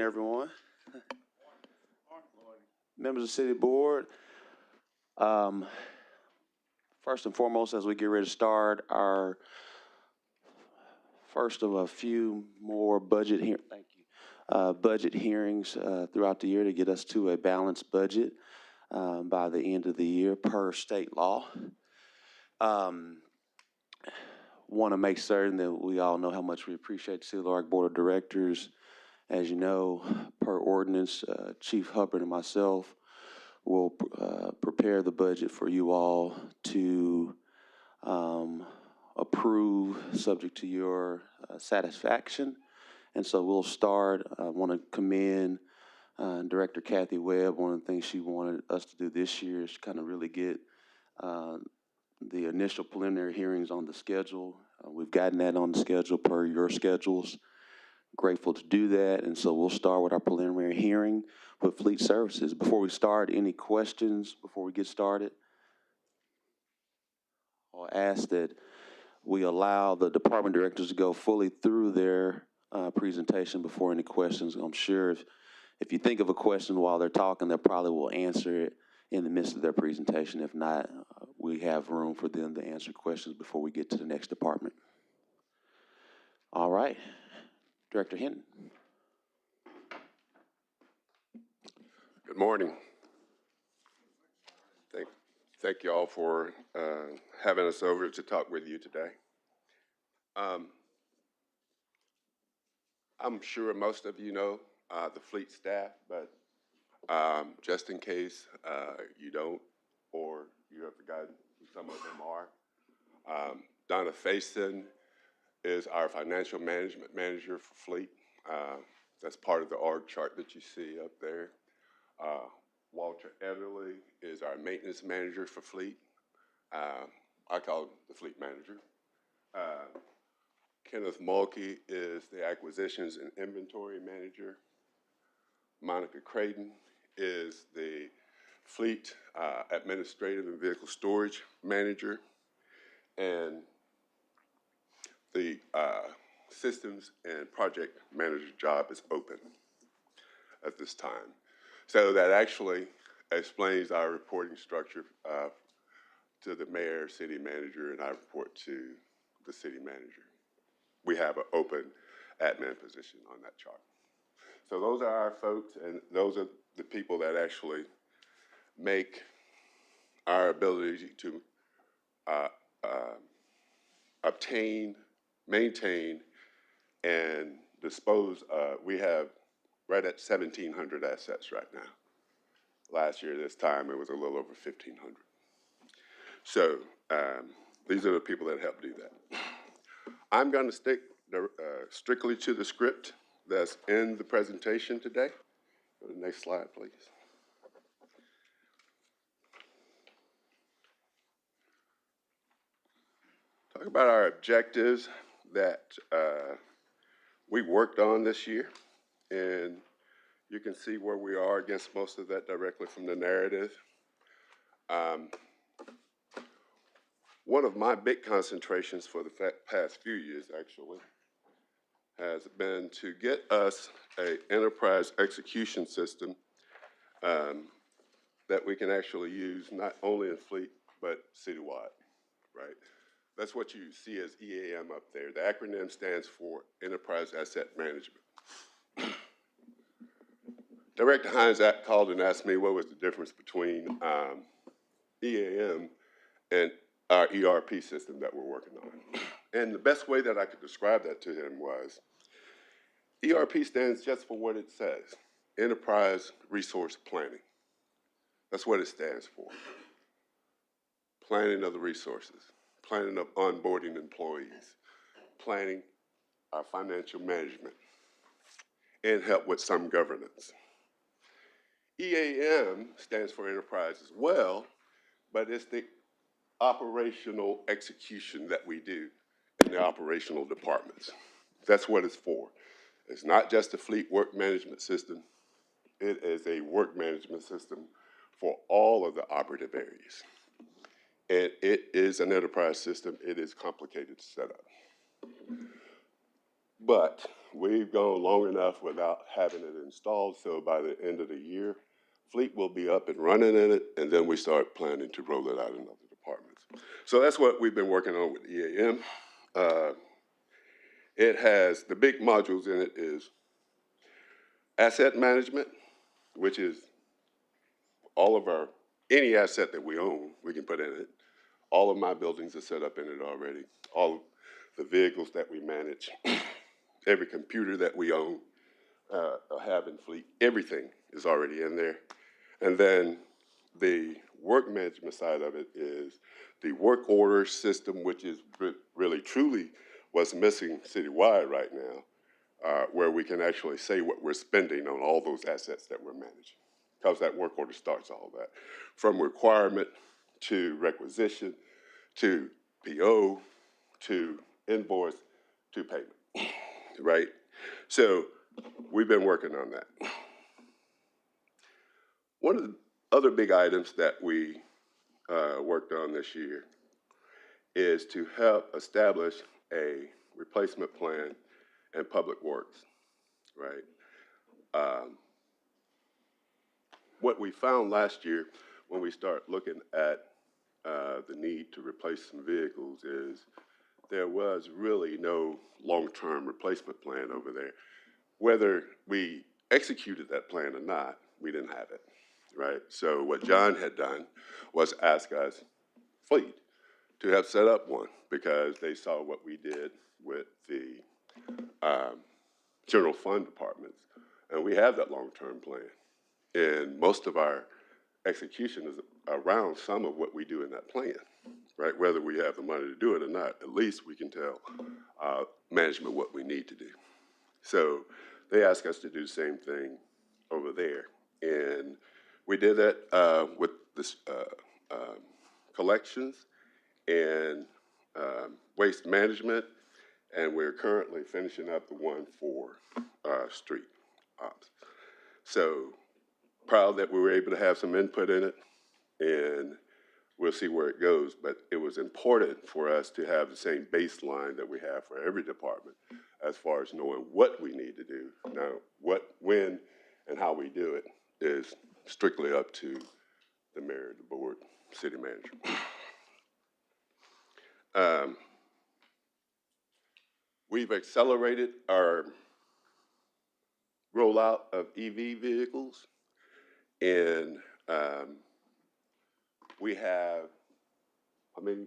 everyone. Members of the City Board. Um, First and foremost, as we get ready to start our first of a few more budget hearings throughout the year to get us to a balanced budget by the end of the year per state law. Want to make certain that we all know how much we appreciate the City of Little Rock Board of Directors. As you know, per ordinance, Chief Hubbard and myself will prepare the budget for you all to approve, subject to your satisfaction. And so we'll start. I want to commend Director Kathy Webb. One of the things she wanted us to do this year is kind of really get the initial preliminary hearings on the schedule. We've gotten that on the schedule per your schedules. Grateful to do that, and so we'll start with our preliminary hearing with Fleet Services. Before we start, any questions before we get started? I'll ask that we allow the department directors to go fully through their presentation before any questions. I'm sure if you think of a question while they're talking, they probably will answer it in the midst of their presentation. If not, we have room for them to answer questions before we get to the next department. All right. Director Hinton. Good morning. Thank you all for having us over to talk with you today. I'm sure most of you know the fleet staff, but just in case you don't, or you have forgotten who some of them are, Donna Faison is our financial management manager for fleet. That's part of the org chart that you see up there. Walter Everly is our maintenance manager for fleet. I call him the fleet manager. Kenneth Mulkey is the acquisitions and inventory manager. Monica Creighton is the fleet administrative and vehicle storage manager. And the systems and project manager job is open at this time. So that actually explains our reporting structure to the mayor, city manager, and I report to the city manager. We have an open admin position on that chart. So those are our folks, and those are the people that actually make our ability to obtain, maintain, and dispose of. We have right at 1,700 assets right now. Last year, this time, it was a little over 1,500. So these are the people that help do that. I'm going to stick strictly to the script that's in the presentation today. Go to the next slide, please. Talk about our objectives that we worked on this year, and you can see where we are against most of that directly from the narrative. One of my big concentrations for the past few years, actually, has been to get us an enterprise execution system that we can actually use not only in fleet, but citywide, right? That's what you see as EAM up there. The acronym stands for Enterprise Asset Management. Director Hines called and asked me what was the difference between EAM and our ERP system that we're working on. And the best way that I could describe that to him was, ERP stands just for what it says, Enterprise Resource Planning. That's what it stands for. Planning of the resources, planning of onboarding employees, planning our financial management, and help with some governance. EAM stands for enterprise as well, but it's the operational execution that we do in the operational departments. That's what it's for. It's not just a fleet work management system. It is a work management system for all of the operative areas. And it is an enterprise system. It is complicated to set up. But we've gone long enough without having it installed, so by the end of the year, fleet will be up and running in it, and then we start planning to roll it out in other departments. So that's what we've been working on with EAM. It has, the big modules in it is asset management, which is all of our, any asset that we own, we can put in it. All of my buildings are set up in it already. All of the vehicles that we manage, every computer that we own, have in fleet, everything is already in there. And then the work management side of it is the work order system, which is really truly what's missing citywide right now, where we can actually say what we're spending on all those assets that we're managing. Because that work order starts all that, from requirement to requisition to PO to invoice to payment, right? So we've been working on that. One of the other big items that we worked on this year is to help establish a replacement plan in public works, right? What we found last year when we start looking at the need to replace some vehicles is there was really no long-term replacement plan over there. Whether we executed that plan or not, we didn't have it, right? So what John had done was ask us, fleet, to have set up one because they saw what we did with the general fund departments. And we have that long-term plan. And most of our execution is around some of what we do in that plan, right? Whether we have the money to do it or not, at least we can tell management what we need to do. So they asked us to do the same thing over there. And we did that with this collections and waste management, and we're currently finishing up the one for street ops. So proud that we were able to have some input in it, and we'll see where it goes. But it was important for us to have the same baseline that we have for every department as far as knowing what we need to do. Now, what, when, and how we do it is strictly up to the mayor, the board, city manager. We've accelerated our rollout of EV vehicles, and we have, how many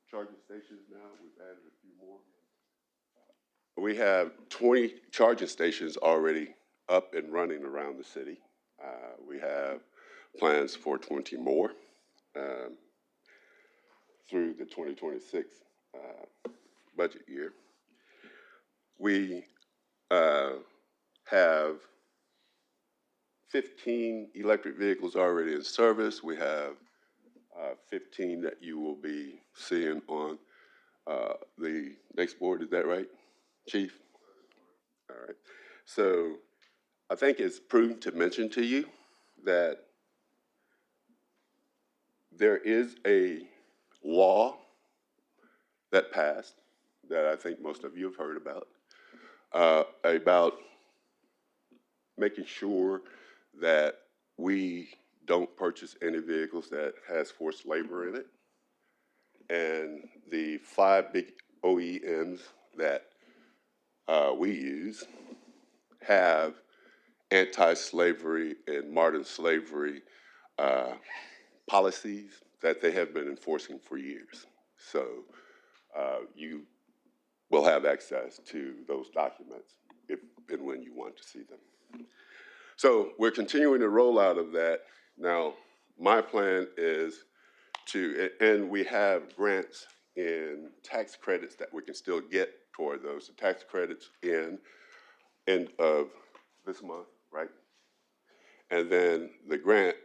charging stations now? We've added a few more. We have 20 charging stations already up and running around the city. We have plans for 20 more through the 2026 budget year. We have 15 electric vehicles already in service. We have 15 that you will be seeing on the next board. Is that right, Chief? All right. So I think it's prudent to mention to you that there is a law that passed that I think most of you have heard about making sure that we don't purchase any vehicles that has forced labor in it. And the 5 big OEMs that we use have anti-slavery and modern slavery policies that they have been enforcing for years. So you will have access to those documents if and when you want to see them. So we're continuing the rollout of that. Now, my plan is to, and we have grants and tax credits that we can still get toward those. The tax credits end of this month, right? And then the grant,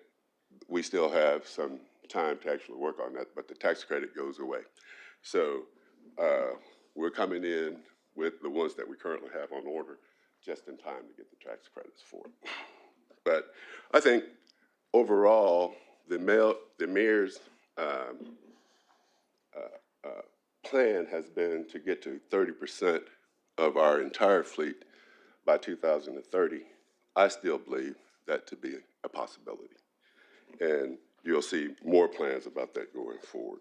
we still have some time to actually work on that, but the tax credit goes away. So we're coming in with the ones that we currently have on order just in time to get the tax credits for it. But I think overall, the mayor's plan has been to get to 30% of our entire fleet by 2030, I still believe that to be a possibility. And you'll see more plans about that going forward.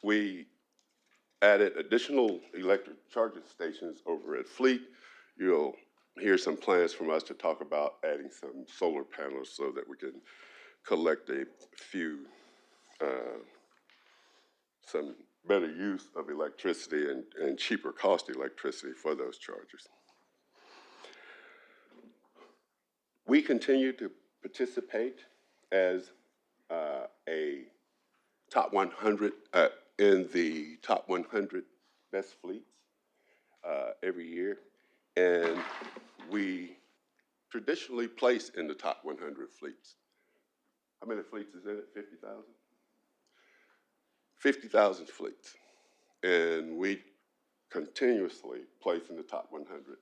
We added additional electric charging stations over at Fleet. You'll hear some plans from us to talk about adding some solar panels so that we can collect a few, some better use of electricity and cheaper cost electricity for those chargers. We continue to participate as a top 100 in the top 100 best fleets every year, and we traditionally place in the top 100 fleets. How many fleets is in it? 50,000? 50,000 fleets, and we continuously place in the top 100.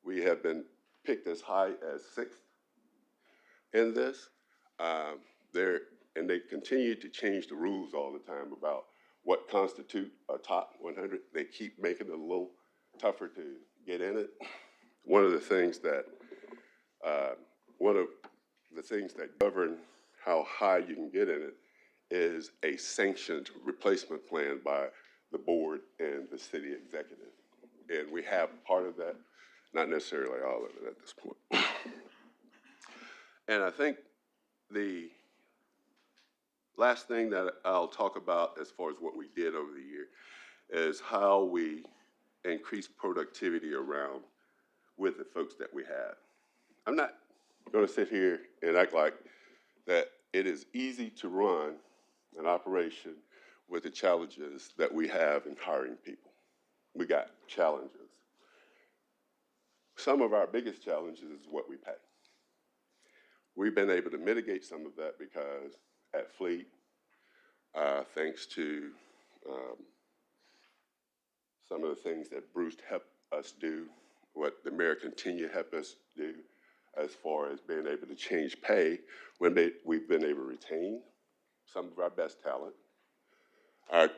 We have been picked as high as sixth in this. There, and they continue to change the rules all the time about what constitute a top 100. They keep making it a little tougher to get in it. One of the things that govern how high you can get in it is a sanctioned replacement plan by the board and the city executive. And we have part of that, not necessarily all of it at this point. And I think the last thing that I'll talk about as far as what we did over the year is how we increase productivity around with the folks that we have. I'm not going to sit here and act like that it is easy to run an operation with the challenges that we have in hiring people. We got challenges. Some of our biggest challenges is what we pay. We've been able to mitigate some of that because at Fleet, thanks to some of the things that Bruce helped us do, what the mayor continue to help us do as far as being able to change pay, we've been able to retain some of our best talent. Our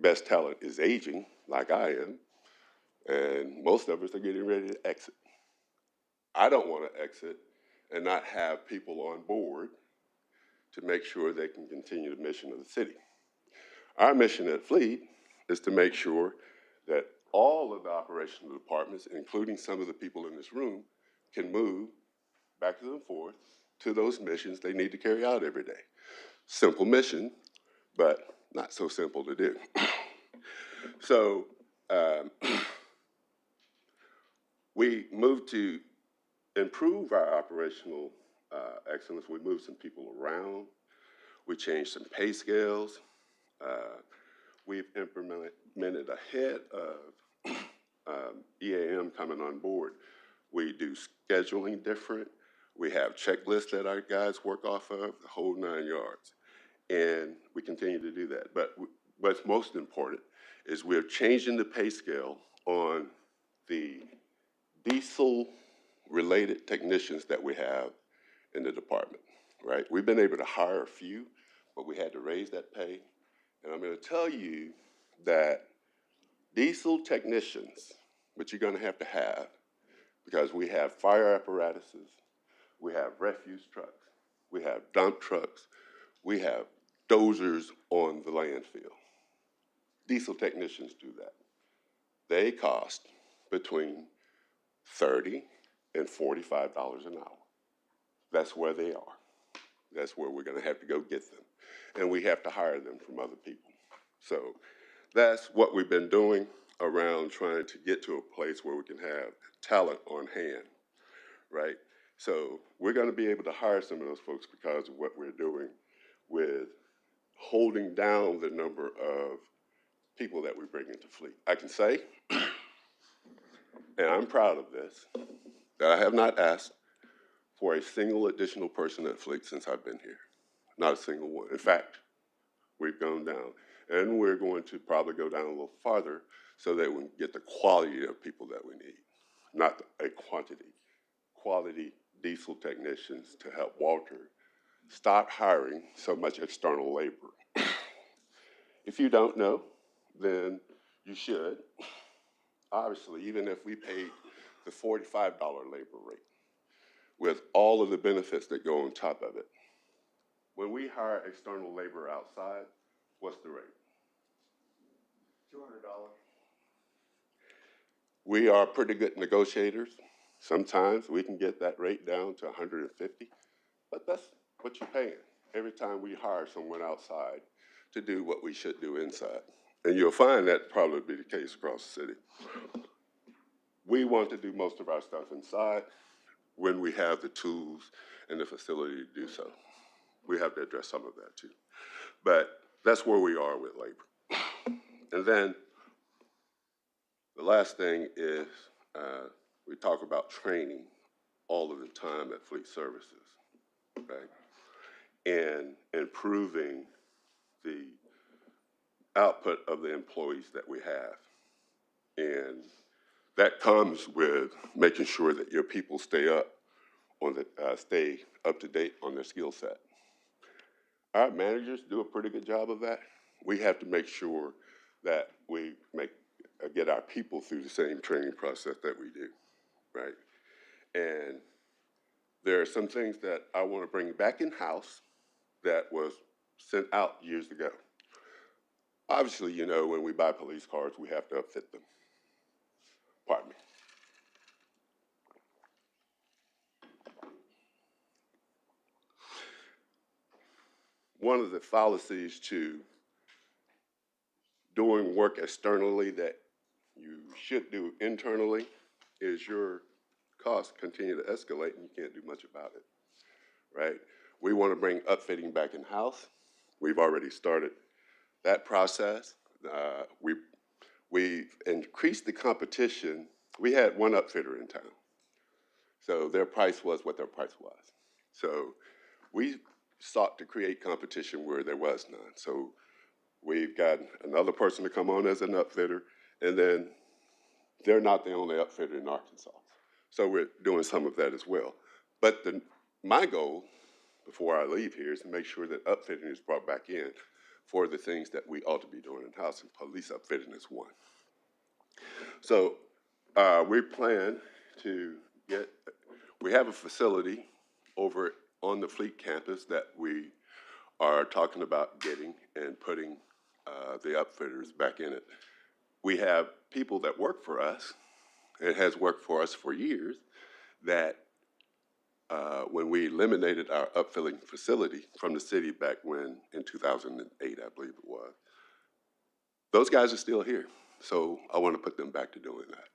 best talent is aging, like I am, and most of us are getting ready to exit. I don't want to exit and not have people on board to make sure they can continue the mission of the city. Our mission at Fleet is to make sure that all of the operational departments, including some of the people in this room, can move back and forth to those missions they need to carry out every day. Simple mission, but not so simple to do. So we moved to improve our operational excellence. We moved some people around. We changed some pay scales. We've implemented ahead of EAM coming on board. We do scheduling different. We have checklists that our guys work off of, the whole 9 yards. And we continue to do that. But what's most important is we're changing the pay scale on the diesel-related technicians that we have in the department, right? We've been able to hire a few, but we had to raise that pay. And I'm going to tell you that diesel technicians, which you're going to have, because we have fire apparatuses, we have refuse trucks, we have dump trucks, we have dozers on the landfill. Diesel technicians do that. They cost between $30 and $45 an hour. That's where they are. That's where we're going to have to go get them. And we have to hire them from other people. So that's what we've been doing around trying to get to a place where we can have talent on hand, right? So we're going to be able to hire some of those folks because of what we're doing with holding down the number of people that we bring into Fleet. I can say, and I'm proud of this, that I have not asked for a single additional person at Fleet since I've been here. Not a single one. In fact, we've gone down. And we're going to probably go down a little farther so that we can get the quality of people that we need, not a quantity. Quality diesel technicians to help Walter stop hiring so much external labor. If you don't know, then you should. Obviously, even if we paid the $45 labor rate with all of the benefits that go on top of it, when we hire external labor outside, what's the rate? $200. We are pretty good negotiators. Sometimes we can get that rate down to 150, but that's what you're paying every time we hire someone outside to do what we should do inside. And you'll find that probably be the case across the city. We want to do most of our stuff inside when we have the tools and the facility to do so. We have to address some of that too. But that's where we are with labor. And then the last thing is we talk about training all of the time at Fleet Services, right? And improving the output of the employees that we have. And that comes with making sure that your people stay up to date on their skill set. Our managers do a pretty good job of that. We have to make sure that we get our people through the same training process that we do, right? And there are some things that I want to bring back in-house that was sent out years ago. Obviously, you know, when we buy police cars, we have to upfit them. Pardon me. One of the fallacies to doing work externally that you should do internally is your costs continue to escalate and you can't do much about it, right? We want to bring upfitting back in-house. We've already started that process. We've increased the competition. We had one upfitter in town. So their price was what their price was. So we sought to create competition where there was none. So we've got another person to come on as an upfitter, and then they're not the only upfitter in Arkansas. So we're doing some of that as well. But my goal before I leave here is to make sure that upfitting is brought back in for the things that we ought to be doing in-house, and police upfitting is one. So we plan to we have a facility over on the Fleet campus that we are talking about getting and putting the upfitters back in it. We have people that work for us, it has worked for us for years, that when we eliminated our upfilling facility from the city back when, in 2008, I believe it was, those guys are still here. So I want to put them back to doing that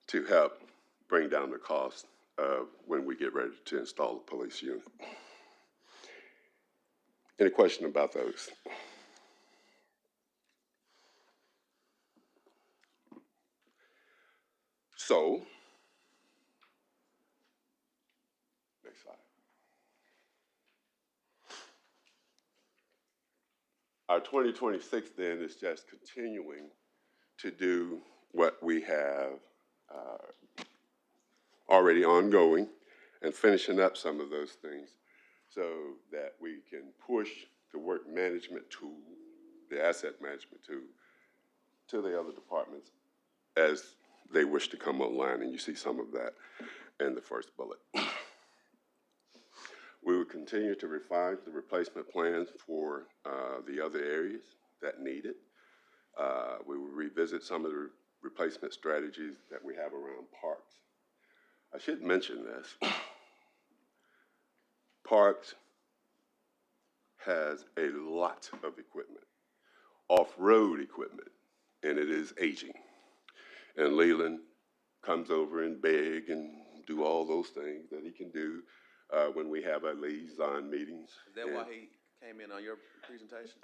to help bring down the cost of when we get ready to install a police unit. Any question about those? So, next slide. Our 2026 then is just continuing to do what we have already ongoing and finishing up some of those things so that we can push the work management tool, the asset management tool, to the other departments as they wish to come online, and you see some of that in the first bullet. We will continue to refine the replacement plans for the other areas that need it. We will revisit some of the replacement strategies that we have around parks. I should mention this. Parks has a lot of equipment, off-road equipment, and it is aging. And Leland comes over and beg and do all those things that he can do when we have our liaison meetings. Is that why he came in on your presentation?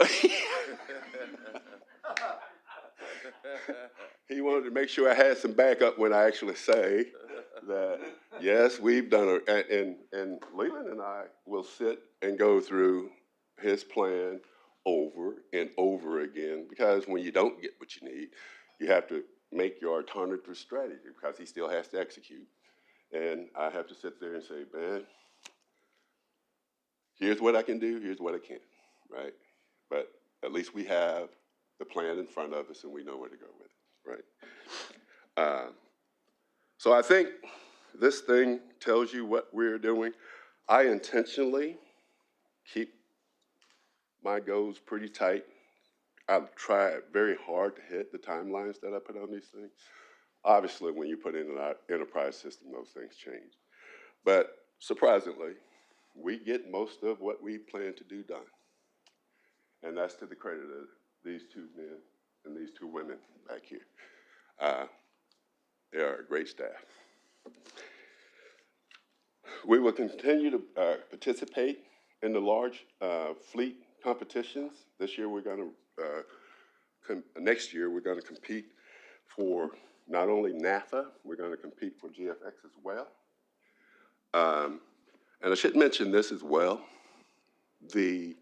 He wanted to make sure I had some backup when I actually say that, yes, we've done it. And Leland and I will sit and go through his plan over and over again, because when you don't get what you need, you have to make your alternative strategy, because he still has to execute. And I have to sit there and say, man, here's what I can do, here's what I can't, right? But at least we have the plan in front of us and we know where to go with it, right? So I think this thing tells you what we're doing. I intentionally keep my goals pretty tight. I try very hard to hit the timelines that I put on these things. Obviously, when you put in an enterprise system, those things change. But surprisingly, we get most of what we plan to do done. And that's to the credit of these two men and these two women back here. They are a great staff. We will continue to participate in the large fleet competitions. This year we're going to, next year we're going to compete for not only NAFA, we're going to compete for GFX as well. And I should mention this as well. The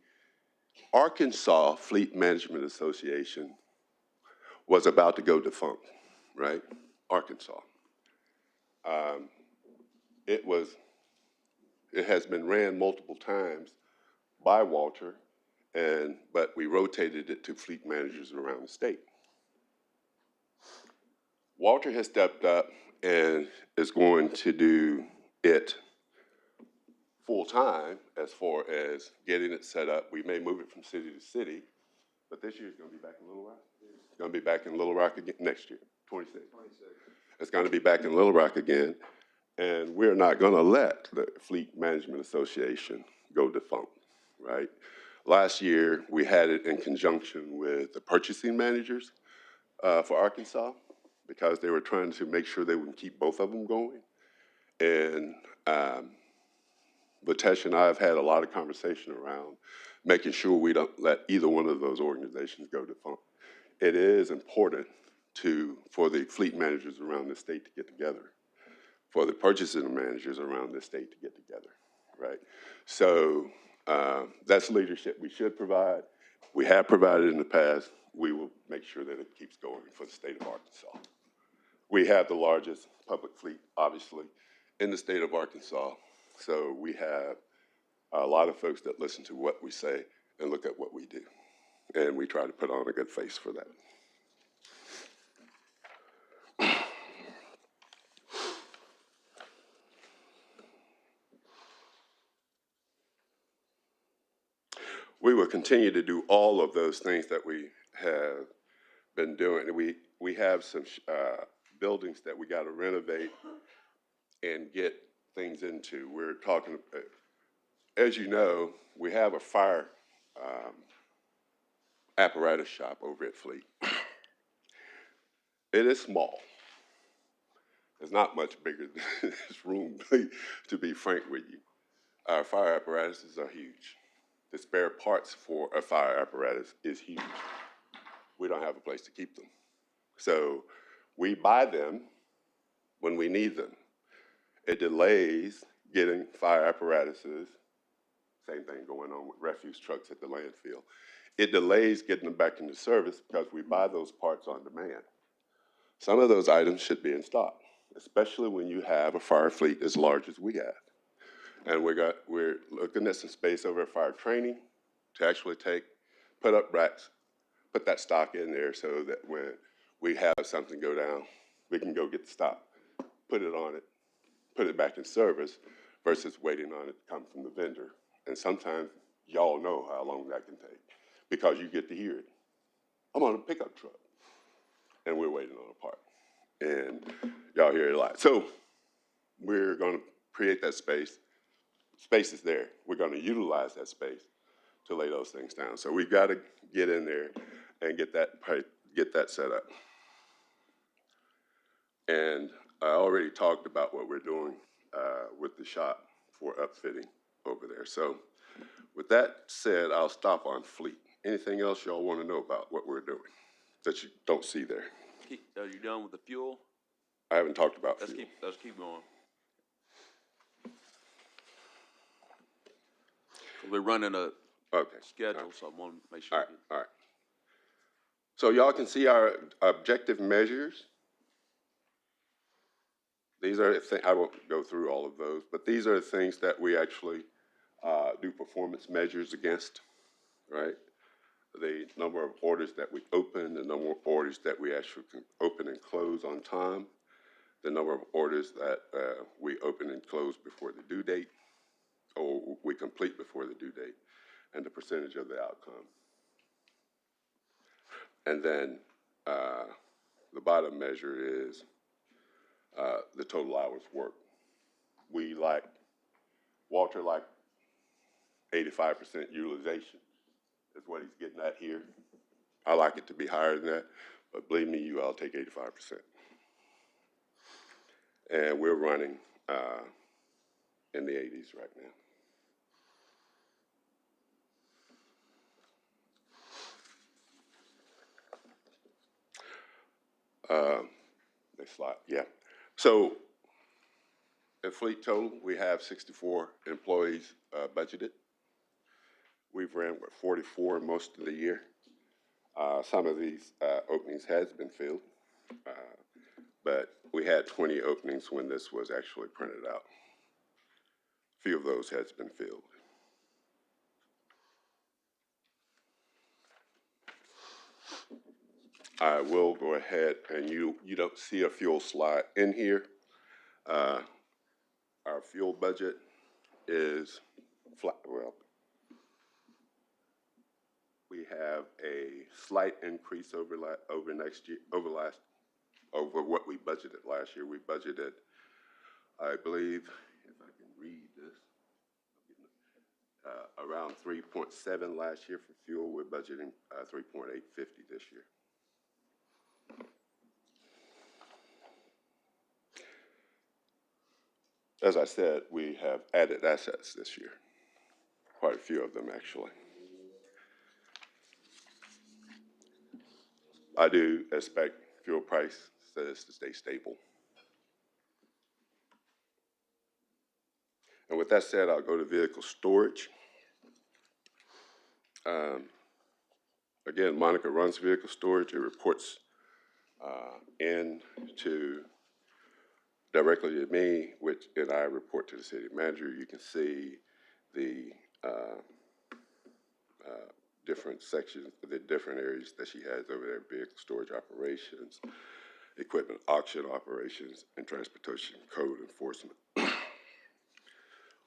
Arkansas Fleet Management Association was about to go defunct, right? Arkansas. It has been ran multiple times by Walter, but we rotated it to fleet managers around the state. Walter has stepped up and is going to do it full time as far as getting it set up. We may move it from city to city, but this year it's going to be back in Little Rock. It's going to be back in Little Rock again next year, 26. It's going to be back in Little Rock again, and we're not going to let the Fleet Management Association go defunct, right? Last year, we had it in conjunction with the purchasing managers for Arkansas because they were trying to make sure they would keep both of them going. And Latesh and I have had a lot of conversation around making sure we don't let either one of those organizations go defunct. It is important for the fleet managers around the state to get together, for the purchasing managers around the state to get together, right? So that's leadership we should provide. We have provided in the past. We will make sure that it keeps going for the state of Arkansas. We have the largest public fleet, obviously, in the state of Arkansas. So we have a lot of folks that listen to what we say and look at what we do. And we try to put on a good face for that. We will continue to do all of those things that we have been doing. We have some buildings that we got to renovate and get things into. We're talking, as you know, we have a fire apparatus shop over at Fleet. It is small. It's not much bigger than this room, to be frank with you. Our fire apparatuses are huge. The spare parts for a fire apparatus is huge. We don't have a place to keep them. So we buy them when we need them. It delays getting fire apparatuses, same thing going on with refuse trucks at the landfill. It delays getting them back into service because we buy those parts on demand. Some of those items should be in stock, especially when you have a fire fleet as large as we have. And we're looking at some space over at fire training to actually put up racks, put that stock in there so that when we have something go down, we can go get the stock, put it on it, put it back in service versus waiting on it to come from the vendor. And sometimes y'all know how long that can take because you get to hear it. I'm on a pickup truck and we're waiting on a part. And y'all hear it a lot. So we're going to create that space. Space is there. We're going to utilize that space to lay those things down. So we've got to get in there and get that set up. And I already talked about what we're doing with the shop for upfitting over there. So with that said, I'll stop on fleet. Anything else y'all want to know about what we're doing that you don't see there? Are you done with the fuel? I haven't talked about fuel. Let's keep going. We're running a schedule, so I want to make sure. All right. So y'all can see our objective measures. These are I won't go through all of those, but these are the things that we actually do performance measures against, right? the number of orders that we open, the number of orders that we actually can open and close on time, the number of orders that we open and close before the due date, or we complete before the due date, and the percentage of the outcome. And then the bottom measure is the total hours worked. Walter liked 85% utilization is what he's getting at here. I like it to be higher than that, but believe me, I'll take 85%. And we're running in the 80s right now. Next slide, yeah. So in fleet total, we have 64 employees budgeted. We've ran with 44 most of the year. Some of these openings has been filled, but we had 20 openings when this was actually printed out. A few of those has been filled. I will go ahead, and you don't see a fuel slide in here. Our fuel budget is flat. Well, we have a slight increase over next year, over what we budgeted last year. We budgeted, I believe, if I can read this, around 3.7 last year for fuel. We're budgeting 3.850 this year. As I said, we have added assets this year, quite a few of them actually. I do expect fuel prices to stay stable. And with that said, I'll go to vehicle storage. Again, Monica runs vehicle storage. It reports directly to me, and I report to the city manager. You can see the different sections, the different areas that she has over there: vehicle storage operations, equipment auction operations, and transportation code enforcement.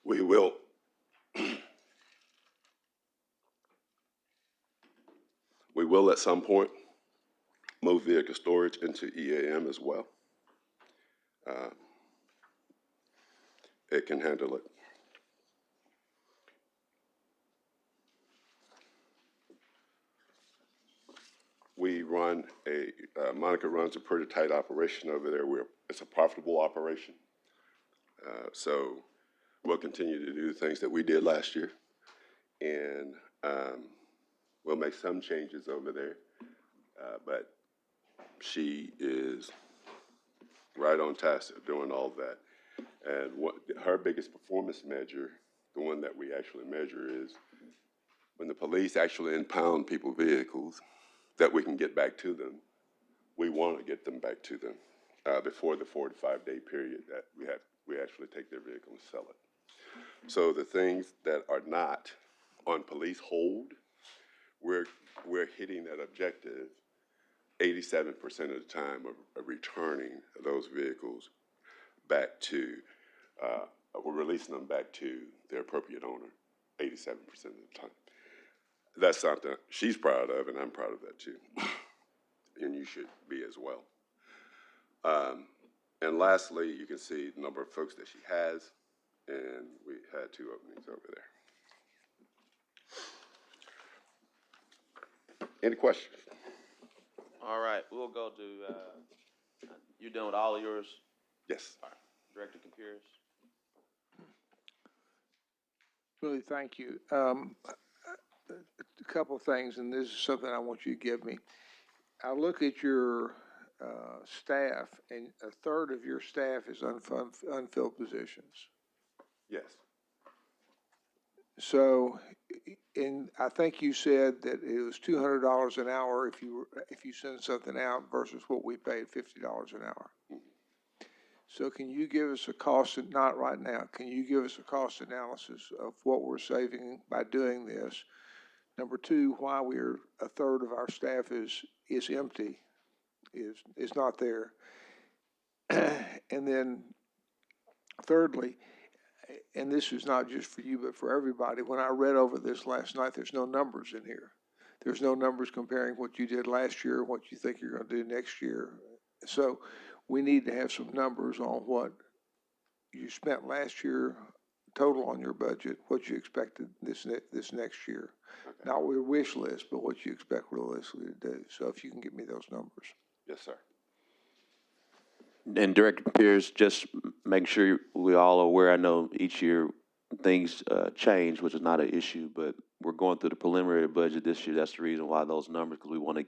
We will at some point move vehicle storage into EAM as well. It can handle it. We run Monica runs a pretty tight operation over there. It's a profitable operation. So we'll continue to do the things that we did last year. And we'll make some changes over there. But she is right on task of doing all that. And her biggest performance measure, the one that we actually measure, is when the police actually impound people's vehicles, that we can get back to them. We want to get them back to them before the 4 to 5 day period that we actually take their vehicle and sell it. So the things that are not on police hold, we're hitting that objective 87% of the time of returning those vehicles back to, we're releasing them back to their appropriate owner 87% of the time. That's something she's proud of, and I'm proud of that too. And you should be as well. And lastly, you can see the number of folks that she has, and we had 2 openings over there. Any questions? All right, we'll go to, you done with all of yours? Yes. All right. Director Computer. Really, thank you. A couple of things, and this is something I want you to give me. I look at your staff, and a third of your staff is unfilled positions. Yes. So, I think you said that it was $200 an hour if you send something out versus what we paid, $50 an hour. So can you give us a cost, not right now, can you give us a cost analysis of what we're saving by doing this Number two, why we're a third of our staff is empty, is not there. And then thirdly, and this is not just for you, but for everybody, when I read over this last night, there's no numbers in here. There's no numbers comparing what you did last year, what you think you're gonna do next year. So we need to have some numbers on what you spent last year, total on your budget, what you expected this next year. Okay. Not your wish list, but what you expect realistically to do. So if you can give me those numbers. Yes, sir. And Director Pierce, just making sure we all are aware, I know each year things change, which is not an issue, but we're going through the preliminary budget this year. That's the reason why those numbers, because we want to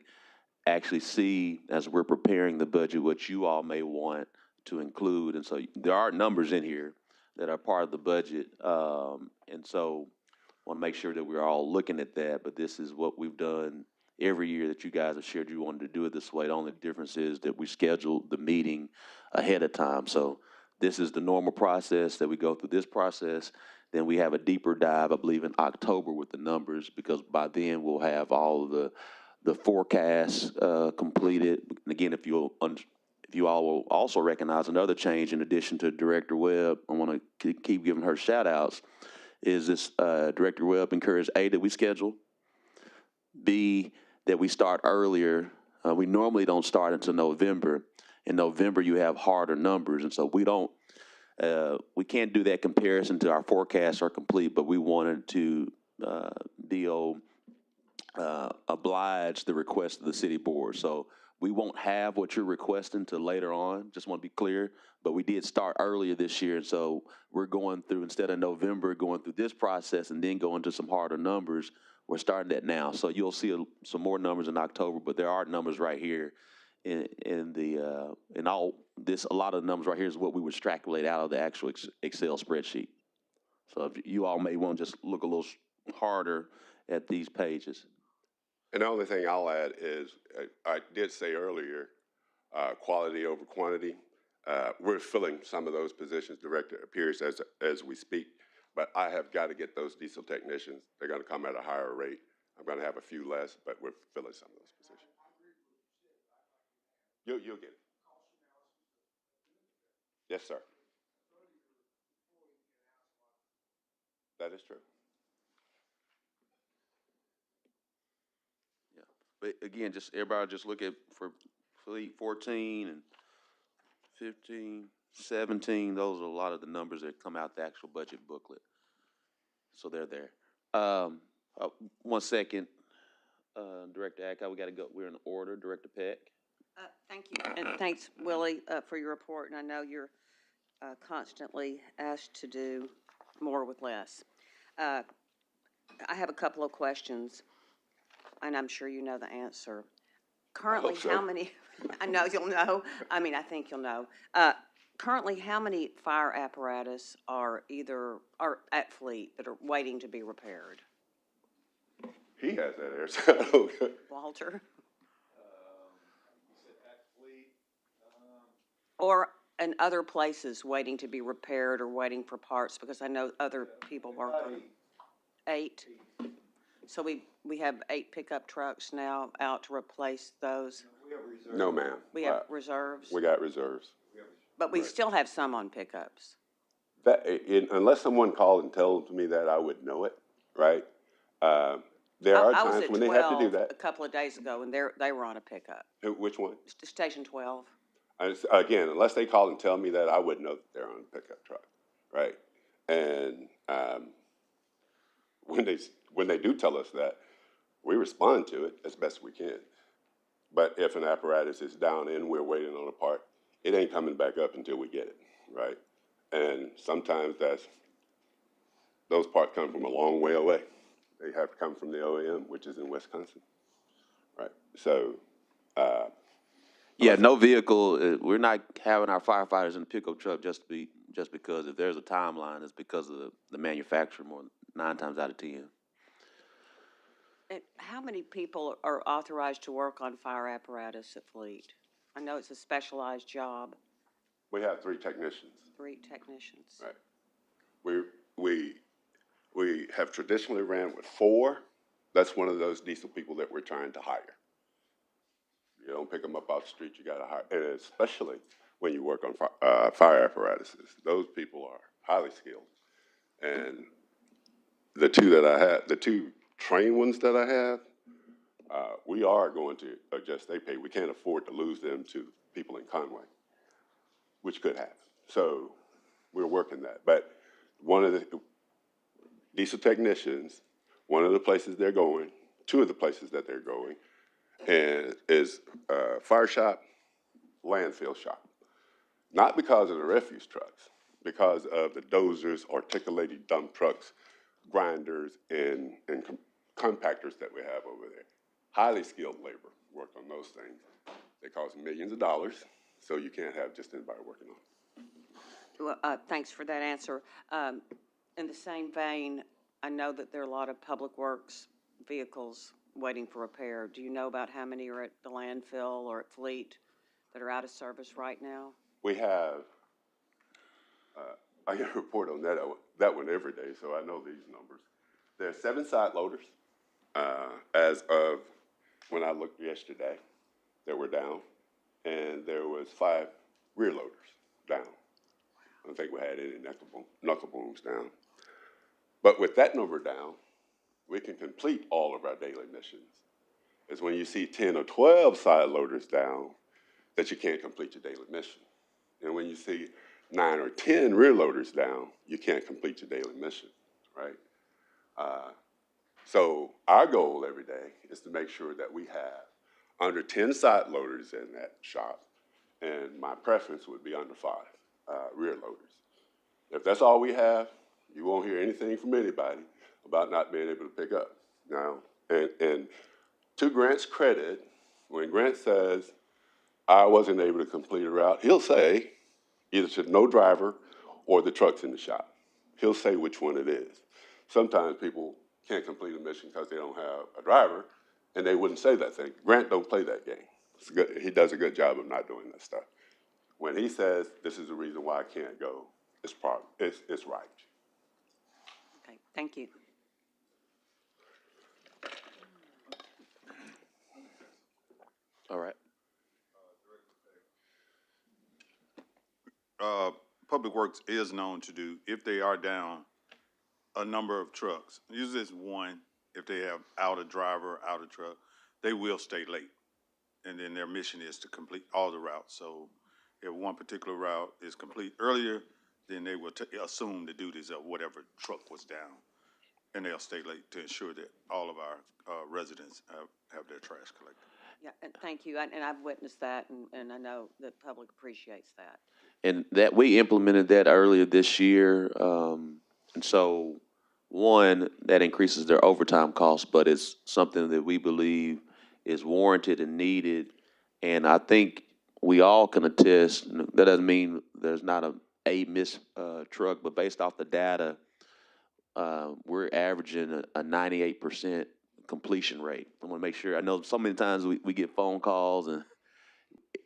actually see, as we're preparing the budget, what you all may want to include. And so there are numbers in here that are part of the budget. And so I want to make sure that we're all looking at that, but this is what we've done every year that you guys have shared you wanted to do it this way. The only difference is that we scheduled the meeting ahead of time. So this is the normal process that we go through this process. Then we have a deeper dive, I believe, in October with the numbers, because by then we'll have all of the forecasts completed. And again, if you all will also recognize another change in addition to Director Webb, I want to keep giving her shout outs, is this Director Webb encouraged A, that we schedule, B, that we start earlier. We normally don't start until November. In November, you have harder numbers, and so we can't do that comparison till our forecasts are complete, but we wanted to oblige the request of the city board. So we won't have what you're requesting till later on, just want to be clear, but we did start earlier this year, and so we're going through, instead of November, going through this process and then going to some harder numbers. We're starting that now, so you'll see some more numbers in October, but there are numbers right here in all this. A lot of the numbers right here is what we would extrapolate out of the actual Excel spreadsheet. So if you all may want to just look a little harder at these pages. And the only thing I'll add is, I did say earlier, quality over quantity. We're filling some of those positions, Director Pierce, as we speak, but I have got to get those diesel technicians. They're going to come at a higher rate. I'm going to have a few less, but we're filling some of those positions. You'll get it. Yes, sir. That is true. Yeah, but again, just everybody just look at for fleet 14 and 15, 17. Those are a lot of the numbers that come out the actual budget booklet. So they're there. 1 second, Director Ack, we got to go. We're in order. Director Peck. Thank you, and thanks, Willie, for your report. And I know you're constantly asked to do more with less. I have a couple of questions, and I'm sure you know the answer. Currently, so. how many? I know you'll know. I mean, I think you'll know. Currently, how many fire apparatus are at Fleet that are waiting to be repaired? He has that answer. Walter? Or in other places waiting to be repaired or waiting for parts, because I know other people work on 8. So we have 8 pickup trucks now out to replace those. No, ma'am. We have reserves, We got reserves. but we still have some on pickups. Unless someone called and told me that, I would know it, right? There are I was times at when they have to do 12 that. a couple of days ago, and they were on a pickup. Which one? Station 12. Again, unless they call and tell me that, I would know that they're on a pickup truck, right? And when they do tell us that, we respond to it as best we can. But if an apparatus is down and we're waiting on a part, it ain't coming back up until we get it, right? And sometimes those parts come from a long way away. They have to come from the OEM, which is in Wisconsin, right? So, Yeah, no vehicle. We're not having our firefighters in the pickup truck just because. If there's a timeline, it's because of the manufacturer. More 9 times out of 10. And how many people are authorized to work on fire apparatus at Fleet? I know it's a specialized job. we have 3 technicians. 3 technicians. Right. We have traditionally ran with 4, That's one of those diesel people that we're trying to hire. You don't pick them up off the street, you gotta hire, and especially when you work on fire apparatuses. Those people are highly skilled. And the two that I have, the two trained ones that I have, we are going to adjust their pay. We can't afford to lose them to people in Conway, which could happen. So we're working that. But one of the diesel technicians, one of the places they're going, two of the places that they're going, and is fire shop, landfill shop. Not because of the refuse trucks, because of the dozers, articulated dump trucks, grinders, and compactors that we have over there. Highly skilled labor work on those things. They cost millions of dollars, so you can't have just anybody working on it. Well, thanks for that answer. In the same vein, I know that there are a lot of public works vehicles waiting for repair. Do you know about how many are at the landfill or at Fleet that are out of service right now? We have, I get a report on that one every day, so I know these numbers. There are 7 side loaders as of when I looked yesterday that were down, and there was 5 rear loaders down. I don't think we had any knuckle booms down. But with that number down, we can complete all of our daily missions. It's when you see 10 or 12 side loaders down that you can't complete your daily mission. And when you see 9 or 10 rear loaders down, you can't complete your daily mission, right? So our goal every day is to make sure that we have under 10 side loaders in that shop, and my preference would be under 5 rear loaders. If that's all we have, you won't hear anything from anybody about not being able to pick up. Now, and to Grant's credit, when Grant says, I wasn't able to complete a route, he'll say either to no driver or the truck's in the shop. He'll say which one it is. Sometimes people can't complete a mission because they don't have a driver, and they wouldn't say that thing. Grant don't play that game. He does a good job of not doing that stuff. When he says, this is the reason why I can't go, it's right. Okay, thank you. All right. Public Works is known to do, if they are down a number of trucks, usually it's one, if they have out a driver, out a truck, they will stay late. And then their mission is to complete all the routes. So if one particular route is complete earlier, then they will assume the duties of whatever truck was down. And they'll stay late to ensure that all of our residents have their trash collected. Yeah, and thank you. And I've witnessed that, and I know the public appreciates that. And that we implemented that earlier this year. And so, one, that increases their overtime costs, but it's something that we believe is warranted and needed. And I think we all can attest, that doesn't mean there's not a missed truck, but based off the data, we're averaging a 98% completion rate. I want to make sure, I know so many times we get phone calls and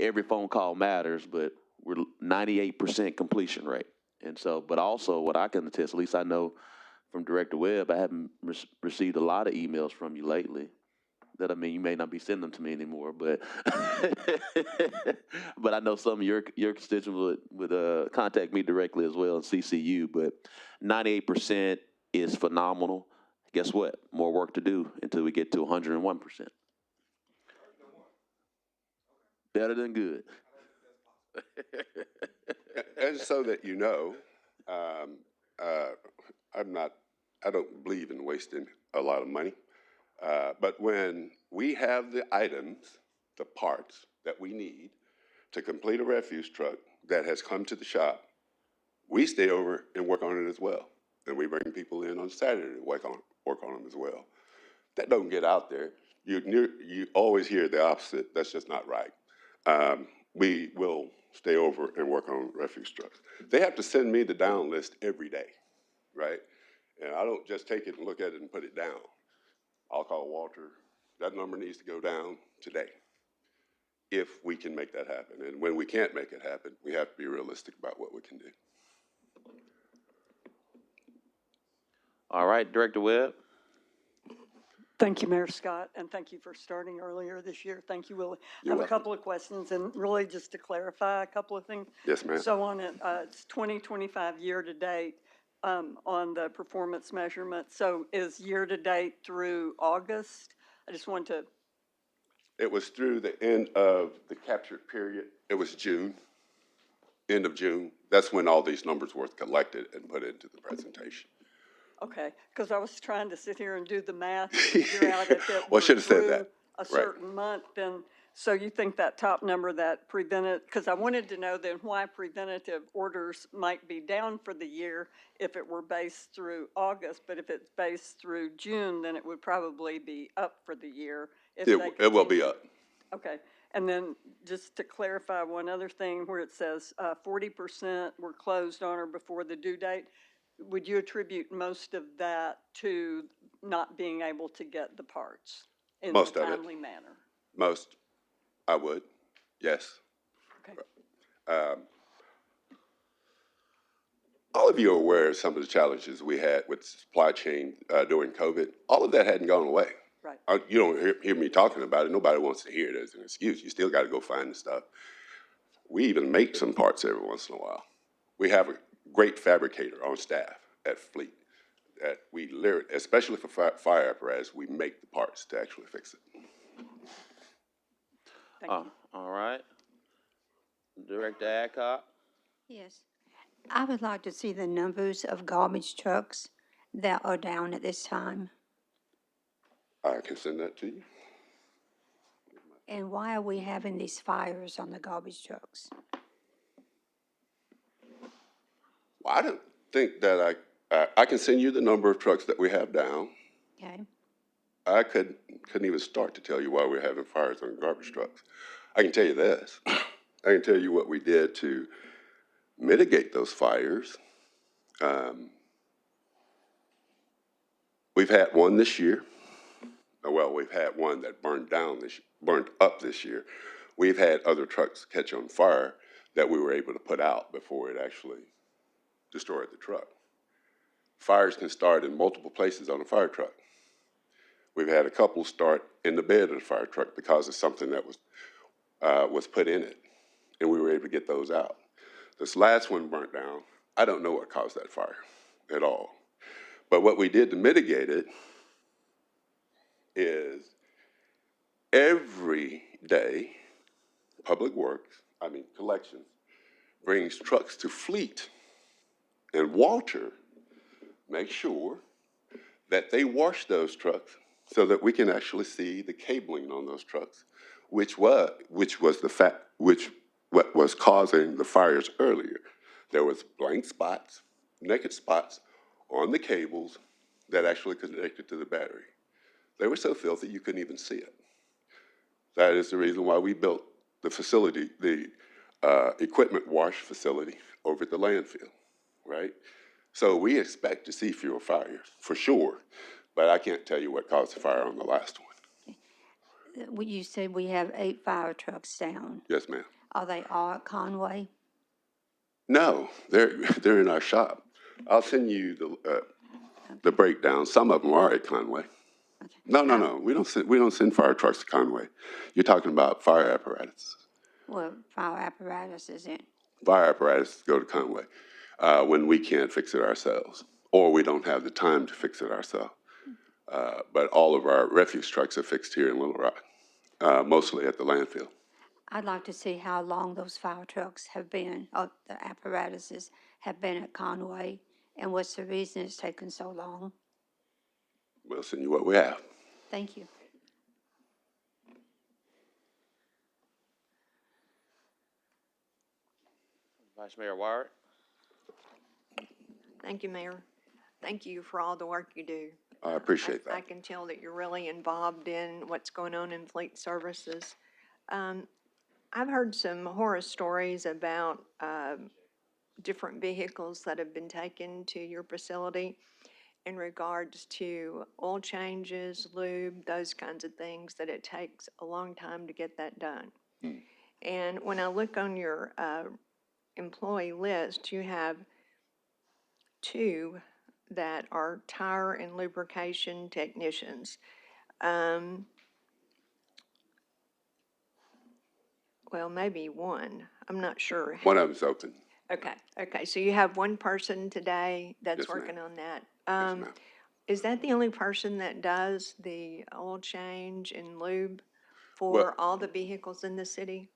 every phone call matters, but we're 98% completion rate. And so, but also what I can attest, at least I know from Director Webb, I haven't received a lot of emails from you lately. That, I mean, you may not be sending them to me anymore, but but I know some of your constituents would contact me directly as well and CCU. But 98% is phenomenal. Guess what? More work to do until we get to 101%. Better than good. And so that you know, I don't believe in wasting a lot of money. But when we have the items, the parts that we need to complete a refuse truck that has come to the shop, we stay over and work on it as well. And we bring people in on Saturday to work on them as well. That don't get out there. You always hear the opposite. That's just not right. We will stay over and work on refuse trucks. They have to send me the down list every day, right? And I don't just take it and look at it and put it down. I'll call Walter. That number needs to go down today if we can make that happen. And when we can't make it happen, we have to be realistic about what we can do. All right, Director Webb. Thank you, Mayor Scott, and thank you for starting earlier this year. Thank you, Willie. I have a couple of questions, and really just to clarify a couple of things. Yes, ma'am. So on it, it's 2025 year-to-date on the performance measurement. So is year-to-date through August? I just want to, It was through the end of the captured period. It was June, end of June. That's when all these numbers were collected and put into the presentation. okay, because I was trying to sit here and do the math and figure out if it Well, I were should have said through that. a Right. certain month, then, so you think that top number that prevented, because I wanted to know then why preventative orders might be down for the year if it were based through August, but if it's based through June, then it would probably be up for the year if they It will be continue. up. Okay, and then just to clarify one other thing where it says 40% were closed on or before the due date, would you attribute most of that to not being able to get the parts in a Most of it. timely manner? Most, I would, yes. Okay. All of you are aware of some of the challenges we had with supply chain during COVID. All of that hadn't gone away. Right. You don't hear me talking about it. Nobody wants to hear it as an excuse. You still got to go find the stuff. We even make some parts every once in a while. We have a great fabricator on staff at Fleet that we literally, especially for fire apparatus, we make the parts to actually fix it. Thank you. All right. Director Adcock? Yes. I would like to see the numbers of garbage trucks that are down at this time. I can send that to you. And why are we having these fires on the garbage trucks? Well, I don't think that I can send you the number of trucks that we have down. Okay? I couldn't even start to tell you why we're having fires on garbage trucks. I can tell you this. I can tell you what we did to mitigate those fires. We've had one this year. Well, we've had one that burned up this year. We've had other trucks catch on fire that we were able to put out before it actually destroyed the truck. Fires can start in multiple places on a fire truck. We've had a couple start in the bed of the fire truck because of something that was put in it, and we were able to get those out. This last one burnt down. I don't know what caused that fire at all. But what we did to mitigate it is every day, collections, brings trucks to Fleet, and Walter makes sure that they wash those trucks so that we can actually see the cabling on those trucks, which was what was causing the fires earlier. There was blank spots, naked spots on the cables that actually connected to the battery. They were so filthy you couldn't even see it. That is the reason why we built the facility, the equipment wash facility over at the landfill, right? So we expect to see fewer fires, for sure, but I can't tell you what caused the fire on the last one. You said we have 8 fire trucks down. Yes, ma'am. Are they all at Conway? No, they're in our shop. I'll send you the breakdown. Some of them are at Conway. Okay. No. We don't send fire trucks to Conway. You're talking about fire apparatus. Well, fire apparatus is in. Fire apparatus go to Conway when we can't fix it ourselves, or we don't have the time to fix it ourselves. But all of our refuse trucks are fixed here in Little Rock, mostly at the landfill. I'd like to see how long those fire trucks have been, or the apparatuses have been at Conway, and what's the reason it's taken so long. We'll send you what we have. Thank you. Vice Mayor Wire? Thank you, Mayor. Thank you for all the work you do. I appreciate that. I can tell that you're really involved in what's going on in fleet services. I've heard some horror stories about different vehicles that have been taken to your facility in regards to oil changes, lube, those kinds of things, that it takes a long time to get that done. And when I look on your employee list, you have 2 that are tire and lubrication technicians. Well, maybe one, I'm not sure. One of them's open. Okay, so you have one person today that's Yes, ma'am. working on that. Yes, ma'am. Is that the only person that does the oil change and lube Well, for all the vehicles in the city?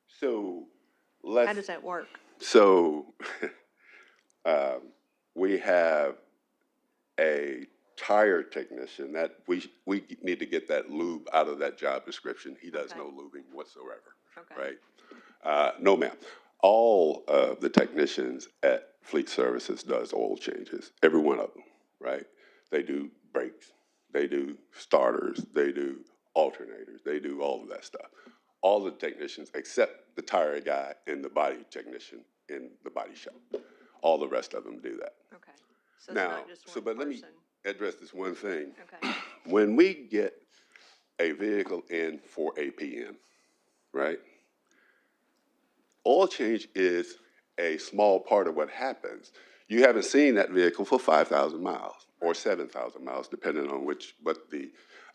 so How let's, does that work? so we have a tire technician that we need to get that lube out of that job description. He does Okay. no lubing whatsoever, Okay. right? No, ma'am. All of the technicians at Fleet Services does oil changes, every one of them, right? They do brakes, they do starters, they do alternators, they do all of that stuff. All the technicians except the tire guy and the body technician in the body shop. All the rest of them do that. Okay, so it's Now, not just one but let me person? address this one thing. Okay, When we get a vehicle in for a PM, right? Oil change is a small part of what happens. You haven't seen that vehicle for 5,000 miles or 7,000 miles, depending on what the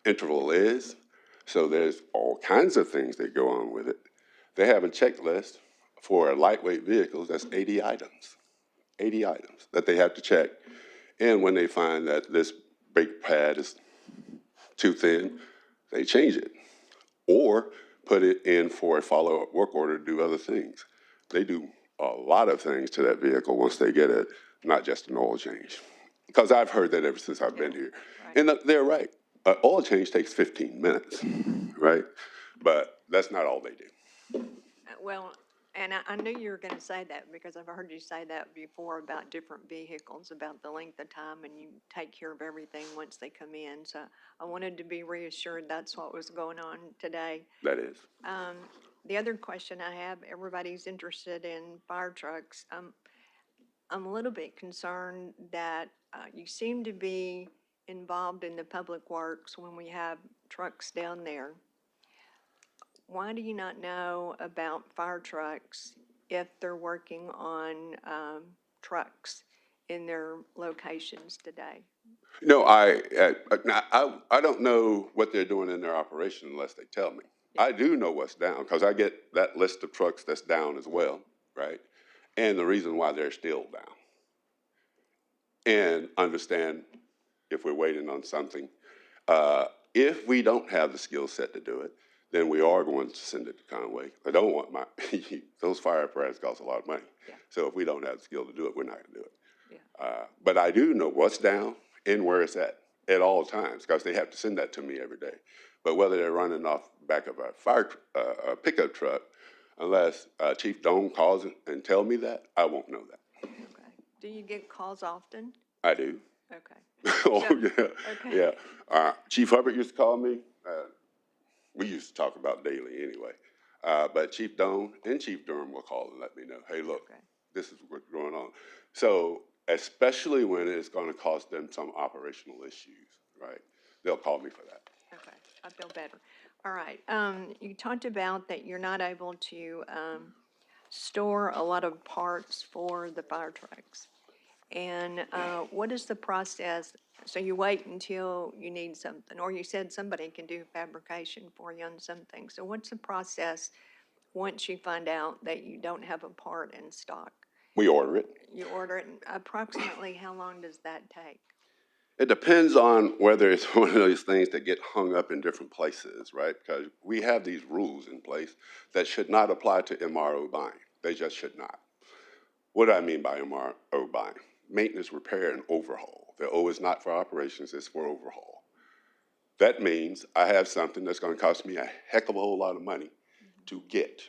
interval is. So there's all kinds of things that go on with it. They have a checklist for lightweight vehicles that's 80 items. 80 items that they have to check. And when they find that this brake pad is too thin, they change it or put it in for a follow-up work order to do other things. They do a lot of things to that vehicle once they get it, not just an oil change. Because I've heard that ever since I've been here. right. And they're right. An oil change takes 15 minutes, right? But that's not all they do. Well, and I knew you were going to say that because I've heard you say that before about different vehicles, about the length of time, and you take care of everything once they come in. So I wanted to be reassured that's what was going on today. That is. The other question I have, everybody's interested in fire trucks. I'm a little bit concerned that you seem to be involved in the public works when we have trucks down there. Why do you not know about fire trucks if they're working on trucks in their locations today? No, I don't know what they're doing in their operation unless they tell me. I do know what's down because I get that list of trucks that's down as well, right? And the reason why they're still down. And understand if we're waiting on something. If we don't have the skill set to do it, then we are going to send it to Conway. I don't want those fire apparatus cost a lot of money. Yeah. So if we don't have the skill to do it, we're not going to do it. Yeah. But I do know what's down and where it's at all times, because they have to send that to me every day. But whether they're running off back of a pickup truck, unless Chief Doan calls and tell me that, I won't know that. Okay. Do you get calls often? I do. Okay. Oh, So- yeah, okay. yeah. Chief Hubbard used to call me. We used to talk about daily anyway. But Chief Doan and Chief Durham will call and let me know, hey, look, Okay. this is what's going on. So especially when it's going to cost them some operational issues, right? They'll call me for that. Okay, I feel better. All right, you talked about that you're not able to store a lot of parts for the fire trucks. And what is the process? So you wait until you need something, or you said somebody can do fabrication for you on something. So what's the process once you find out that you don't have a part in stock? We order it. You order it, and approximately how long does that take? It depends on whether it's one of those things that get hung up in different places, right? Because we have these rules in place that should not apply to MRO buying. They just should not. What do I mean by MRO buying? Maintenance, repair, and overhaul. The O is not for operations, it's for overhaul. That means I have something that's going to cost me a heck of a whole lot of money to get.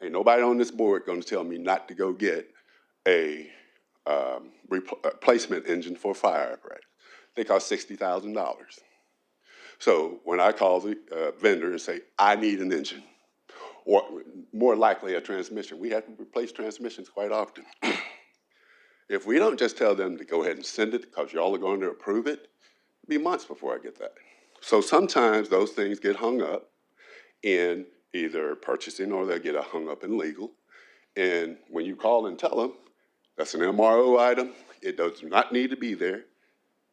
Ain't nobody on this board going to tell me not to go get a replacement engine for a fire apparatus. They cost $60,000. So when I call the vendor and say, I need an engine, or more likely a transmission, we have to replace transmissions quite often. If we don't just tell them to go ahead and send it because y'all are going to approve it, it'll be months before I get that. So sometimes those things get hung up in either purchasing or they'll get hung up in legal. And when you call and tell them, that's an MRO item, it does not need to be there,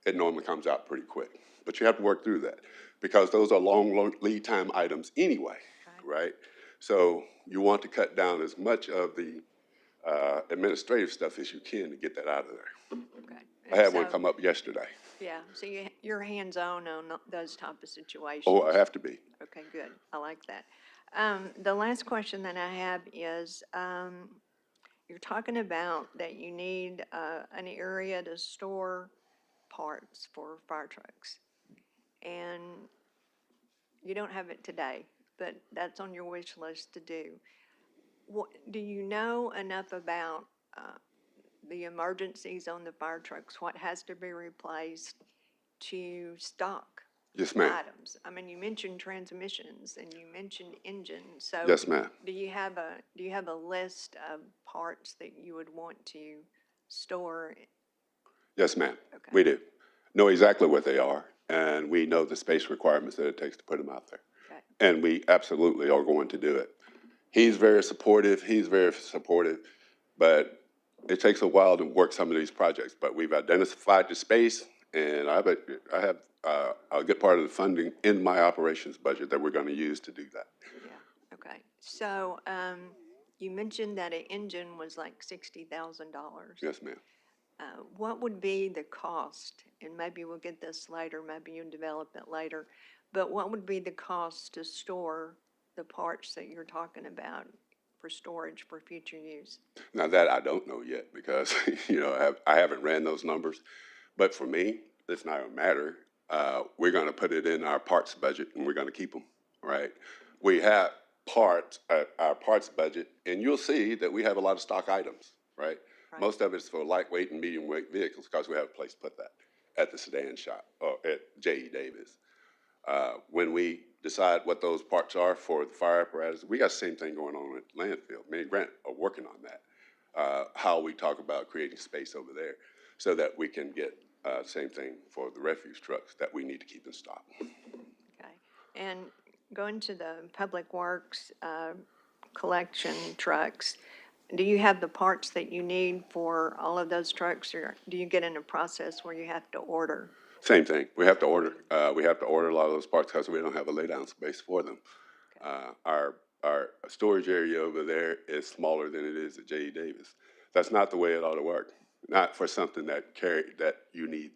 it normally comes out pretty quick. But you have to work through that because those are long lead time items anyway, right? So you want to cut down as much of the administrative stuff as you can to get that out of there. Okay. I had one come up yesterday. Yeah, so you're hands-on on those type of situations. Oh, I have to be. Okay, good. I like that. The last question that I have is, you're talking about that you need an area to store parts for fire trucks. And you don't have it today, but that's on your wish list to do. What, do you know enough about the emergencies on the fire trucks, what has to be replaced to stock Yes, ma'am. items? I mean, you mentioned transmissions and you mentioned engines, so. Yes, ma'am. Do you have a list of parts that you would want to store? Yes, ma'am. Okay. We do. Know exactly what they are, and we know the space requirements that it takes to put them out there. Okay. And we absolutely are going to do it. He's very supportive, but it takes a while to work some of these projects. But we've identified the space, and I have a good part of the funding in my operations budget that we're going to use to do that. Yeah, okay. So, you mentioned that an engine was like $60,000. Yes, ma'am. What would be the cost, and maybe we'll get this later, maybe you'll develop it later, but what would be the cost to store the parts that you're talking about for storage for future use? Now that I don't know yet because, I haven't ran those numbers. But for me, it's not a matter. We're going to put it in our parts budget and we're going to keep them, right? We have our parts budget, and you'll see that we have a lot of stock items, right? Most of it's for lightweight and medium weight vehicles because we have a place to put that at the sedan shop or at J.E. Davis. When we decide what those parts are for the fire apparatus, we got the same thing going on at landfill. Me and Grant are working on that. How we talk about creating space over there so that we can get same thing for the refuse trucks that we need to keep in stock. Okay. And going to the public works collection trucks, do you have the parts that you need for all of those trucks, or do you get in a process where you have to order? Same thing. We have to order. We have to order a lot of those parts because we don't have a laydown space for them. Our storage area over there is smaller than it is at J.E. Davis. That's not the way it ought to work. Not for something that you need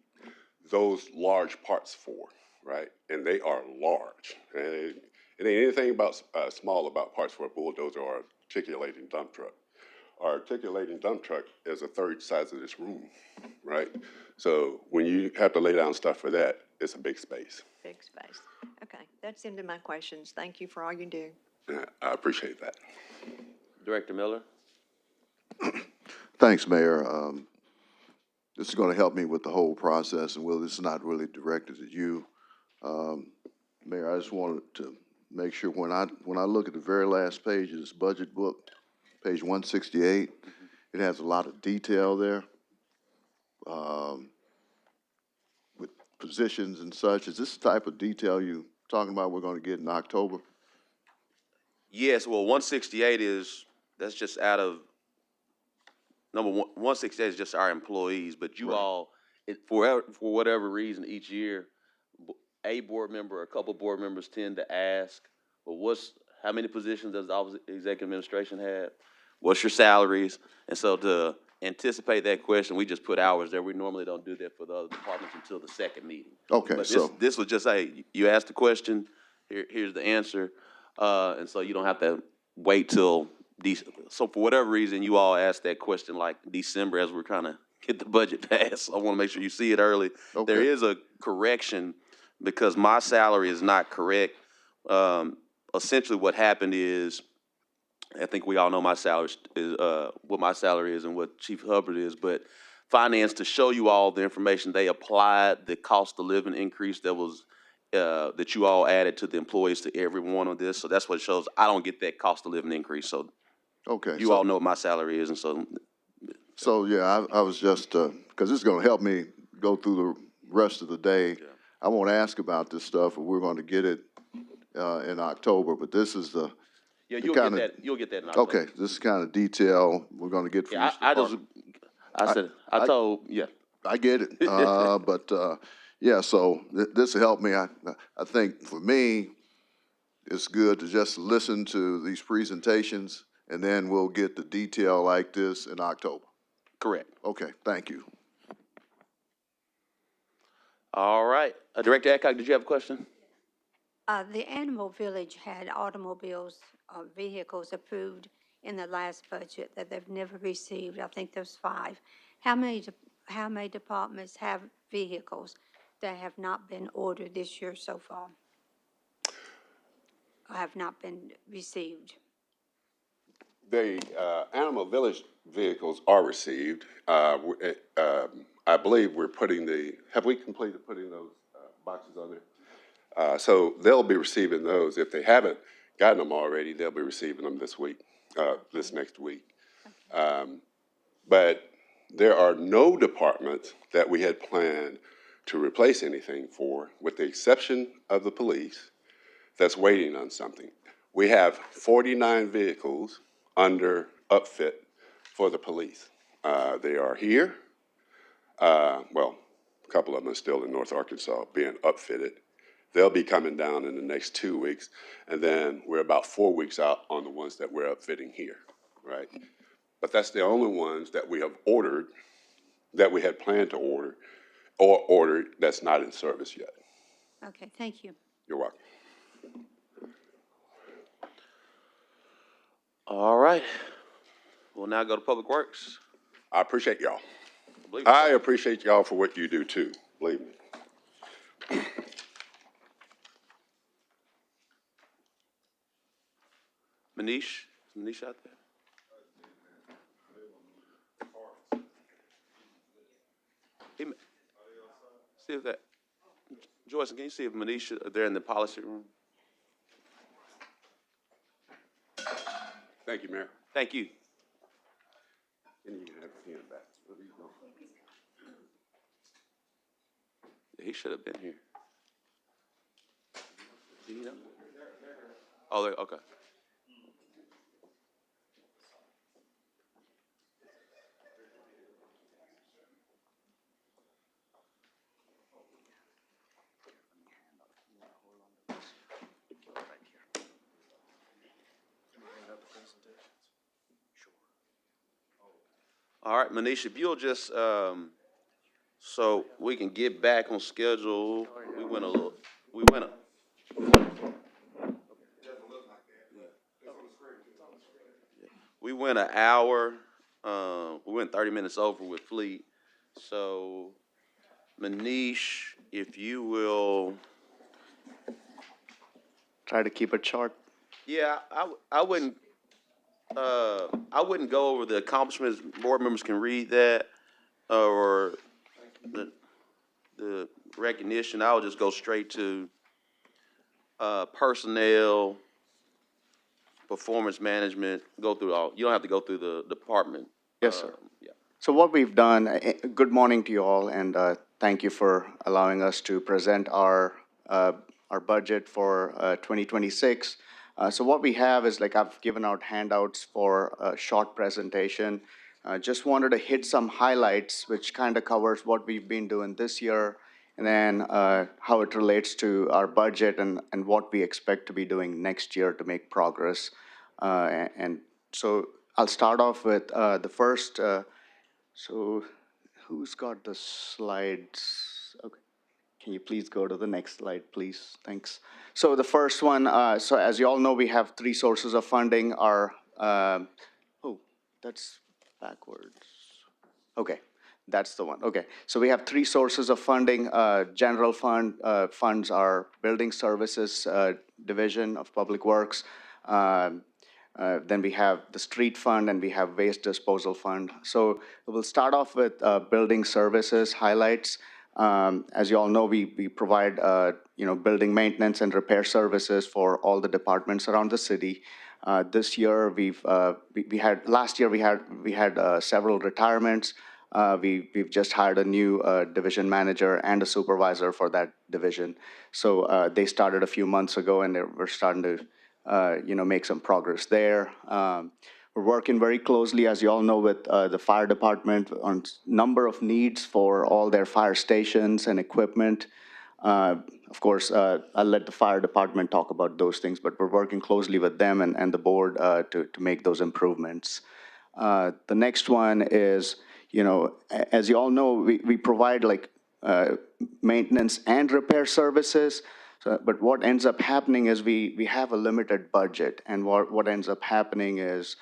those large parts for, right? And they are large. And it ain't anything about small about parts for a bulldozer or articulating dump truck. Our articulating dump truck is a third size of this room, right? So when you have to lay down stuff for that, it's a big space. Big space. Okay, that's the end of my questions. Thank you for all you do. I appreciate that. Director Miller? Thanks, Mayor. This is going to help me with the whole process, and Will, this is not really directed at you. Mayor, I just wanted to make sure when I look at the very last page of this budget book, page 168, it has a lot of detail there with positions and such. Is this the type of detail you talking about we're going to get in October? Yes, well, 168 that's just out of, number one, 168 is just our employees, but you all, for whatever reason, each year, a board member or a couple board members tend to ask, well, how many positions does the Office of Executive Administration have? What's your salaries? And so to anticipate that question, we just put hours there. We normally don't do that for the other departments until the second meeting. Okay, but so this was just, hey, you asked the question, here's the answer, and so you don't have to wait till December. So for whatever reason, you all asked that question like December as we're trying to get the budget passed. I want to make sure you see it early. Okay. There is a correction because my salary is not correct. Essentially what happened is, I think we all know my salary is what my salary is and what Chief Hubbard is, but finance, to show you all the information, they applied the cost of living increase that was that you all added to the employees to every one of this. So that's what it shows. I don't get that cost of living increase. So okay, you all know what my salary is, and so yeah, I was just because this is going to help me go through the rest of the day. Yeah. I won't ask about this stuff, but we're going to get it in October. But this is the you'll kinda, get that. You'll get that in October. okay. This is kind of detail we're going to get from Yeah, this department. I told, yeah. I get it. Yeah, so this will help me. I think for me, it's good to just listen to these presentations, and then we'll get the detail like this in October. Correct. Okay, thank you. All right. Director Adcock, did you have a question? The Animal Village had automobiles, vehicles approved in the last budget that they've never received. I think there's 5. How many departments have vehicles that have not been ordered this year so far? Or have not been received? The Animal Village vehicles are received. I believe we're have we completed putting those boxes on there? So they'll be receiving those. If they haven't gotten them already, they'll be receiving them this week, this next week. But there are no departments that we had planned to replace anything for, with the exception of the police, that's waiting on something. We have 49 vehicles under upfit for the police. They are here. Well, a couple of them are still in North Arkansas being upfitted. They'll be coming down in the next 2 weeks, and then we're about 4 weeks out on the ones that we're upfitting here, right? But that's the only ones that we have ordered, that we had planned to order, or ordered that's not in service yet. Okay, thank you. You're welcome. All right. We'll now go to Public Works. I appreciate y'all. Believe it. I appreciate y'all for what you do too, believe me. Manish? Is Manish out there? See if that, Joyce, can you see if Manish is there in the policy room? Thank you, Mayor. Thank you. And you can have the pen back. He should have been here. Did he know? Oh, okay. All right, Manish, if you'll just, so we can get back on schedule, we went a, we went an hour, we went 30 minutes over with Fleet. So, Manish, if you will, Try to keep it short. yeah, I wouldn't go over the accomplishments. Board members can read that, or the recognition. I'll just go straight to personnel, performance management. Go through all. You don't have to go through the department. Yes, sir. Yeah. So what we've done, good morning to you all, and thank you for allowing us to present our budget for 2026. So what we have is, like, I've given out handouts for a short presentation. Just wanted to hit some highlights, which kind of covers what we've been doing this year, and then how it relates to our budget and what we expect to be doing next year to make progress. And so I'll start off with the first. So who's got the slides? Okay. Can you please go to the next slide, please? Thanks. So the first one, so as you all know, we have 3 sources of funding. That's backwards. Okay, that's the one. Okay, so we have 3 sources of funding. General fund funds our building services division of Public Works. Then we have the street fund and we have waste disposal fund. So we'll start off with building services highlights. As you all know, we provide building maintenance and repair services for all the departments around the city. This year last year we had several retirements. We've just hired a new division manager and a supervisor for that division. So they started a few months ago, and we're starting to make some progress there. we're working very closely, as you all know, with the fire department on number of needs for all their fire stations and equipment. Of course, I'll let the fire department talk about those things, but we're working closely with them and the board to make those improvements. The next one is, as you all know, we provide like maintenance and repair services. But what ends up happening is we have a limited budget, and what ends up happening is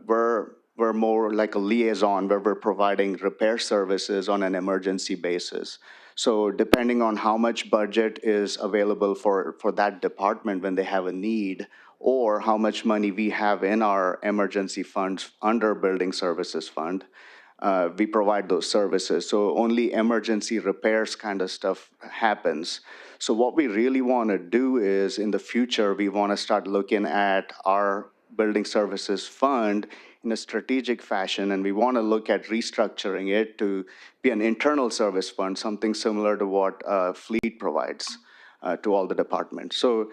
we're more like a liaison where we're providing repair services on an emergency basis. So depending on how much budget is available for that department when they have a need, or how much money we have in our emergency funds under building services fund, we provide those services. So only emergency repairs kind of stuff happens. So what we really want to do is in the future, we want to start looking at our building services fund in a strategic fashion, and we want to look at restructuring it to be an internal service fund, something similar to what Fleet provides to all the departments. So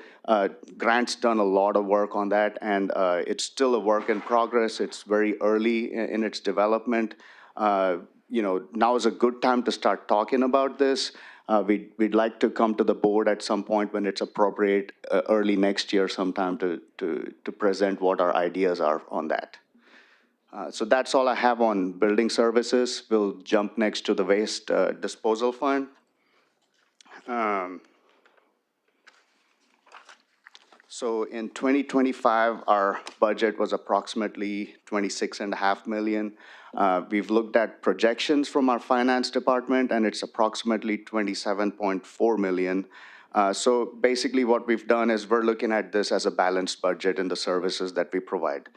Grant's done a lot of work on that, and it's still a work in progress. It's very early in its development. Now is a good time to start talking about this. We'd like to come to the board at some point when it's appropriate, early next year sometime to present what our ideas are on that. So that's all I have on building services. We'll jump next to the waste disposal fund. So in 2025, our budget was approximately $26.5 million. We've looked at projections from our finance department, and it's approximately $27.4 million. So basically what we've done is we're looking at this as a balanced budget in the services that we provide.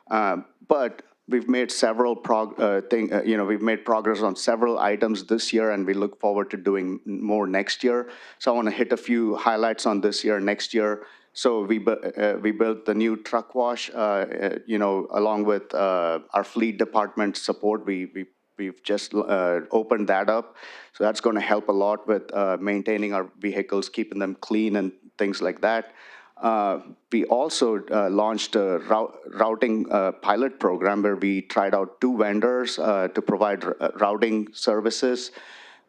But we've made we've made progress on several items this year, and we look forward to doing more next year. So I want to hit a few highlights on this year, next year. So we built the new truck wash, along with our fleet department support. We've just opened that up. So that's going to help a lot with maintaining our vehicles, keeping them clean and things like that. We also launched a routing pilot program where we tried out 2 vendors to provide routing services.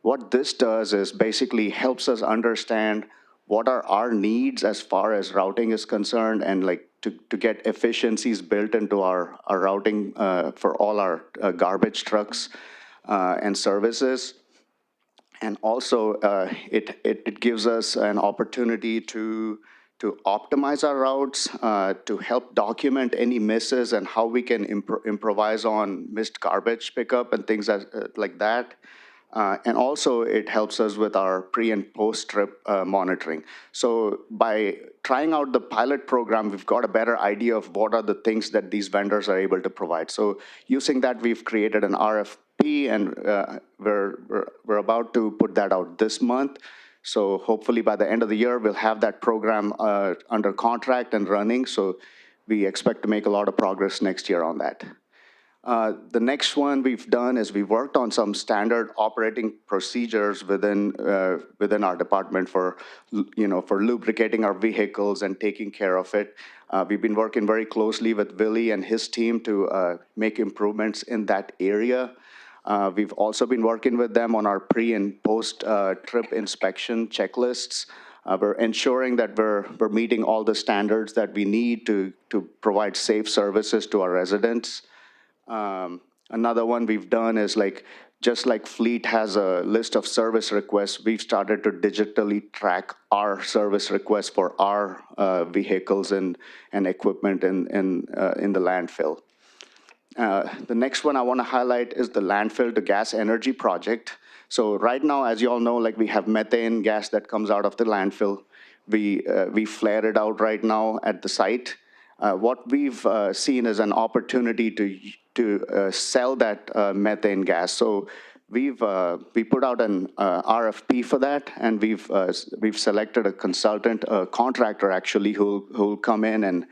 What this does is basically helps us understand what are our needs as far as routing is concerned, and like to get efficiencies built into our routing for all our garbage trucks and services. And also it gives us an opportunity to optimize our routes, to help document any misses and how we can improvise on missed garbage pickup and things like that. And also it helps us with our pre and post trip monitoring. So by trying out the pilot program, we've got a better idea of what are the things that these vendors are able to provide. So using that, we've created an RFP, and we're about to put that out this month. So hopefully by the end of the year, we'll have that program under contract and running. So we expect to make a lot of progress next year on that. The next one we've done is we worked on some standard operating procedures within our department for lubricating our vehicles and taking care of it. We've been working very closely with Willie and his team to make improvements in that area. We've also been working with them on our pre and post trip inspection checklists. We're ensuring that we're meeting all the standards that we need to provide safe services to our residents. Another one we've done is just like Fleet has a list of service requests, we've started to digitally track our service requests for our vehicles and equipment in the landfill. The next one I want to highlight is the landfill to gas energy project. So right now, as you all know, we have methane gas that comes out of the landfill. We flare it out right now at the site. What we've seen is an opportunity to sell that methane gas. So we put out an RFP for that, and we've selected a consultant, a contractor actually, who'll come in and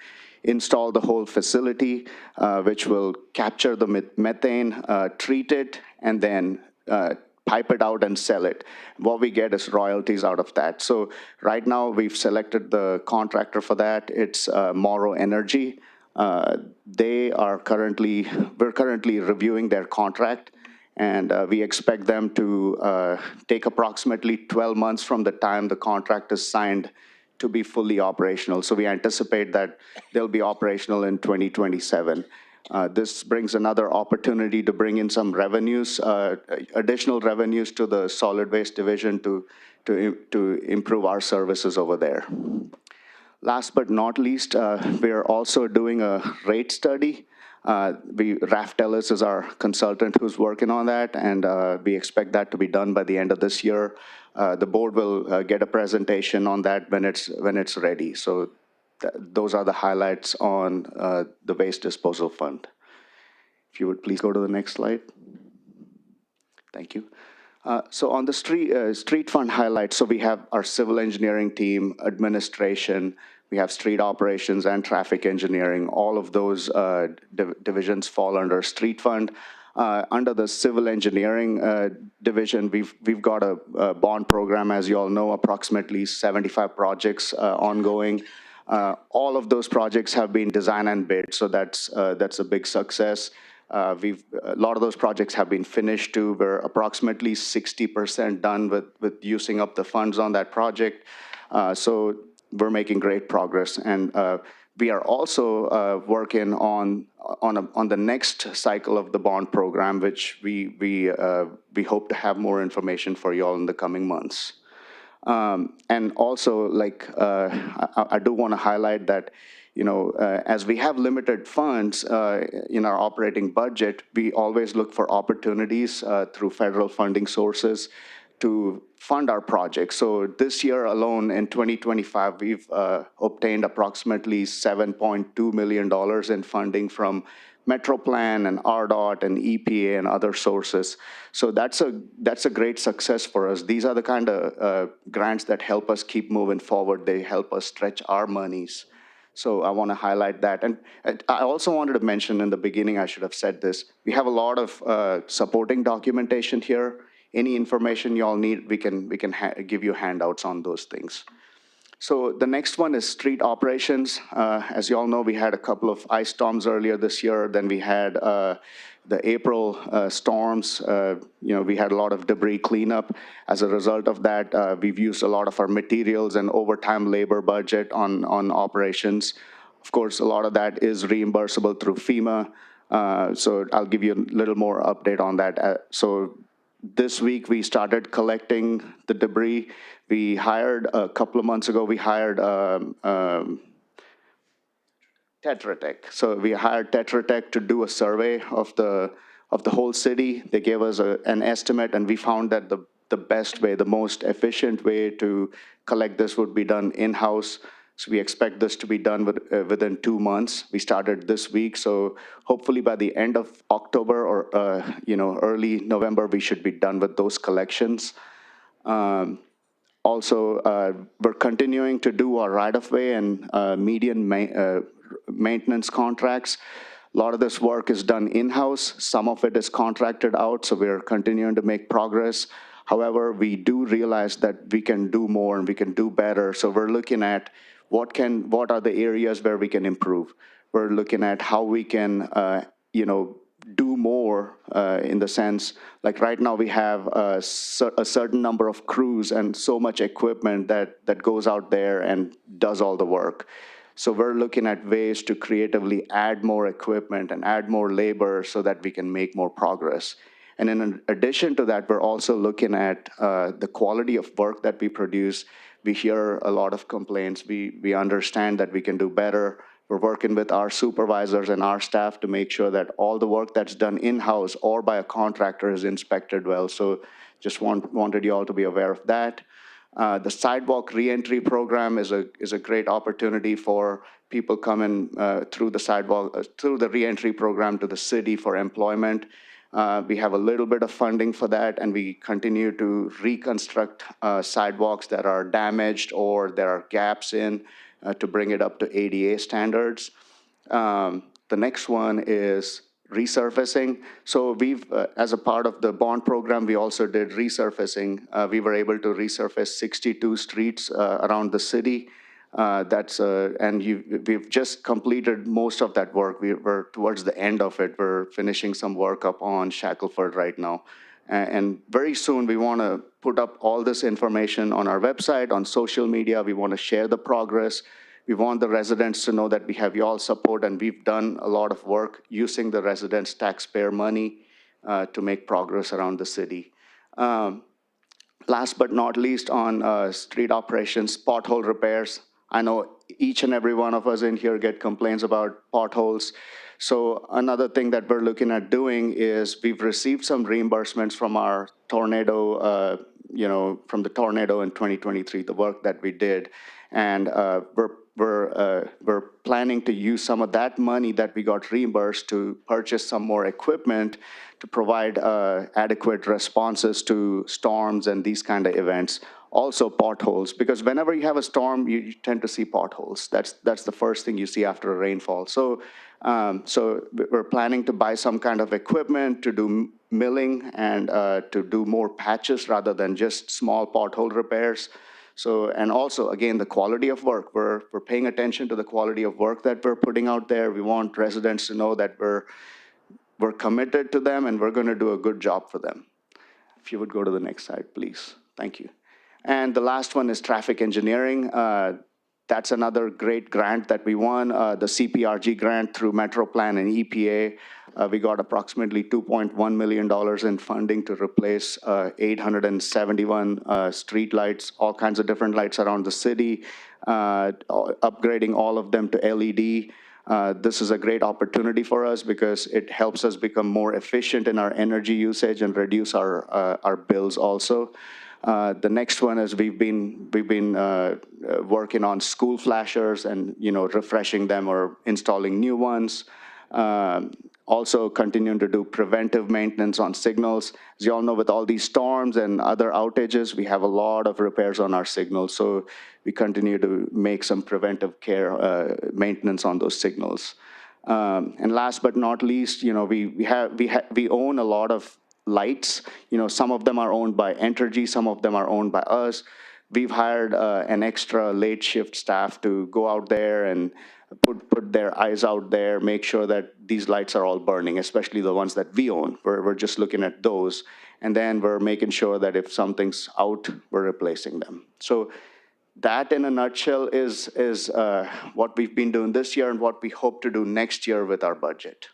install the whole facility, which will capture the methane, treat it, and then pipe it out and sell it. What we get is royalties out of that. So right now we've selected the contractor for that. It's Morrow Energy. we're currently reviewing their contract, and we expect them to take approximately 12 months from the time the contract is signed to be fully operational. So we anticipate that they'll be operational in 2027. This brings another opportunity to bring in some revenues, additional revenues to the solid waste division to improve our services over there. Last but not least, we are also doing a rate study. Raf Ellis is our consultant who's working on that, and we expect that to be done by the end of this year. The board will get a presentation on that when it's ready. So those are the highlights on the waste disposal fund. If you would please go to the next slide. Thank you. So on the street fund highlights, so we have our civil engineering team, administration, we have street operations and traffic engineering. All of those divisions fall under street fund. Under the civil engineering division, we've got a bond program, as you all know, approximately 75 projects ongoing. All of those projects have been designed and bid, so that's a big success. A lot of those projects have been finished too. We're approximately 60% done with using up the funds on that project. So we're making great progress. And we are also working on the next cycle of the bond program, which we hope to have more information for you all in the coming months. And also, I do want to highlight that, as we have limited funds in our operating budget, we always look for opportunities through federal funding sources to fund our projects. So this year alone, in 2025, we've obtained approximately $7.2 million in funding from MetroPlan and RDOT and EPA and other sources. So that's a great success for us. These are the kind of grants that help us keep moving forward. They help us stretch our monies. So I want to highlight that. And I also wanted to mention in the beginning, I should have said this, we have a lot of supporting documentation here. Any information you all need, we can give you handouts on those things. So the next one is street operations. As you all know, we had a couple of ice storms earlier this year. Then we had the April storms. We had a lot of debris cleanup. As a result of that, we've used a lot of our materials and overtime labor budget on operations. Of course, a lot of that is reimbursable through FEMA. So I'll give you a little more update on that. So this week, we started collecting the debris. We hired, a couple of months ago, we hired Tetra Tech. So we hired Tetra Tech to do a survey of the whole city. They gave us an estimate, and we found that the best way, the most efficient way to collect this would be done in-house. So we expect this to be done within 2 months. We started this week, so hopefully by the end of October or early November, we should be done with those collections. Also, we're continuing to do our right-of-way and median maintenance contracts. A lot of this work is done in-house. Some of it is contracted out, so we're continuing to make progress. However, we do realize that we can do more and we can do better. So we're looking at what are the areas where we can improve. We're looking at how we can, do more in the sense, like right now we have a certain number of crews and so much equipment that goes out there and does all the work. So we're looking at ways to creatively add more equipment and add more labor so that we can make more progress. And in addition to that, we're also looking at the quality of work that we produce. We hear a lot of complaints. We understand that we can do better. We're working with our supervisors and our staff to make sure that all the work that's done in-house or by a contractor is inspected well. So just wanted you all to be aware of that. The sidewalk reentry program is a great opportunity for people coming through the reentry program to the city for employment. We have a little bit of funding for that, and we continue to reconstruct sidewalks that are damaged or there are gaps in to bring it up to ADA standards. The next one is resurfacing. So we've, as a part of the bond program, we also did resurfacing. We were able to resurface 62 streets around the city. We've just completed most of that work. We're towards the end of it. We're finishing some work up on Shackleford right now. And very soon, we want to put up all this information on our website, on social media. We want to share the progress. We want the residents to know that we have y'all support, and we've done a lot of work using the residents' taxpayer money to make progress around the city. Last but not least, on street operations, pothole repairs. I know each and every one of us in here get complaints about potholes. So another thing that we're looking at doing is we've received some reimbursements from our tornado, from the tornado in 2023, the work that we did. And we're planning to use some of that money that we got reimbursed to purchase some more equipment to provide adequate responses to storms and these kind of events. Also potholes, because whenever you have a storm, you tend to see potholes. That's the first thing you see after a rainfall. So we're planning to buy some kind of equipment to do milling and to do more patches rather than just small pothole repairs. So, and also, again, the quality of work. We're paying attention to the quality of work that we're putting out there. We want residents to know that we're committed to them and we're going to do a good job for them. If you would go to the next slide, please. Thank you. And the last one is traffic engineering. That's another great grant that we won, the CPRG grant through MetroPlan and EPA. We got approximately $2.1 million in funding to replace 871 street lights, all kinds of different lights around the city, upgrading all of them to LED. This is a great opportunity for us because it helps us become more efficient in our energy usage and reduce our bills also. The next one is we've been working on school flashers and refreshing them or installing new ones. Also continuing to do preventive maintenance on signals. As you all know, with all these storms and other outages, we have a lot of repairs on our signals. So we continue to make some preventive care maintenance on those signals. And last but not least, we own a lot of lights. Some of them are owned by Entergy, some of them are owned by us. We've hired an extra late shift staff to go out there and put their eyes out there, make sure that these lights are all burning, especially the ones that we own. We're just looking at those. And then we're making sure that if something's out, we're replacing them. So that in a nutshell is what we've been doing this year and what we hope to do next year with our budget.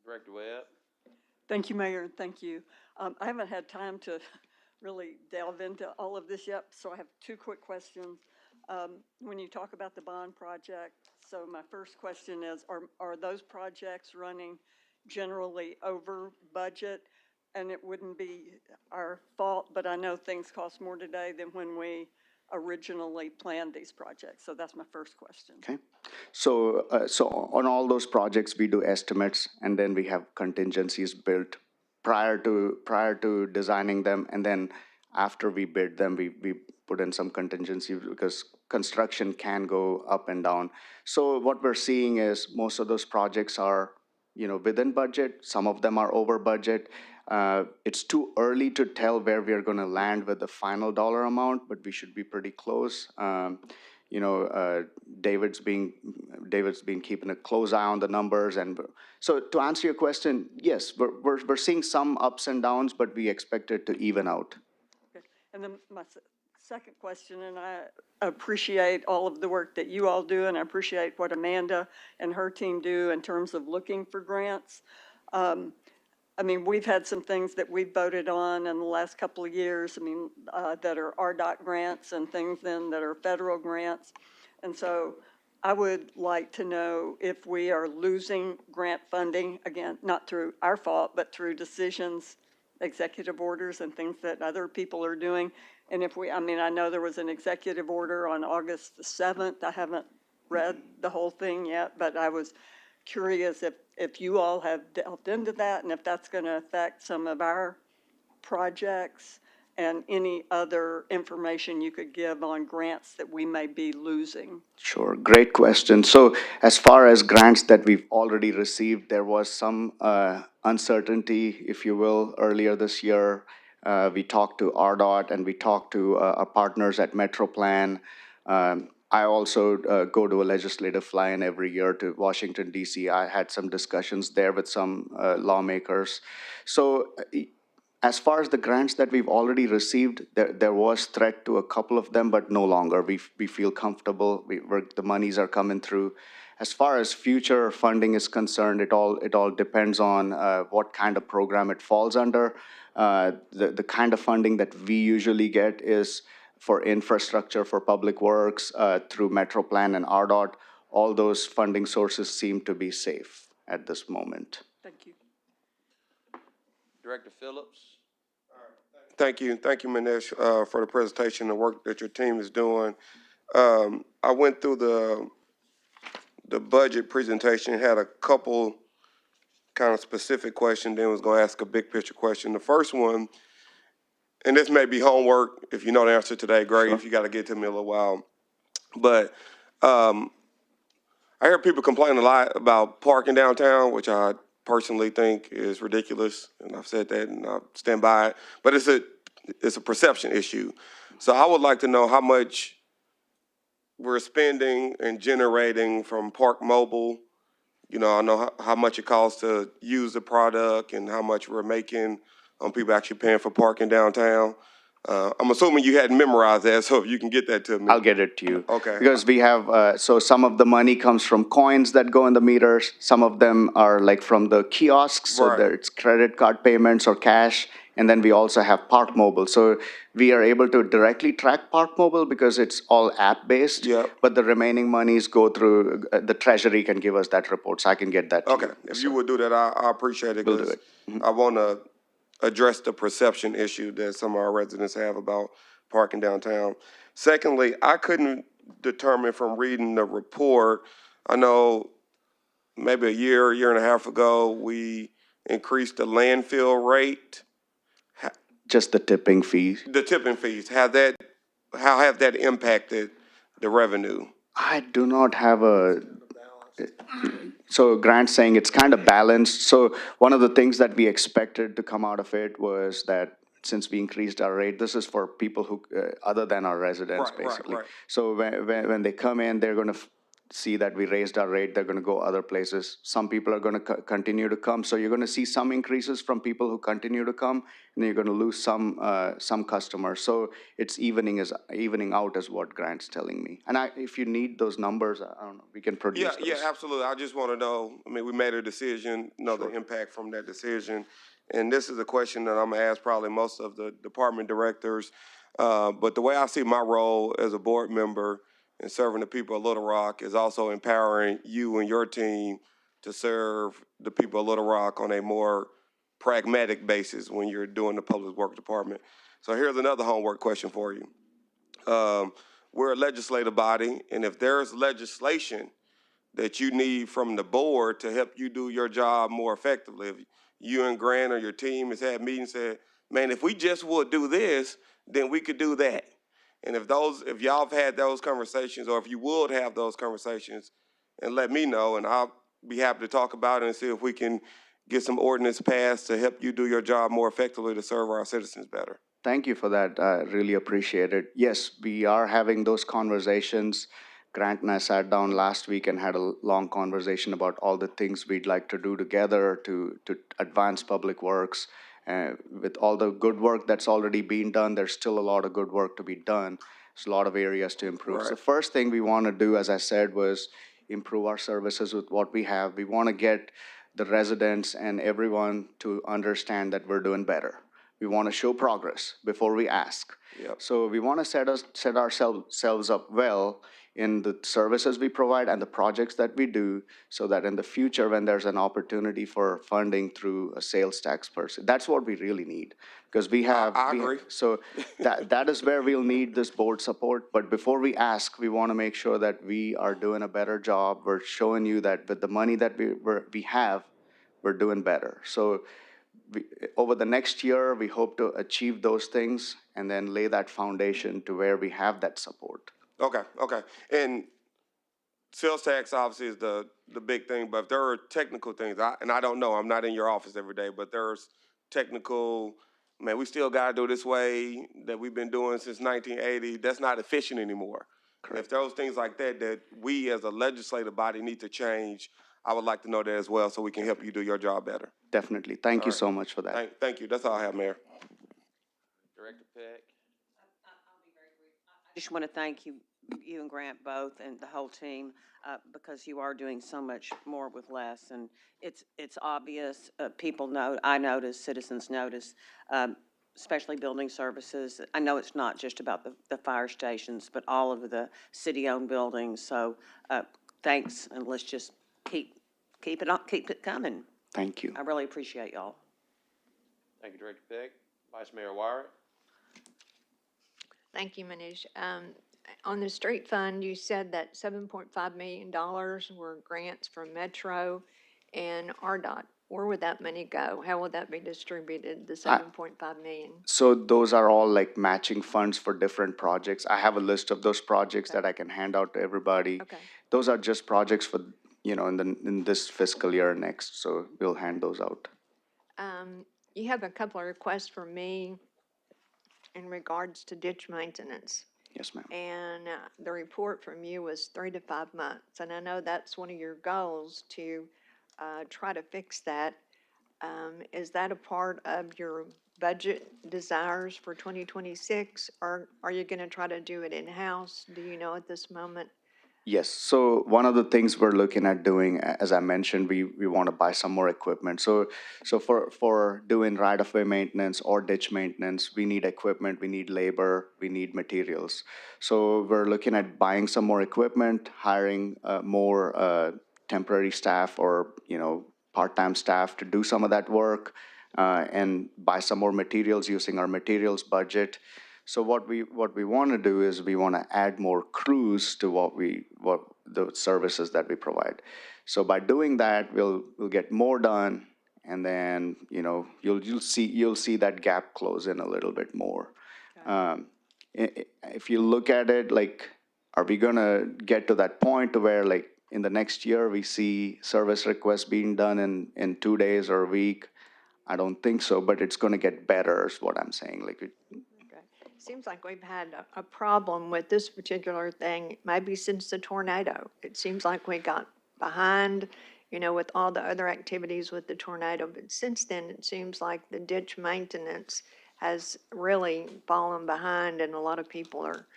Director Webb? Thank you, Mayor, and thank you. I haven't had time to really delve into all of this yet, so I have two quick questions. When you talk about the bond project, so my first question is, are those projects running generally over budget? And it wouldn't be our fault, but I know things cost more today than when we originally planned these projects. So that's my first question. Okay. So on all those projects, we do estimates, and then we have contingencies built prior to designing them, and then after we bid them, we put in some contingency because construction can go up and down. So what we're seeing is most of those projects are within budget. Some of them are over budget. It's too early to tell where we are going to land with the final dollar amount, but we should be pretty close. David's been keeping a close eye on the numbers, and so to answer your question, yes, we're seeing some ups and downs, but we expect it to even out. Okay. And then my second question, and I appreciate all of the work that you all do, and I appreciate what Amanda and her team do in terms of looking for grants. I mean, we've had some things that we've voted on in the last couple of years, that are RDOT grants and things then that are federal grants. And so I would like to know if we are losing grant funding, again, not through our fault, but through decisions, executive orders and things that other people are doing. And if I know there was an executive order on August the 7th. I haven't read the whole thing yet, but I was curious if you all have delved into that and if that's going to affect some of our projects and any other information you could give on grants that we may be losing. Sure, great question. So as far as grants that we've already received, there was some uncertainty, if you will, earlier this year We talked to RDOT and we talked to our partners at Metroplan. I also go to a legislative fly-in every year to Washington, D.C. I had some discussions there with some lawmakers. So as far as the grants that we've already received, there was threat to a couple of them, but no longer. We feel comfortable. The monies are coming through. As far as future funding is concerned, it all depends on what kind of program it falls under. The kind of funding that we usually get is for infrastructure, for public works, through Metroplan and RDOT. All those funding sources seem to be safe at this moment. Thank you. Director Phillips? Thank you, Manish, for the presentation, the work that your team is doing. I went through the budget presentation, had a couple kind of specific questions, then was going to ask a big picture question. The first one, and this may be homework. If you know the answer today, great. Sure. If you got to get to me a little while, but I hear people complain a lot about parking downtown, which I personally think is ridiculous, and I've said that, and I stand by it. But it's a perception issue. So I would like to know how much we're spending and generating from Park Mobile. You know, I know how much it costs to use the product and how much we're making on people actually paying for parking downtown. I'm assuming you hadn't memorized that, so if you can get that to me. I'll get it to you. Okay. Because we have, so some of the money comes from coins that go in the meters. Some of them are like from the kiosks, so Right. that it's credit card payments or cash. And then we also have Park Mobile. So we are able to directly track Park Mobile because it's all app-based. Yep. But the remaining monies go through, the treasury can give us that report, so I can get that to you. Okay, Yes, if you sir. would do that, I appreciate it. We'll do 'Cause it. I want to address the perception issue that some of our residents have about parking downtown. Secondly, I couldn't determine from reading the report, I know maybe a year and a half ago, we increased the landfill rate, Just the tipping fees. the tipping fees. How have that impacted the revenue? I do not have a, so Grant's saying it's kind of balanced. So one of the things that we expected to come out of it was that since we increased our rate, this is for people who, other than our residents, Right, basically. right. So when they come in, they're going to see that we raised our rate, they're going to go other places. Some people are going to continue to come. So you're going to see some increases from people who continue to come, and you're going to lose some customers. So it's evening out is what Grant's telling me. And if you need those numbers, I don't know, we can produce Yeah, those. yeah, absolutely. I just want to know, I mean, we made a decision, know the impact from that decision. And this is a question that I'm gonna ask probably most of the department directors. But the way I see my role as a board member and serving the people of Little Rock is also empowering you and your team to serve the people of Little Rock on a more pragmatic basis when you're doing the public works department. So here's another homework question for you. We're a legislative body, and if there's legislation that you need from the board to help you do your job more effectively, if you and Grant or your team has had meetings and said, man, if we just would do this, then we could do that. And if y'all have had those conversations, or if you would have those conversations, and let me know, and I'll be happy to talk about it and see if we can get some ordinance passed to help you do your job more effectively to serve our citizens better. Thank you for that. I really appreciate it. Yes, we are having those conversations. Grant and I sat down last week and had a long conversation about all the things we'd like to do together to advance public works. With all the good work that's already been done, there's still a lot of good work to be done. There's a lot of areas to improve. Right. So the first thing we want to do, as I said, was improve our services with what we have. We want to get the residents and everyone to understand that we're doing better. We want to show progress before we ask. Yep. So we want to set ourselves up well in the services we provide and the projects that we do, so that in the future, when there's an opportunity for funding through a sales tax person, that's what we really need. Because we have. I agree. So that is where we'll need this board support. But before we ask, we want to make sure that we are doing a better job. We're showing you that with the money that we have, we're doing better. So over the next year, we hope to achieve those things and then lay that foundation to where we have that support. Okay. And sales tax obviously is the big thing, but if there are technical things, and I don't know, I'm not in your office every day, but there's technical man, we still gotta do this way that we've been doing since 1980. That's not efficient anymore. If those things like that we as a legislative body need to change, I would like to know that as well, so we can help you do your job better. Definitely. Thank you right. so much for that. Thank you. That's all I have, Mayor. Director Peck. I just want to thank you and Grant both and the whole team, because you are doing so much more with less. And it's obvious, people know, I notice, citizens notice, especially building services. I know it's not just about the fire stations, but all of the city-owned buildings. So thanks, and let's just keep it coming. Thank you. I really appreciate y'all. Thank you, Director Peck. Vice Mayor Wire. Thank you, Manish. On the street fund, you said that $7.5 million were grants from Metro and RDOT. Where would that money go? How would that be distributed, the 7.5 million? So those are all like matching funds for different projects. I have a list of those projects Okay. that I can hand out to everybody. Okay. Those are just projects for, in this fiscal year next, so we'll hand those out. You have a couple of requests for me in regards to ditch maintenance. Yes, ma'am. And the report from you was 3 to 5 months. And I know that's one of your goals to try to fix that. Is that a part of your budget desires for 2026? Or are you going to try to do it in-house? Do you know at this moment? Yes, so one of the things we're looking at doing, as I mentioned, we want to buy some more equipment. So for doing right-of-way maintenance or ditch maintenance, we need equipment, we need labor, we need materials. So we're looking at buying some more equipment, hiring more temporary staff or, part-time staff to do some of that work, and buy some more materials using our materials budget. So what we want to do is we want to add more crews to what the services that we provide. So by doing that, we'll get more done, and then you'll see that gap close in a little bit more. If you look at it, like, are we gonna get to that point where, like, in the next year we see service requests being done in 2 days or a week? I don't think so, but it's gonna get better is what I'm saying. Like, Seems like we've had a problem with this particular thing, maybe since the tornado. It seems like we got behind, with all the other activities with the tornado. But since then, it seems like the ditch maintenance has really fallen behind, and a lot of people are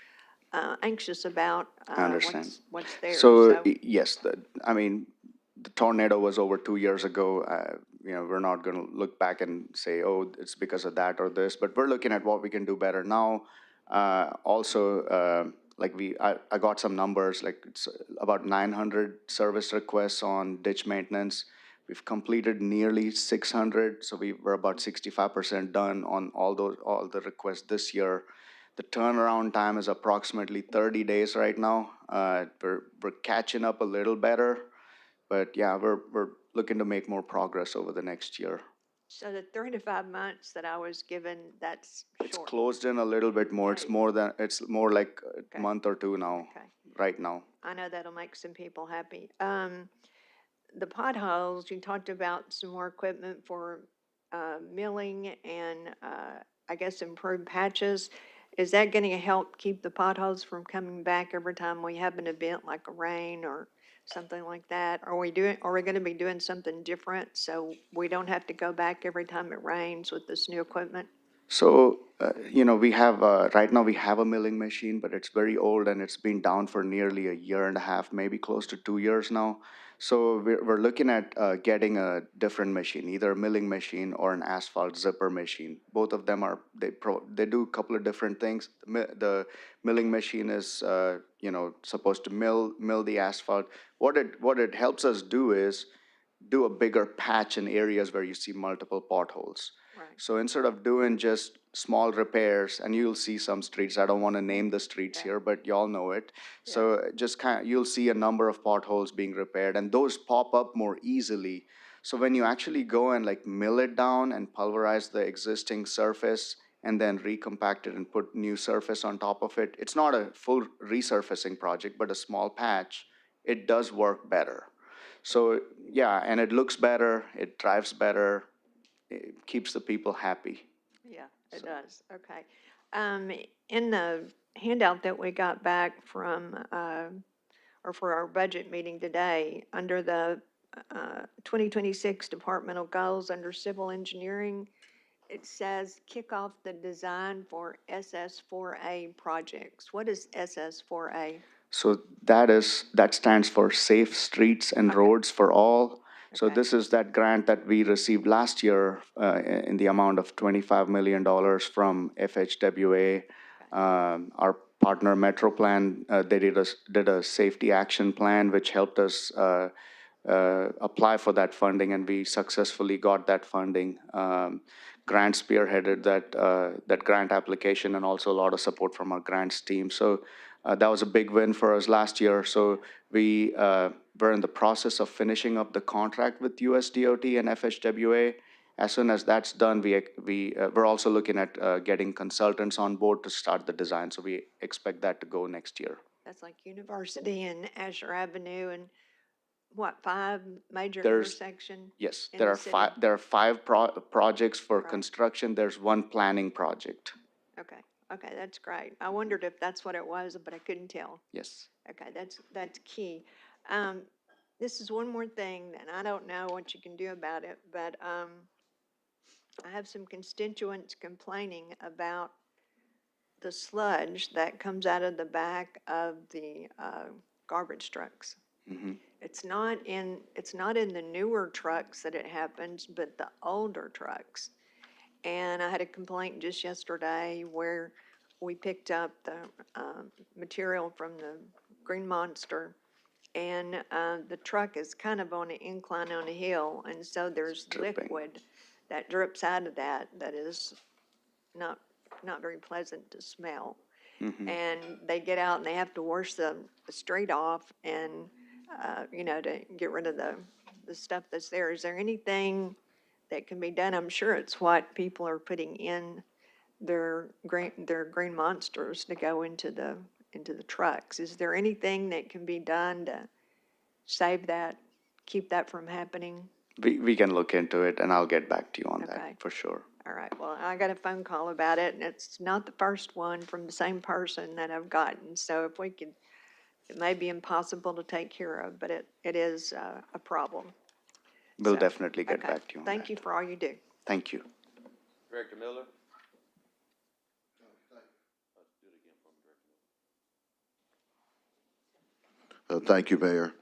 anxious about I understand. what's there. So yes, the tornado was over 2 years ago. We're not going to look back and say, oh, it's because of that or this, but we're looking at what we can do better now. I got some numbers, like it's about 900 service requests on ditch maintenance. We've completed nearly 600, so we were about 65% done on all the requests this year. The turnaround time is approximately 30 days right now. We're catching up a little better, but yeah, we're looking to make more progress over the next year. So the 3 to 5 months that I was given, that's It's short. closed in a little bit more. Okay. It's more like a Okay. month or two now, Okay. right now. I know that'll make some people happy. The potholes, you talked about some more equipment for milling and I guess improved patches. Is that going to help keep the potholes from coming back every time we have an event like a rain or something like that? Are we going to be doing something different so we don't have to go back every time it rains with this new equipment? So, we have, right now we have a milling machine, but it's very old and it's been down for nearly a year and a half, maybe close to 2 years now. So we're looking at getting a different machine, either a milling machine or an asphalt zipper machine. Both of them they do a couple of different things. The milling machine is, supposed to mill the asphalt. What it helps us do is do a bigger patch in areas where you see multiple potholes. Right. So instead of doing just small repairs, and you'll see some streets, I don't want to name the streets here, but y'all know it. So just you'll see a number of potholes being repaired, and those pop up more easily. So when you actually go and like mill it down and pulverize the existing surface and then recompact it and put new surface on top of it, it's not a full resurfacing project, but a small patch. It does work better. So yeah, and it looks better, it drives better, it keeps the people happy. Yeah, It So- does, okay. In the handout that we got back from, or for our budget meeting today, under the 2026 departmental goals under civil engineering, it says kick off the design for SS4A projects. What is SS4A? So that stands for Safe Streets and Okay. Roads for All. So Okay. this is that grant that we received last year in the amount of $25 million from FHWA. Our partner Metro Plan, they did a safety action plan, which helped us apply for that funding, and we successfully got that funding. Grant spearheaded that grant application, and also a lot of support from our grants team. So that was a big win for us last year. So we were in the process of finishing up the contract with USDOT and FHWA. As soon as that's done, we're also looking at getting consultants on board to start the design. So we expect that to go next year. That's like University and Asher Avenue and what, 5 major There's- intersection? Yes, in there the are city? five projects for Right. construction. There's one planning project. Okay, okay, that's great. I wondered if that's what it was, but I couldn't tell. Yes. Okay, that's key. This is one more thing, and I don't know what you can do about it, but I have some constituents complaining about the sludge that comes out of the back of the garbage trucks. It's not in the newer trucks that it happens, but the older trucks. And I had a complaint just yesterday where we picked up the material from the Green Monster, and the truck is kind of on an incline on a hill, and so there's dripping. liquid that drips out of that is not very pleasant to smell. And they get out and they have to wash the street off and, to get rid of the stuff that's there. Is there anything that can be done? I'm sure it's what people are putting in their green monsters to go into the trucks. Is there anything that can be done to save that, keep that from happening? We can look into it, and I'll get back to you on Okay. that for sure. All right, well, I got a phone call about it, and it's not the first one from the same person that I've gotten. So if we could, it may be impossible to take care of, but it is a problem. We'll So, definitely get okay. back to you on that. Thank you for all you do. Thank you. Director Miller? Thank you, Mayor.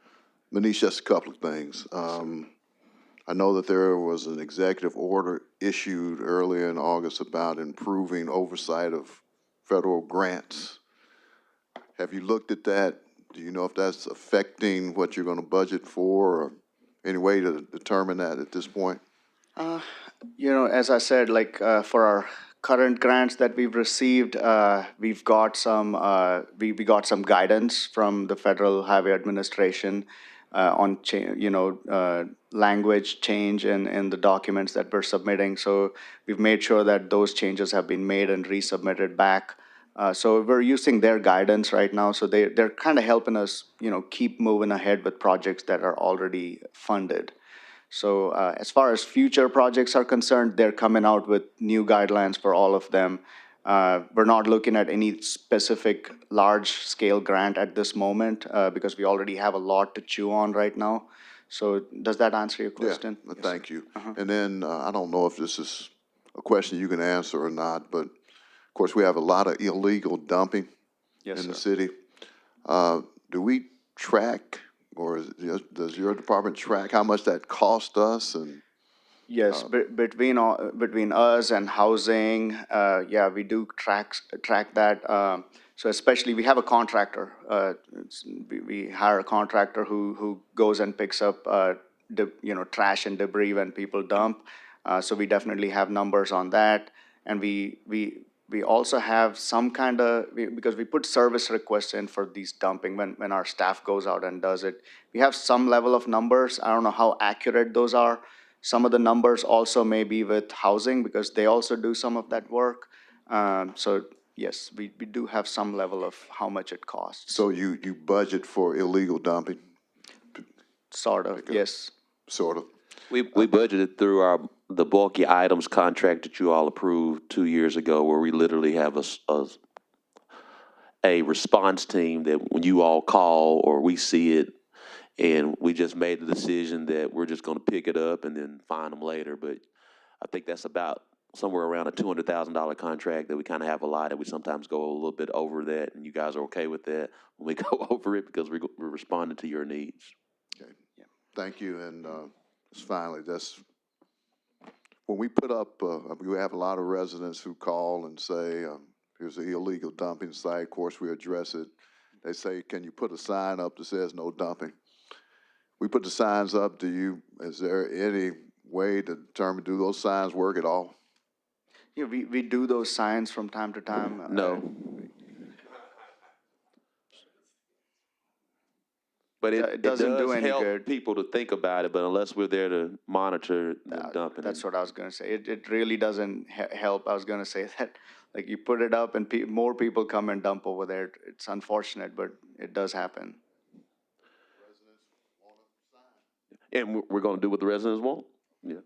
Manish, just a couple of things. I know that there was an executive order issued earlier in August about improving oversight of federal grants. Have you looked at that? Do you know if that's affecting what you're going to budget for, or any way to determine that at this point? As I said, for our current grants that we've received, we've got some we got some guidance from the Federal Highway Administration on language change in the documents that we're submitting. So we've made sure that those changes have been made and resubmitted back. So we're using their guidance right now. So they're kind of helping us, keep moving ahead with projects that are already funded. So as far as future projects are concerned, they're coming out with new guidelines for all of them. We're not looking at any specific large-scale grant at this moment because we already have a lot to chew on right now. So does that answer your question? Yeah, Yes, thank sir. you. And then, I don't know if this is a question you can answer or not, but of course, we have a lot of illegal dumping Yes, in the sir. city. Do we track, or does your department track how much that cost us? And Yes, between us and housing, we do track that. So especially, we have a contractor. We hire a contractor who goes and picks up trash and debris when people dump. So we definitely have numbers on that, and we also have some kind of, because we put service requests in for these dumping when our staff goes out and does it. We have some level of numbers. I don't know how accurate those are. Some of the numbers also may be with housing because they also do some of that work. So yes, we do have some level of how much it costs. so you budget for illegal dumping, Sort of, yes. sort of? We budgeted through our the bulky items contract that you all approved 2 years ago, where we literally have a response team that when you all call or we see it, and we just made the decision that we're just going to pick it up and then find them later. But I think that's about somewhere around a $200,000 contract that we kind of have a lot, and we sometimes go a little bit over that, and you guys are okay with that when we go over it because we're responding to your needs. Okay. Thank you, and finally, when we put up, we have a lot of residents who call and say, here's an illegal dumping site. Of course, we address it. They say, can you put a sign up that says no dumping? We put the signs up. Is there any way to determine, do those signs work at all? Yeah, we do those signs from time to time. No. But It doesn't do any help good. people to think about it, but unless we're there to monitor them dumping. That's what I was going to say. It really doesn't help. I was going to say that, like, you put it up and more people come and dump over there. It's unfortunate, but it does happen. And we're going to do what the residents want. Yeah.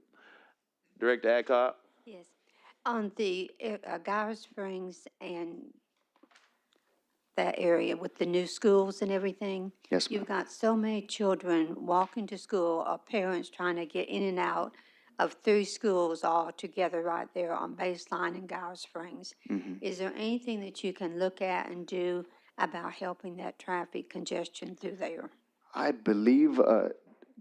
Director Adcock? Yes. On the Gower Springs and that area with the new schools and everything. Yes, ma'am. You've got so many children walking to school or parents trying to get in and out of 3 schools all together right there on Baseline and Gower Springs. Mm-hmm. Is there anything that you can look at and do about helping that traffic congestion through there? I believe,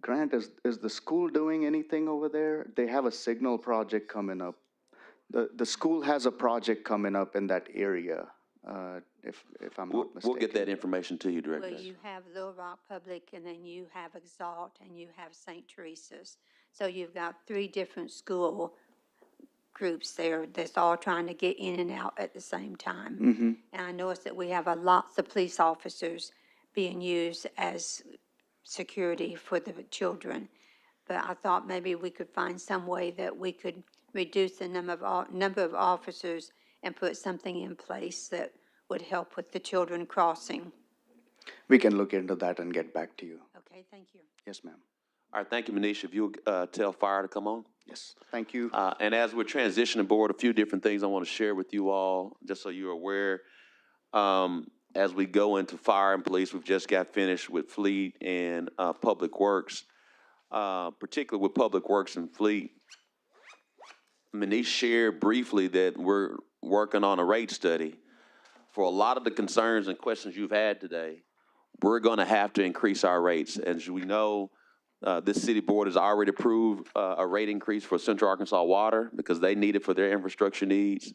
Grant, is the school doing anything over there? They have a signal project coming up. The school has a project coming up in that area, if I'm not mistaken. We'll get that information to you, Director. Well, you have Little Rock Public, and then you have Exalt, and you have St. Teresa's. So you've got 3 different school groups there that's all trying to get in and out at the same time. Mm-hmm. And I noticed that we have lots of police officers being used as security for the children. But I thought maybe we could find some way that we could reduce the number of officers and put something in place that would help with the children crossing. We can look into that and get back to you. Okay, thank you. Yes, ma'am. All right, thank you, Manisha. If you'll tell fire to come on. Yes, thank you. And as we're transitioning board, a few different things I want to share with you all, just so you're aware. As we go into fire and police, we've just got finished with fleet and public works, particularly with public works and fleet. Manish shared briefly that we're working on a rate study. For a lot of the concerns and questions you've had today, we're going to have to increase our rates. As we know, this city board has already approved a rate increase for Central Arkansas Water because they need it for their infrastructure needs.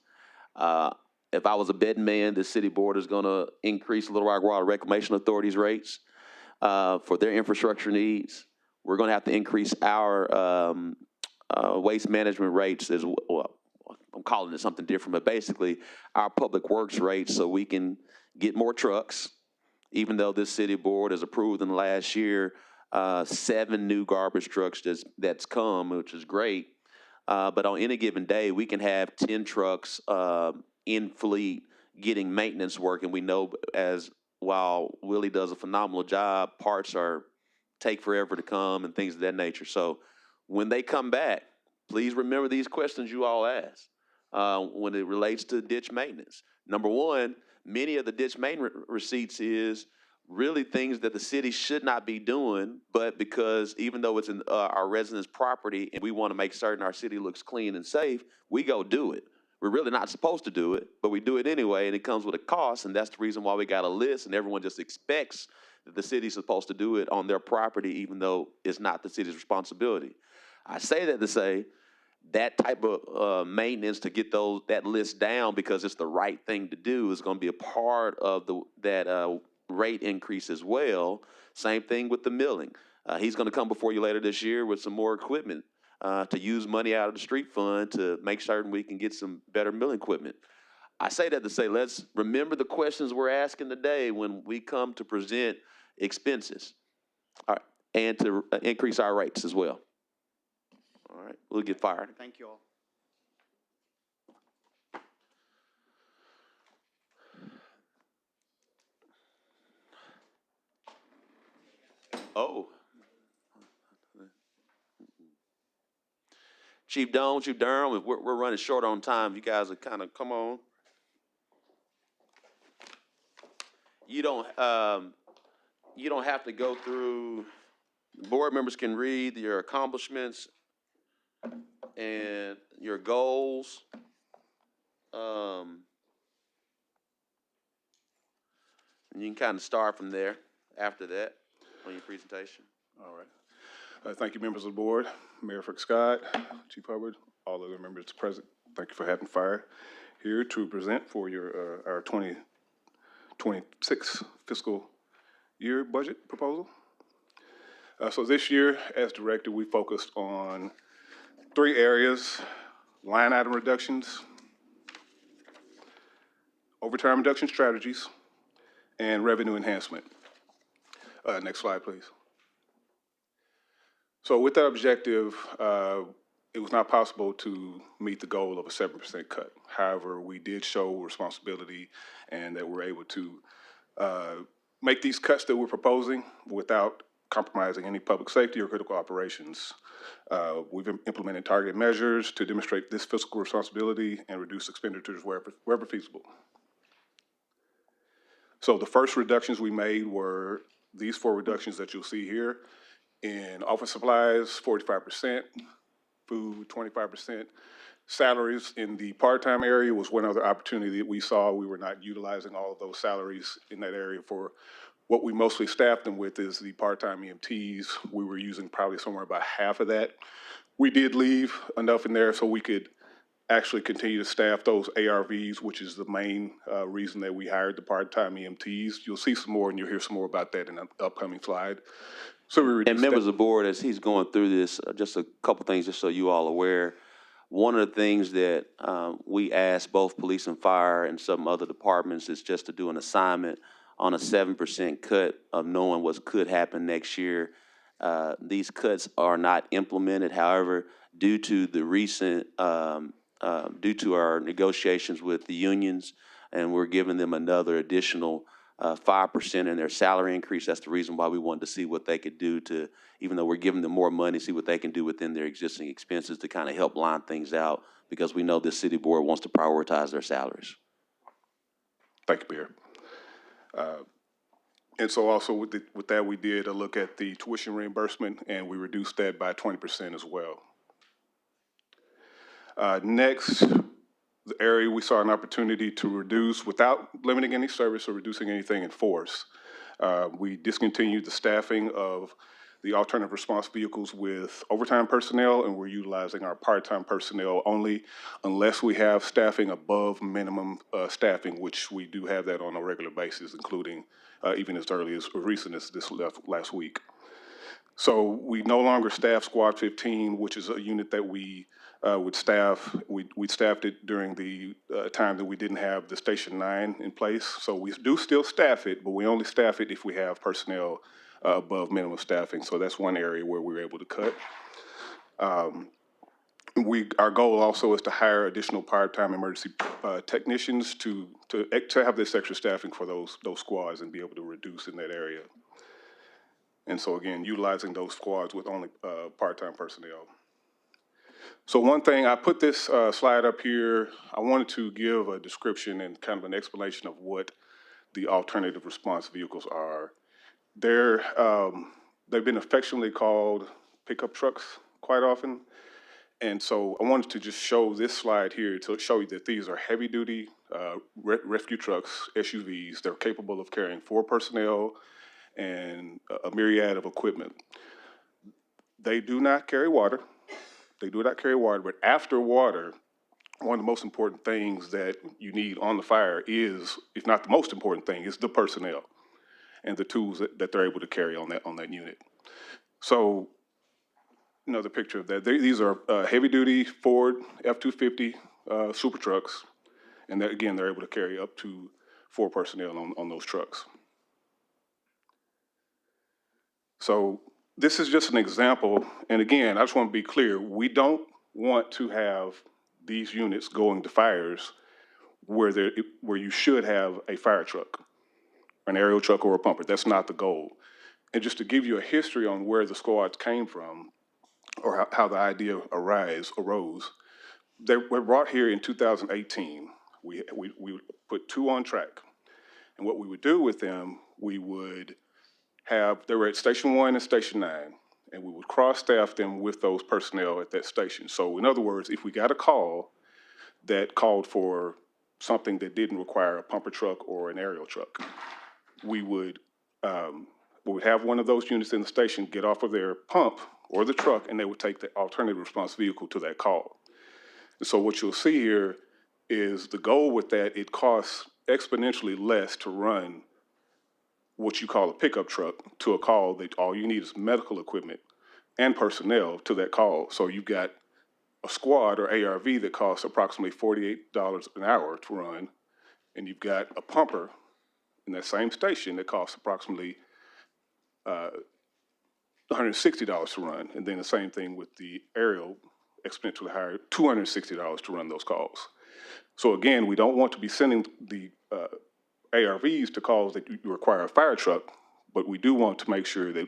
If I was a betting man, the city board is going to increase Little Rock Water Reclamation Authority's rates for their infrastructure needs. We're going to have to increase our waste management rates as well. I'm calling it something different, but basically our public works rates so we can get more trucks, even though this city board has approved in the last year 7 new garbage trucks that's come, which is great. But on any given day, we can have 10 trucks in fleet getting maintenance work. And we know while Willie does a phenomenal job, parts take forever to come and things of that nature. So when they come back, please remember these questions you all asked when it relates to ditch maintenance. Number one, many of the ditch maintenance receipts is really things that the city should not be doing, but because even though it's in our residents' property and we want to make certain our city looks clean and safe, we go do it. We're really not supposed to do it, but we do it anyway, and it comes with a cost, and that's the reason why we got a list, and everyone just expects that the city's supposed to do it on their property, even though it's not the city's responsibility. I say that to say that type of maintenance to get that list down because it's the right thing to do is going to be a part of that rate increase as well. Same thing with the milling. He's going to come before you later this year with some more equipment to use money out of the street fund to make certain we can get some better milling equipment. I say that to say let's remember the questions we're asking today when we come to present expenses. All right, and to increase our rates as well. All right, we'll get fired. Thank you all. Oh. Chief Doan, Chief Durham, if we're running short on time, you guys are kind of, come on. You don't have to go through, board members can read your accomplishments and your goals. And you can kind of start from there after that on your presentation. All right. Thank you, members of the board, Mayor Frick Scott, Chief Hubbard, all other members present. Thank you for having fire here to present for your our 2026 fiscal year budget proposal. So this year, as directed, we focused on 3 areas: line item reductions, overtime reduction strategies, and revenue enhancement. Next slide, please. So with that objective, it was not possible to meet the goal of a 7% cut. However, we did show responsibility and that we're able to make these cuts that we're proposing without compromising any public safety or critical operations. We've implemented targeted measures to demonstrate this fiscal responsibility and reduce expenditures wherever feasible. So the first reductions we made were these 4 reductions that you'll see here. In office supplies, 45%, food, 25%. Salaries in the part-time area was one other opportunity that we saw. We were not utilizing all of those salaries in that area for what we mostly staffed them with is the part-time EMTs. We were using probably somewhere about half of that. We did leave enough in there so we could actually continue to staff those ARVs, which is the main reason that we hired the part-time EMTs. You'll see some more and you'll hear some more about that in an upcoming slide. So we reduced and members of the board, as he's going through this, just a couple things just so you all aware. One of the things that we asked both police and fire and some other departments is just to do an assignment on a 7% cut of knowing what could happen next year. These cuts are not implemented. However, due to the recent due to our negotiations with the unions, and we're giving them another additional 5% in their salary increase. That's the reason why we wanted to see what they could do to, even though we're giving them more money, see what they can do within their existing expenses to kind of help line things out, because we know the city board wants to prioritize their salaries. Thank you, Mayor. And so also with that, we did a look at the tuition reimbursement, and we reduced that by 20% as well. Next, the area we saw an opportunity to reduce without limiting any service or reducing anything in force. We discontinued the staffing of the alternative response vehicles with overtime personnel, and we're utilizing our part-time personnel only unless we have staffing above minimum staffing, which we do have that on a regular basis, including even as early as recent as this last week. So we no longer staff Squad 15, which is a unit that we would staff. We staffed it during the time that we didn't have the Station 9 in place. So we do still staff it, but we only staff it if we have personnel above minimum staffing. So that's one area where we were able to cut. Our goal also is to hire additional part-time emergency technicians to have this extra staffing for those squads and be able to reduce in that area. And so again, utilizing those squads with only part-time personnel. So one thing, I put this slide up here. I wanted to give a description and kind of an explanation of what the alternative response vehicles are. They've been affectionately called pickup trucks quite often. And so I wanted to just show this slide here to show you that these are heavy-duty rescue trucks, SUVs. They're capable of carrying 4 personnel and a myriad of equipment. They do not carry water. But after water, one of the most important things that you need on the fire is, if not the most important thing, is the personnel and the tools that they're able to carry on that unit. So, another picture of that. These are heavy-duty Ford F-250 super trucks, and again, they're able to carry up to 4 personnel on those trucks. So this is just an example, and again, I just want to be clear, we don't want to have these units going to fires where you should have a fire truck, an aerial truck, or a pumper. That's not the goal. And just to give you a history on where the squads came from, or how the idea arose. They were brought here in 2018. We put 2 on track. And what we would do with them, we would they were at Station 1 and Station 9, and we would cross-staff them with those personnel at that station. So in other words, if we got a call that called for something that didn't require a pumper truck or an aerial truck, we would have one of those units in the station get off of their pump or the truck, and they would take the alternative response vehicle to that call. And so what you'll see here is the goal with that, it costs exponentially less to run what you call a pickup truck to a call that all you need is medical equipment and personnel to that call. So you've got a squad or ARV that costs approximately $48 an hour to run, and you've got a pumper in that same station that costs approximately $160 to run, and then the same thing with the aerial, exponentially higher, $260 to run those calls. So again, we don't want to be sending the ARVs to calls that require a fire truck, but we do want to make sure that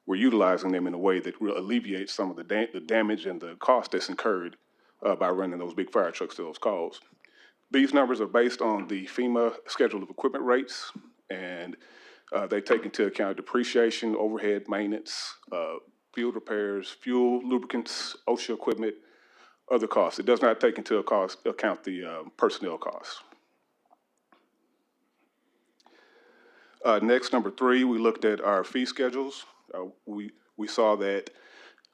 we're utilizing them in a way that will alleviate some of the damage and the cost that's incurred by running those big fire trucks to those calls. These numbers are based on the FEMA schedule of equipment rates, and they take into account depreciation, overhead maintenance, field repairs, fuel, lubricants, OSHA equipment, other costs. It does not take into account the personnel costs. Next, number 3, we looked at our fee schedules. We saw that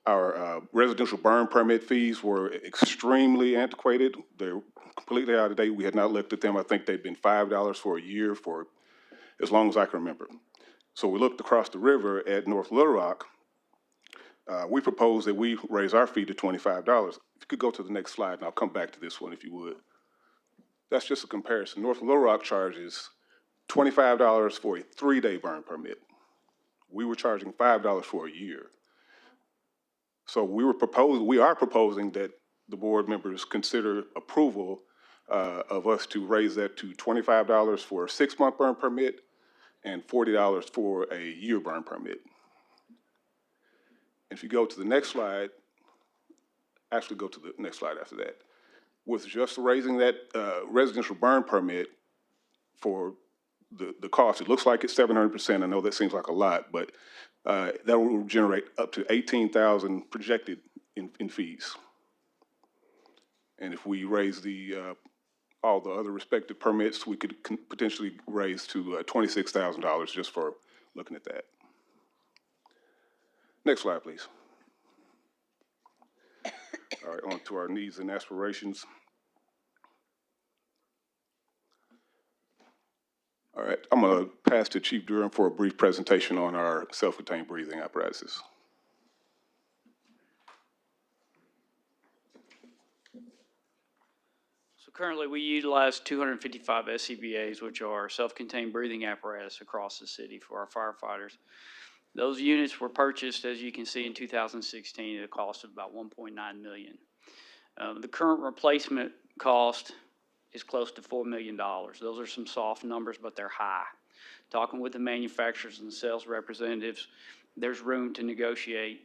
our residential burn permit fees were extremely antiquated. They're completely out of date. We had not looked at them. I think they've been $5 for a year for as long as I can remember. So we looked across the river at North Little Rock. We proposed that we raise our fee to $25. If you could go to the next slide, and I'll come back to this one if you would. That's just a comparison. North Little Rock charges $25 for a 3-day burn permit. We were charging $5 for a year. So we are proposing that the board members consider approval of us to raise that to $25 for a 6-month burn permit and $40 for a year burn permit. If you go to the next slide, actually go to the next slide after that. With just raising that residential burn permit for the cost, it looks like it's 700%. I know that seems like a lot, but that will generate up to $18,000 projected in fees. And if we raise all the other respective permits, we could potentially raise to $26,000 just for looking at that. Next slide, please. All right, on to our needs and aspirations. All right, I'm going to pass to Chief Durham for a brief presentation on our self-contained breathing apparatuses. So currently we utilize 255 SCBAs, which are self-contained breathing apparatus across the city for our firefighters. Those units were purchased, as you can see, in 2016 at a cost of about $1.9 million. The current replacement cost is close to $4 million. Those are some soft numbers, but they're high. Talking with the manufacturers and sales representatives, there's room to negotiate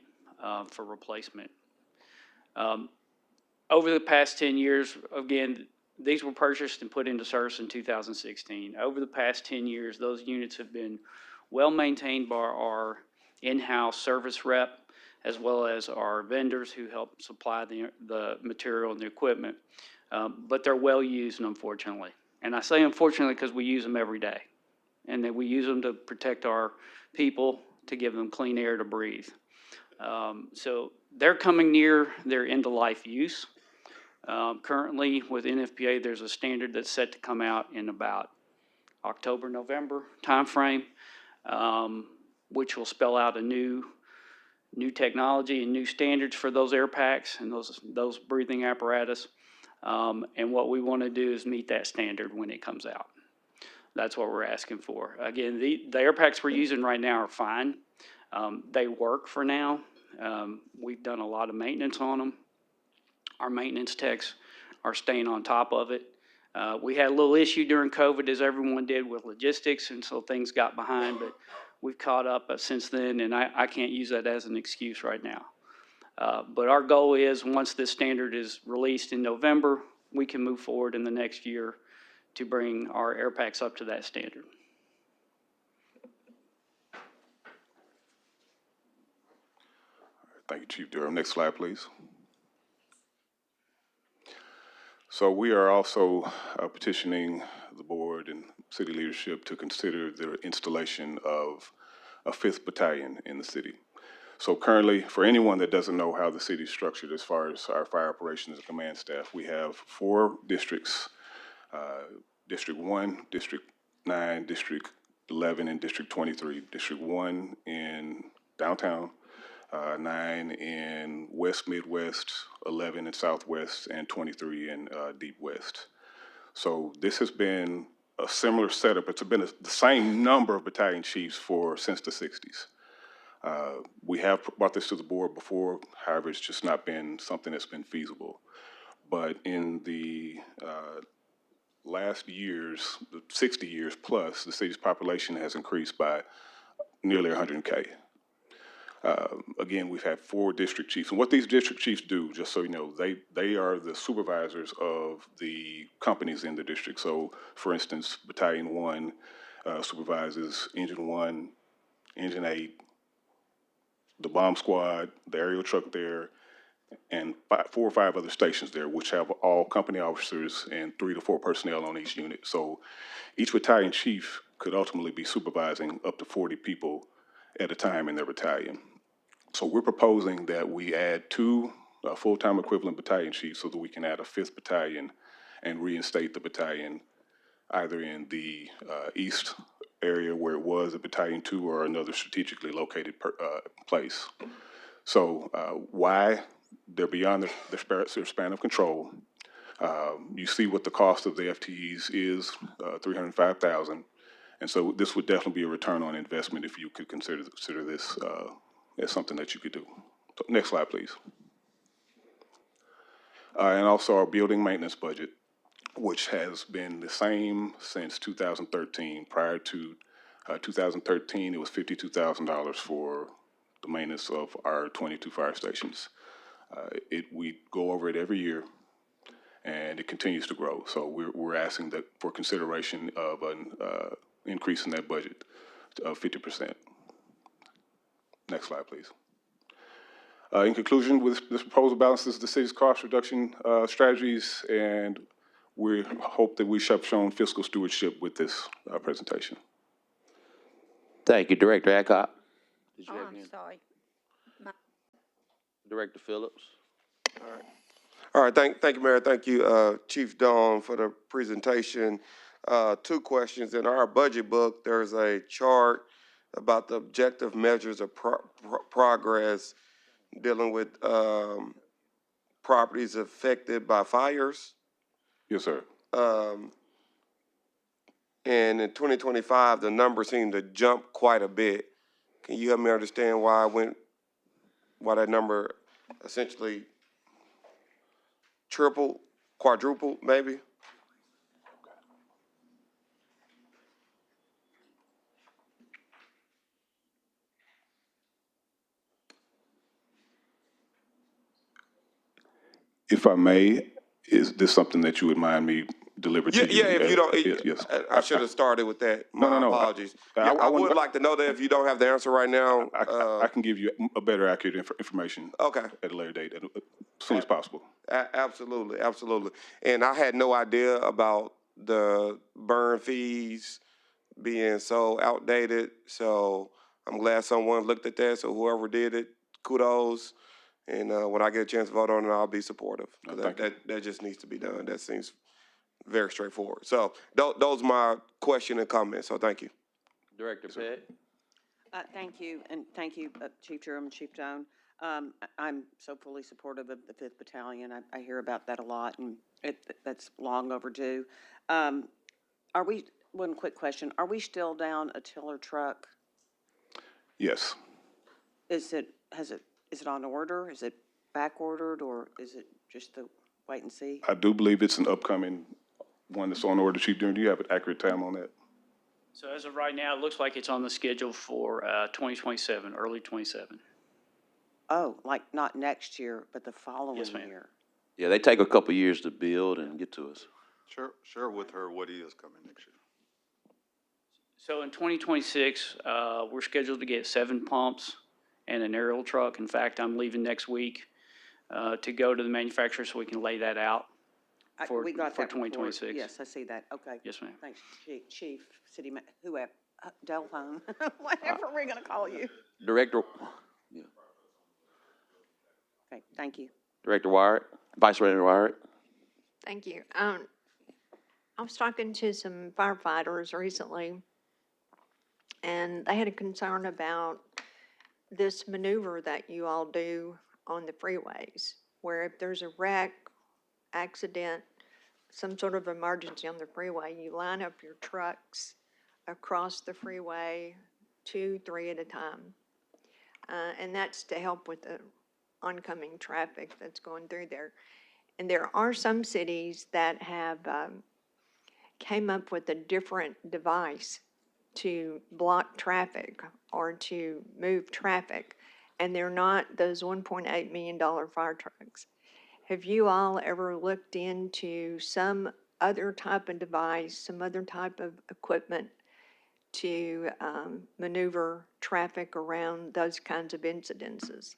for replacement. Over the past 10 years, again, these were purchased and put into service in 2016. Over the past 10 years, those units have been well maintained by our in-house service rep, as well as our vendors who help supply the material and the equipment. But they're well used, unfortunately. And I say unfortunately because we use them every day. And that we use them to protect our people, to give them clean air to breathe. So they're coming near their end-of-life use. Currently with NFPA, there's a standard that's set to come out in about October, November timeframe, which will spell out a new technology and new standards for those air packs and those breathing apparatus. And what we want to do is meet that standard when it comes out. That's what we're asking for. Again, the air packs we're using right now are fine. They work for now. We've done a lot of maintenance on them. Our maintenance techs are staying on top of it. We had a little issue during COVID, as everyone did, with logistics, and so things got behind, but we've caught up since then, and I can't use that as an excuse right now. But our goal is, once this standard is released in November, we can move forward in the next year to bring our air packs up to that standard. Thank you, Chief Durham. Next slide, please. So we are also petitioning the board and city leadership to consider the installation of a 5th battalion in the city. So currently, for anyone that doesn't know how the city is structured as far as our fire operations and command staff, we have 4 districts, District 1, District 9, District 11, and District 23. District 1 in downtown, 9 in West Midwest, 11 in Southwest, and 23 in Deep West. So this has been a similar setup. It's been the same number of battalion chiefs since the 60s. We have brought this to the board before, however, it's just not been something that's been feasible. But in the last years, 60 years plus, the city's population has increased by nearly 100K. Again, we've had 4 district chiefs. And what these district chiefs do, just so you know, they are the supervisors of the companies in the district. So, for instance, Battalion 1 supervises Engine 1, Engine 8, the bomb squad, the aerial truck there, and 4 or 5 other stations there, which have all company officers and 3 to 4 personnel on each unit. So each battalion chief could ultimately be supervising up to 40 people at a time in their battalion. So we're proposing that we add 2 full-time equivalent battalion chiefs so that we can add a 5th battalion and reinstate the battalion either in the east area where it was a Battalion 2 or another strategically located place. So why? They're beyond their span of control. You see what the cost of the FTEs is, $305,000. And so this would definitely be a return on investment if you could consider this as something that you could do. So next slide, please. And also our building maintenance budget, which has been the same since 2013. Prior to 2013, it was $52,000 for the maintenance of our 22 fire stations. We go over it every year, and it continues to grow. So we're asking for consideration of an increase in that budget of 50%. Next slide, please. In conclusion, this proposal balances the city's cost reduction strategies, and we hope that we have shown fiscal stewardship with this presentation. Thank you, Director Adcock. Did you Oh, have I'm any? sorry. Director Phillips. All right, thank you, Mayor. Thank you, Chief Dawn, for the presentation. 2 questions. In our budget book, there's a chart about the objective measures of progress dealing with properties affected by fires. Yes, sir. And in 2025, the number seemed to jump quite a bit. Can you help me understand why that number essentially tripled, quadrupled, maybe? If I may, is this something that you would mind me delivering to you? Yeah, if you don't, yes. I should have started with that. My apologies. I would like to know that if you don't have the answer right now. I can give you a better, accurate information. Okay. At a later date, as soon as possible. Absolutely. And I had no idea about the burn fees being so outdated. So I'm glad someone looked at that. So whoever did it, kudos. And when I get a chance to vote on it, I'll be supportive. That just needs to be done. That seems very straightforward. So those are my question and comments. So thank you. Director Pett. Thank you, and thank you, Chief Durham and Chief Doan. I'm so fully supportive of the 5th Battalion. I hear about that a lot, and that's long overdue. One quick question, are we still down a tiller truck? Yes. Is it on order? Is it back ordered, or is it just the wait and see? I do believe it's an upcoming one that's on order. Chief Durham, do you have an accurate time on that? So as of right now, it looks like it's on the schedule for 2027, early 27. Oh, like not next year, but the following Yes, ma'am. year? Yeah, they take a couple years to build and get to us. Share with her what is coming next year. So in 2026, we're scheduled to get 7 pumps and an aerial truck. In fact, I'm leaving next week to go to the manufacturer so we can lay that out for We got that report. 2026. Yes, I see that. Okay. Yes, ma'am. Thanks, Chief, City, whoever, Delphone, whatever we're gonna call you. Director, yeah. Okay, thank you. Director Wyatt, Vice President Wyatt. Thank you. I was talking to some firefighters recently, and they had a concern about this maneuver that you all do on the freeways, where if there's a wreck, accident, some sort of emergency on the freeway, you line up your trucks across the freeway, 2, 3 at a time. And that's to help with the oncoming traffic that's going through there. And there are some cities that have came up with a different device to block traffic or to move traffic, and they're not those $1.8 million fire trucks. Have you all ever looked into some other type of device, some other type of equipment to maneuver traffic around those kinds of incidences?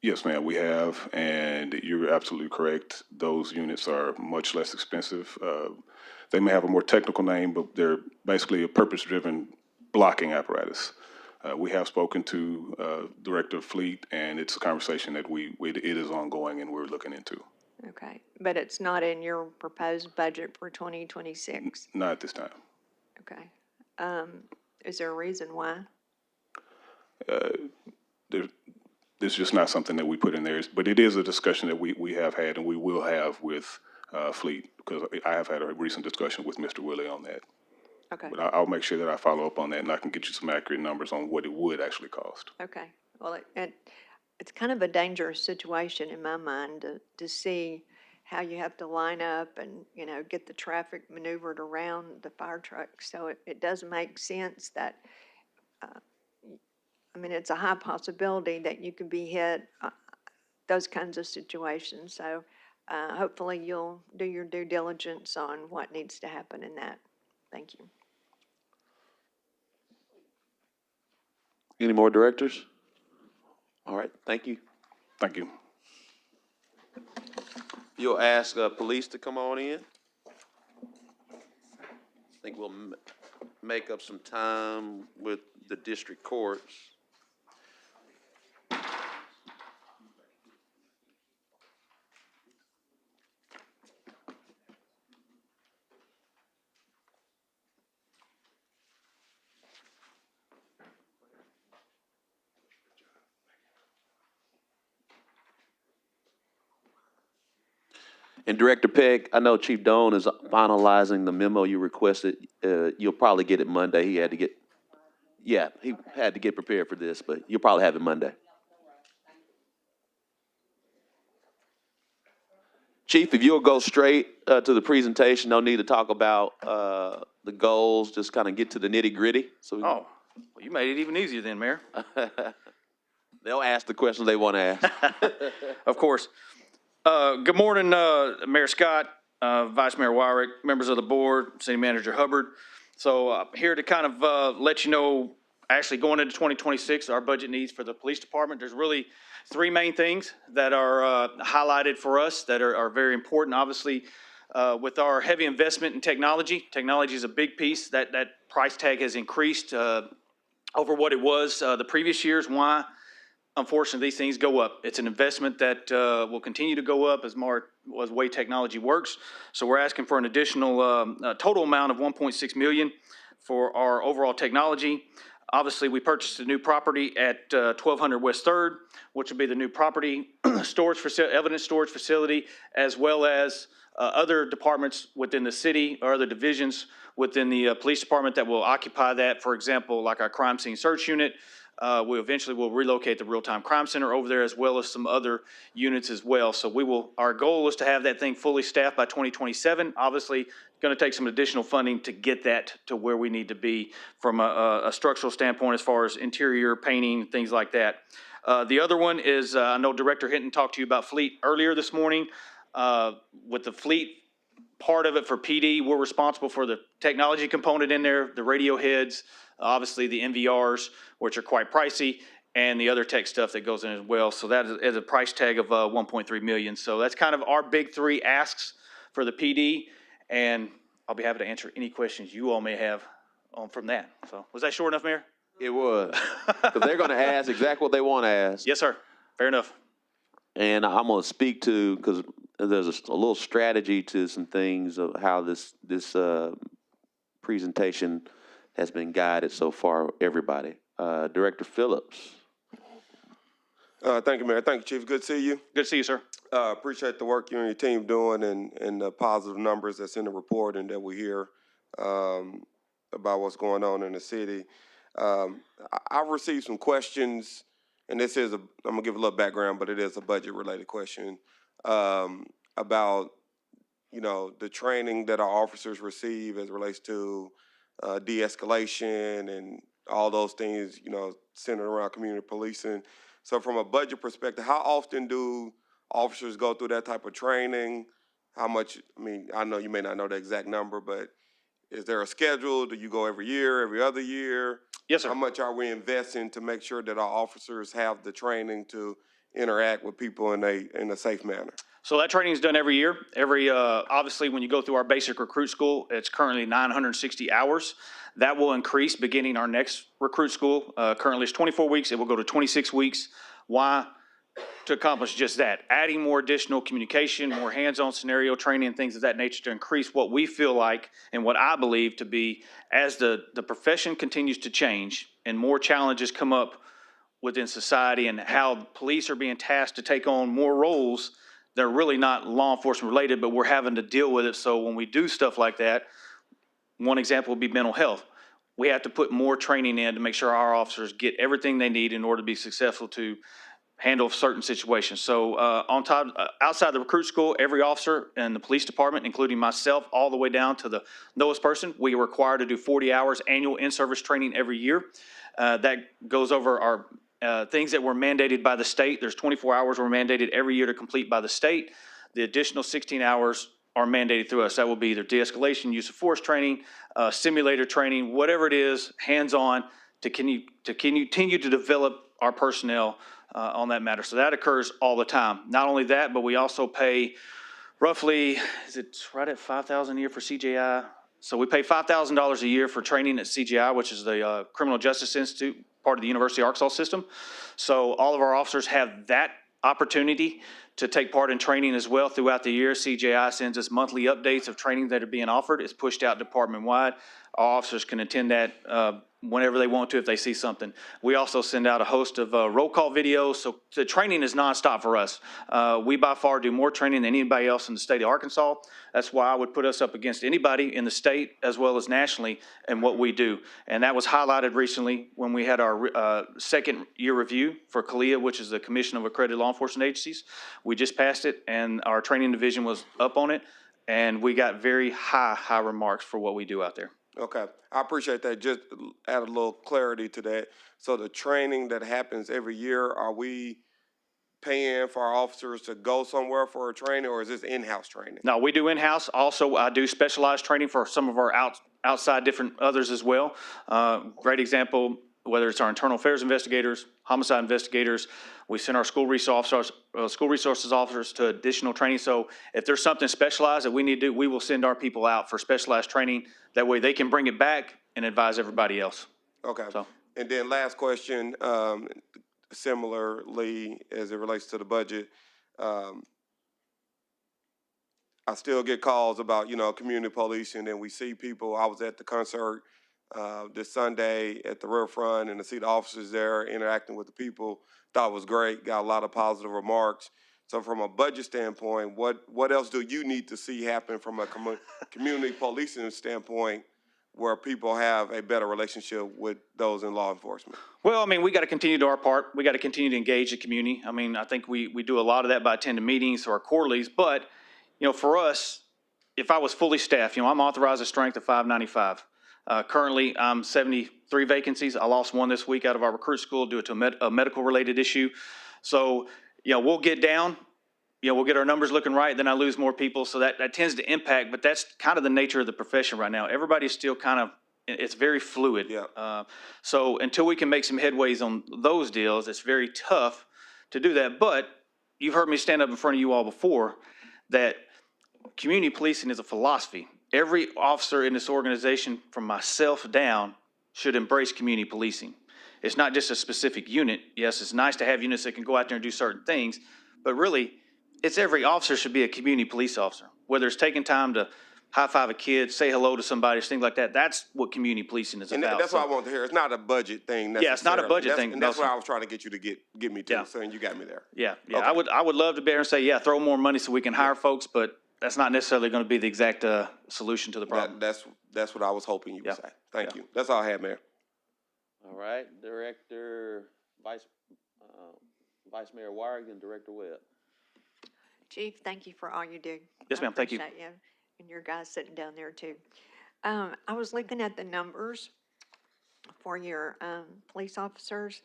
Yes, ma'am, we have, and you're absolutely correct. Those units are much less expensive. They may have a more technical name, but they're basically a purpose-driven blocking apparatus. We have spoken to Director of Fleet, and it's a conversation that it is ongoing and we're looking into. Okay, but it's not in your proposed budget for 2026? Not at this time. Okay. Is there a reason why? It's just not something that we put in there, but it is a discussion that we have had and we will have with Fleet, because I have had a recent discussion with Mr. Willie on that. Okay. But I'll make sure that I follow up on that and I can get you some accurate numbers on what it would actually cost. Okay. Well, it's kind of a dangerous situation in my mind to see how you have to line up and, get the traffic maneuvered around the fire truck. So it does make sense that, it's a high possibility that you could be hit, those kinds of situations. So hopefully you'll do your due diligence on what needs to happen in that. Thank you. Any more directors? All right, thank you. Thank you. You'll ask police to come on in. I think we'll make up some time with the district courts. And Director Peck, I know Chief Doan is finalizing the memo you requested. You'll probably get it Monday. He had to get prepared for this, but you'll probably have it Monday. Chief, if you'll go straight to the presentation, no need to talk about the goals, just kind of get to the nitty gritty. So well, you made it even easier then, Mayor. They'll ask the questions they want to ask. Of course. Good morning, Mayor Scott, Vice Mayor Wyrick, members of the board, City Manager Hubbard. So here to kind of let you know, actually going into 2026, our budget needs for the police department. There's really 3 main things that are highlighted for us that are very important. Obviously, with our heavy investment in technology is a big piece. That price tag has increased over what it was the previous years. Why? Unfortunately, these things go up. It's an investment that will continue to go up as the way technology works. So we're asking for an additional total amount of $1.6 million for our overall technology. Obviously, we purchased a new property at 1200 West 3rd, which will be the new property evidence storage facility, as well as other departments within the city or other divisions within the police department that will occupy that. For example, like our crime scene search unit. We eventually will relocate the real-time crime center over there, as well as some other units as well. So our goal is to have that thing fully staffed by 2027. Obviously, going to take some additional funding to get that to where we need to be from a structural standpoint as far as interior painting, things like that. The other one is, I know Director Hinton talked to you about fleet earlier this morning. With the fleet part of it for PD, we're responsible for the technology component in there, the radio heads, obviously the NVRs, which are quite pricey, and the other tech stuff that goes in as well. So that is a price tag of 1.3 million. So that's kind of our big three asks for the PD, and I'll be happy to answer any questions you all may have from that. So was that short enough, Mayor? It was, because they're going to ask exactly what they want to ask. Yes, sir. Fair enough. And I'm going to speak to, because there's a little strategy to some things of how this presentation has been guided so far, everybody. Director Phillips. Thank you, Mayor. Thank you, Chief. Good to see you. Good to see you, sir. Appreciate the work you and your team doing and the positive numbers that's in the report and that we hear about what's going on in the city. I've received some questions, and this is I'm gonna give a little background, but it is a budget-related question about the training that our officers receive as it relates to de-escalation and all those things centered around community policing. So from a budget perspective, how often do officers go through that type of training? How much? I mean, I know you may not know the exact number, but is there a schedule? Do you go every year, every other year? Yes, sir. How much are we investing to make sure that our officers have the training to interact with people in a safe manner? So that training is done every year. Obviously, when you go through our basic recruit school, it's currently 960 hours. That will increase beginning our next recruit school. Currently it's 24 weeks. It will go to 26 weeks. Why? To accomplish just that, adding more additional communication, more hands-on scenario training, and things of that nature to increase what we feel like and what I believe to be, as the profession continues to change and more challenges come up within society and how police are being tasked to take on more roles that are really not law enforcement related, but we're having to deal with it. So when we do stuff like that, one example would be mental health. We have to put more training in to make sure our officers get everything they need in order to be successful to handle certain situations. So outside the recruit school, every officer in the police department, including myself, all the way down to the lowest person, we are required to do 40 hours annual in-service training every year. That goes over our things that were mandated by the state. There's 24 hours were mandated every year to complete by the state. The additional 16 hours are mandated through us. That will be either de-escalation, use of force training, simulator training, whatever it is, hands-on, to continue to develop our personnel on that matter. So that occurs all the time. Not only that, but we also pay roughly, is it right at $5,000 a year for CJI? So we pay $5,000 a year for training at CJI, which is the Criminal Justice Institute, part of the University of Arkansas system. So all of our officers have that opportunity to take part in training as well throughout the year. CJI sends us monthly updates of training that are being offered. It's pushed out department-wide. Our officers can attend that whenever they want to if they see something. We also send out a host of roll call videos. So the training is nonstop for us. We by far do more training than anybody else in the state of Arkansas. That's why I would put us up against anybody in the state as well as nationally in what we do. And that was highlighted recently when we had our second year review for CALEA, which is the Commission of Accredited Law Enforcement Agencies. We just passed it and our training division was up on it. And we got very high remarks for what we do out there. Okay, I appreciate that. Just add a little clarity to that. So the training that happens every year, are we paying for our officers to go somewhere for a training, or is this in-house training? No, we do in-house. Also, I do specialized training for some of our outside different others as well. Great example, whether it's our internal affairs investigators, homicide investigators, we send our school resources officers to additional training. So if there's something specialized that we need to do, we will send our people out for specialized training. That way they can bring it back and advise everybody else. Okay. So. And then last question, similarly as it relates to the budget, I still get calls about, community policing, and we see people. I was at the concert this Sunday at the riverfront, and to see the officers there interacting with the people, thought it was great. Got a lot of positive remarks. So from a budget standpoint, what else do you need to see happen from a community policing standpoint where people have a better relationship with those in law enforcement? Well, I mean, we got to continue to do our part. We got to continue to engage the community. I mean, I think we do a lot of that by attending meetings or quarterlies. But, for us, if I was fully staffed, I'm authorized a strength of 595. Currently, I'm 70 3 vacancies. I lost one this week out of our recruit school due to a medical-related issue. So, we'll get down, we'll get our numbers looking right, then I lose more people. So that tends to impact, but that's kind of the nature of the profession right now. Everybody's still kind of, it's very fluid. Yeah. So until we can make some headways on those deals, it's very tough to do that. But you've heard me stand up in front of you all before that community policing is a philosophy. Every officer in this organization, from myself down, should embrace community policing. It's not just a specific unit. Yes, it's nice to have units that can go out there and do certain things, but really, it's every officer should be a community police officer. Whether it's taking time to high-five a kid, say hello to somebody, things like that, that's what community policing is And about. that's what I want to hear. It's not a budget thing necessarily. Yeah, it's not a budget thing. And that's No, what I was trying to get you to get me to, Yeah. so you got me there. Yeah. Okay. I would love to be able to say, yeah, throw more money so we can hire folks, but that's not necessarily going to be the exact solution to the problem. That's what I was hoping you would Yeah. say. Thank Yeah. you. That's all I have, Mayor. All right, Vice Mayor Wyrick and Director Webb. Chief, thank you for all you do. Yes, ma'am. Thank you. I appreciate you. And your guys sitting down there too. I was looking at the numbers for your police officers,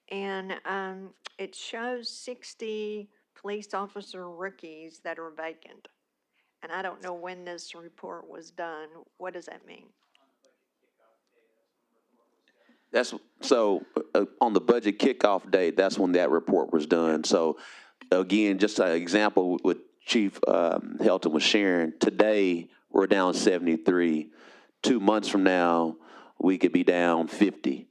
and it shows 60 police officer rookies that are vacant. And I don't know when this report was done. What does that mean? That's so on the budget kickoff date, that's when that report was done. So again, just an example with Chief Helton was sharing, today we're down 73. 2 months from now, we could be down 50.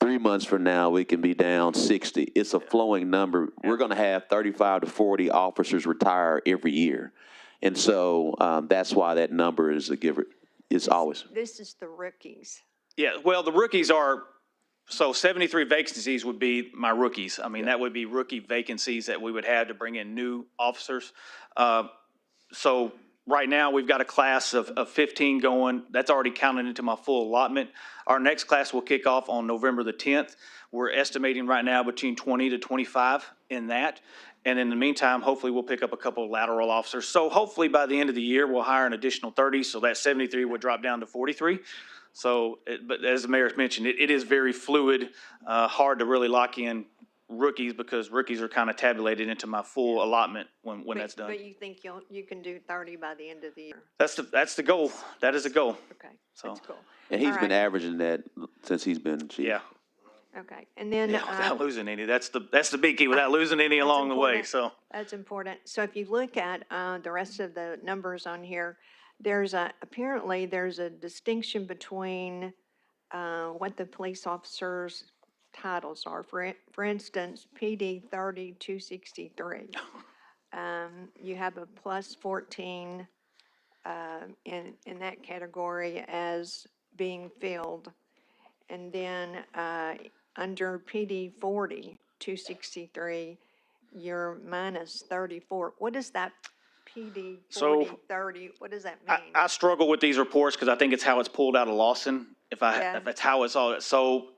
3 months from now, we can be down 60. It's a flowing number. We're going to have 35 to 40 officers retire every year. And so that's why that number is a giver. It's always. This is the rookies. Yeah, well, the rookies are, so 73 vacancies would be my rookies. I mean, that would be rookie vacancies that we would have to bring in new officers. So right now, we've got a class of 15 going. That's already counted into my full allotment. Our next class will kick off on November the 10th. We're estimating right now between 20 to 25 in that. And in the meantime, hopefully we'll pick up a couple of lateral officers. So hopefully by the end of the year, we'll hire an additional 30. So that 73 would drop down to 43. So, but as the mayor's mentioned, it is very fluid, hard to really lock in rookies because rookies are kind of tabulated into my full allotment when that's done. But you think you can do 30 by the end of the year? That's the goal. That is a goal. Okay, So. that's cool. And he's All been right. averaging that since he's been chief. Yeah. Okay, and then. Yeah, without losing any. That's the big key, without losing any That's along the way, important. so. That's important. So if you look at the rest of the numbers on here, apparently there's a distinction between what the police officers' titles are. For instance, PD 30-263. You have a plus 14 in that category as being filled. And then under PD 40-263, you're minus 34. What does that PD 40-30, what does that mean? I struggle with these reports because I think it's how it's pulled out of Lawson, if that's how it's all, so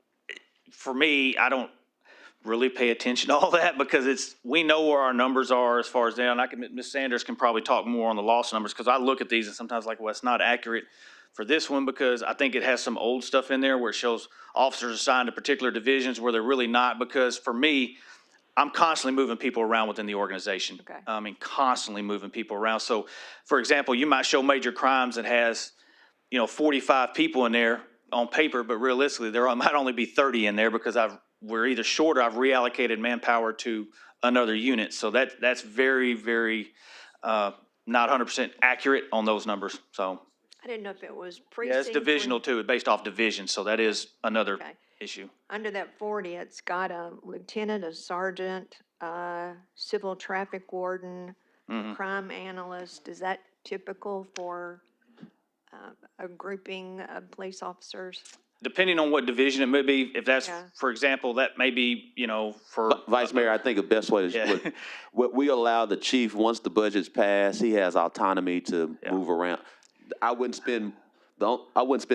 for me, I don't really pay attention to all that because we know where our numbers are as far as down. Ms. Sanders can probably talk more on the Lawson numbers because I look at these and sometimes well, it's not accurate for this one because I think it has some old stuff in there where it shows officers assigned to particular divisions where they're really not, because for me, I'm constantly moving people around within the organization. Okay. I mean, constantly moving people around. So, for example, you might show major crimes that has, 45 people in there on paper, but realistically, there might only be 30 in there because we're either short or I've reallocated manpower to another unit. So that's very, very not 100% accurate on those numbers. So. I didn't know if it was Yeah, precinct. it's divisional too, based off division, so that is another Okay. issue. Under that 40, it's got a lieutenant, a sergeant, civil traffic warden, crime analyst. Is that typical for a grouping of police officers? Depending on what division it may be, if that's, Yeah. for example, that may be, for. Vice Mayor, I think the best way is Yeah. what we allow the chief, once the budget's passed, he has autonomy to move around. I wouldn't spend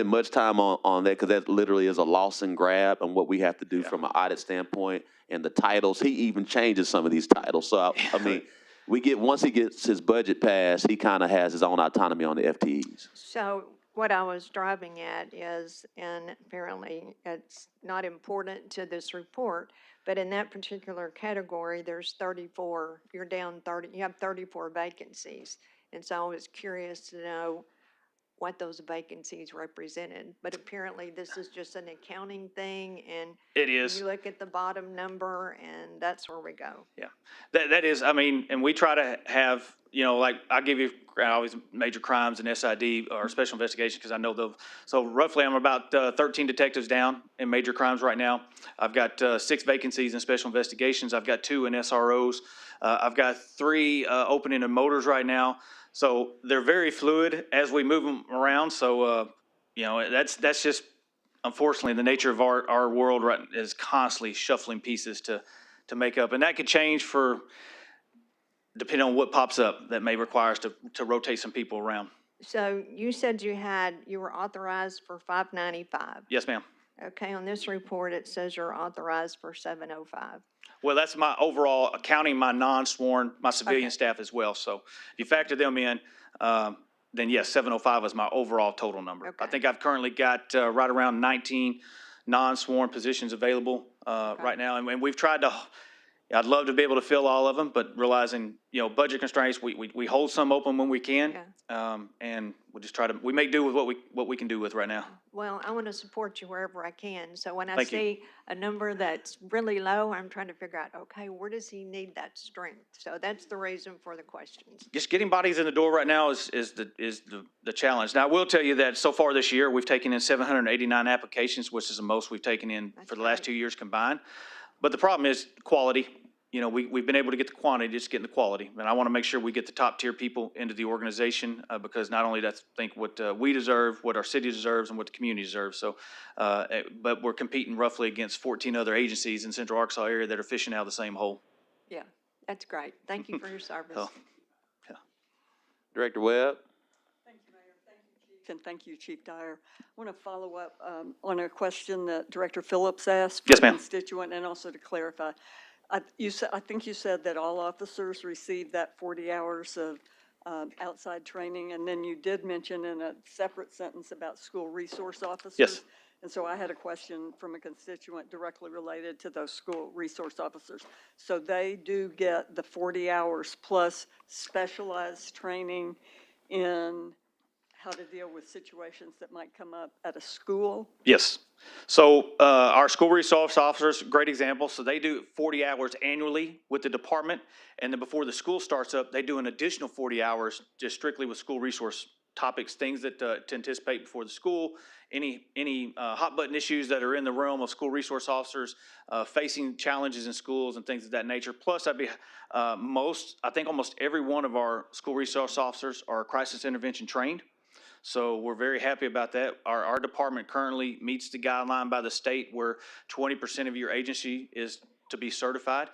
much time on that because that literally is a loss and grab and what we have to do from an audit standpoint and the titles. He even changes some of these titles. So I mean, once he gets his budget passed, he kind of has his own autonomy on the FTEs. So what I was driving at is, and apparently it's not important to this report, but in that particular category, there's 34, you're down 30, you have 34 vacancies. And so I was curious to know what those vacancies represented. But apparently this is just an accounting thing, and It is. you look at the bottom number and that's where we go. Yeah, that is, I mean, and we try to have, you know, like, I'll give you always major crimes and SID or special investigation, because I know those. So roughly, I'm about 13 detectives down in major crimes right now. I've got 6 vacancies in special investigations. I've got 2 in SROs. I've got 3 opening in motors right now. So they're very fluid as we move them around. So, you know, that's just, unfortunately, the nature of our world right is constantly shuffling pieces to make up. And that could change for, depending on what pops up, that may require us to rotate some people around. So you said you were authorized for 595. Yes, ma'am. Okay, on this report, it says you're authorized for 705. Well, that's my overall, counting my non-sworn, my civilian Okay. staff as well. So if you factor them in, then yes, 705 is my overall total number. I Okay. think I've currently got right around 19 non-sworn positions available right now. And we've tried to, I'd love to be able to fill all of them, but realizing, you know, budget constraints, we hold some open when we can. And we just try to, we make do with what we can do with right now. Well, I want to support you wherever I can. So when I Thank you. see a number that's really low, I'm trying to figure out, okay, where does he need that strength? So that's the reason for the questions. Just getting bodies in the door right now is the challenge. Now, I will tell you that so far this year, we've taken in 789 applications, which is the most we've taken in for the last 2 years combined. But the problem is quality. You know, we've been able to get the quantity, just getting the quality. And I want to make sure we get the top tier people into the organization because not only that's, I think, what we deserve, what our city deserves, and what the community deserves. So, but we're competing roughly against 14 other agencies in Central Arkansas area that are fishing out of the same hole. Yeah, that's great. Thank you for your service. So, Director Webb? And thank you, Chief Dyer. I want to follow up on a question that Director Phillips asked. Yes, for a ma'am. Constituent, and also to clarify. I think you said that all officers received that 40 hours of outside training, and then you did mention in a separate sentence about school resource officers. Yes. And so I had a question from a constituent directly related to those school resource officers. So they do get the 40 hours plus specialized training in how to deal with situations that might come up at a school? Yes. So our school resource officers, great example. So they do 40 hours annually with the department. And then before the school starts up, they do an additional 40 hours just strictly with school resource topics, things that to anticipate before the school, any hot button issues that are in the realm of school resource officers facing challenges in schools and things of that nature. Plus, I think almost every one of our school resource officers are crisis intervention trained. So we're very happy about that. Our department currently meets the guideline by the state where 20% of your agency is to be certified.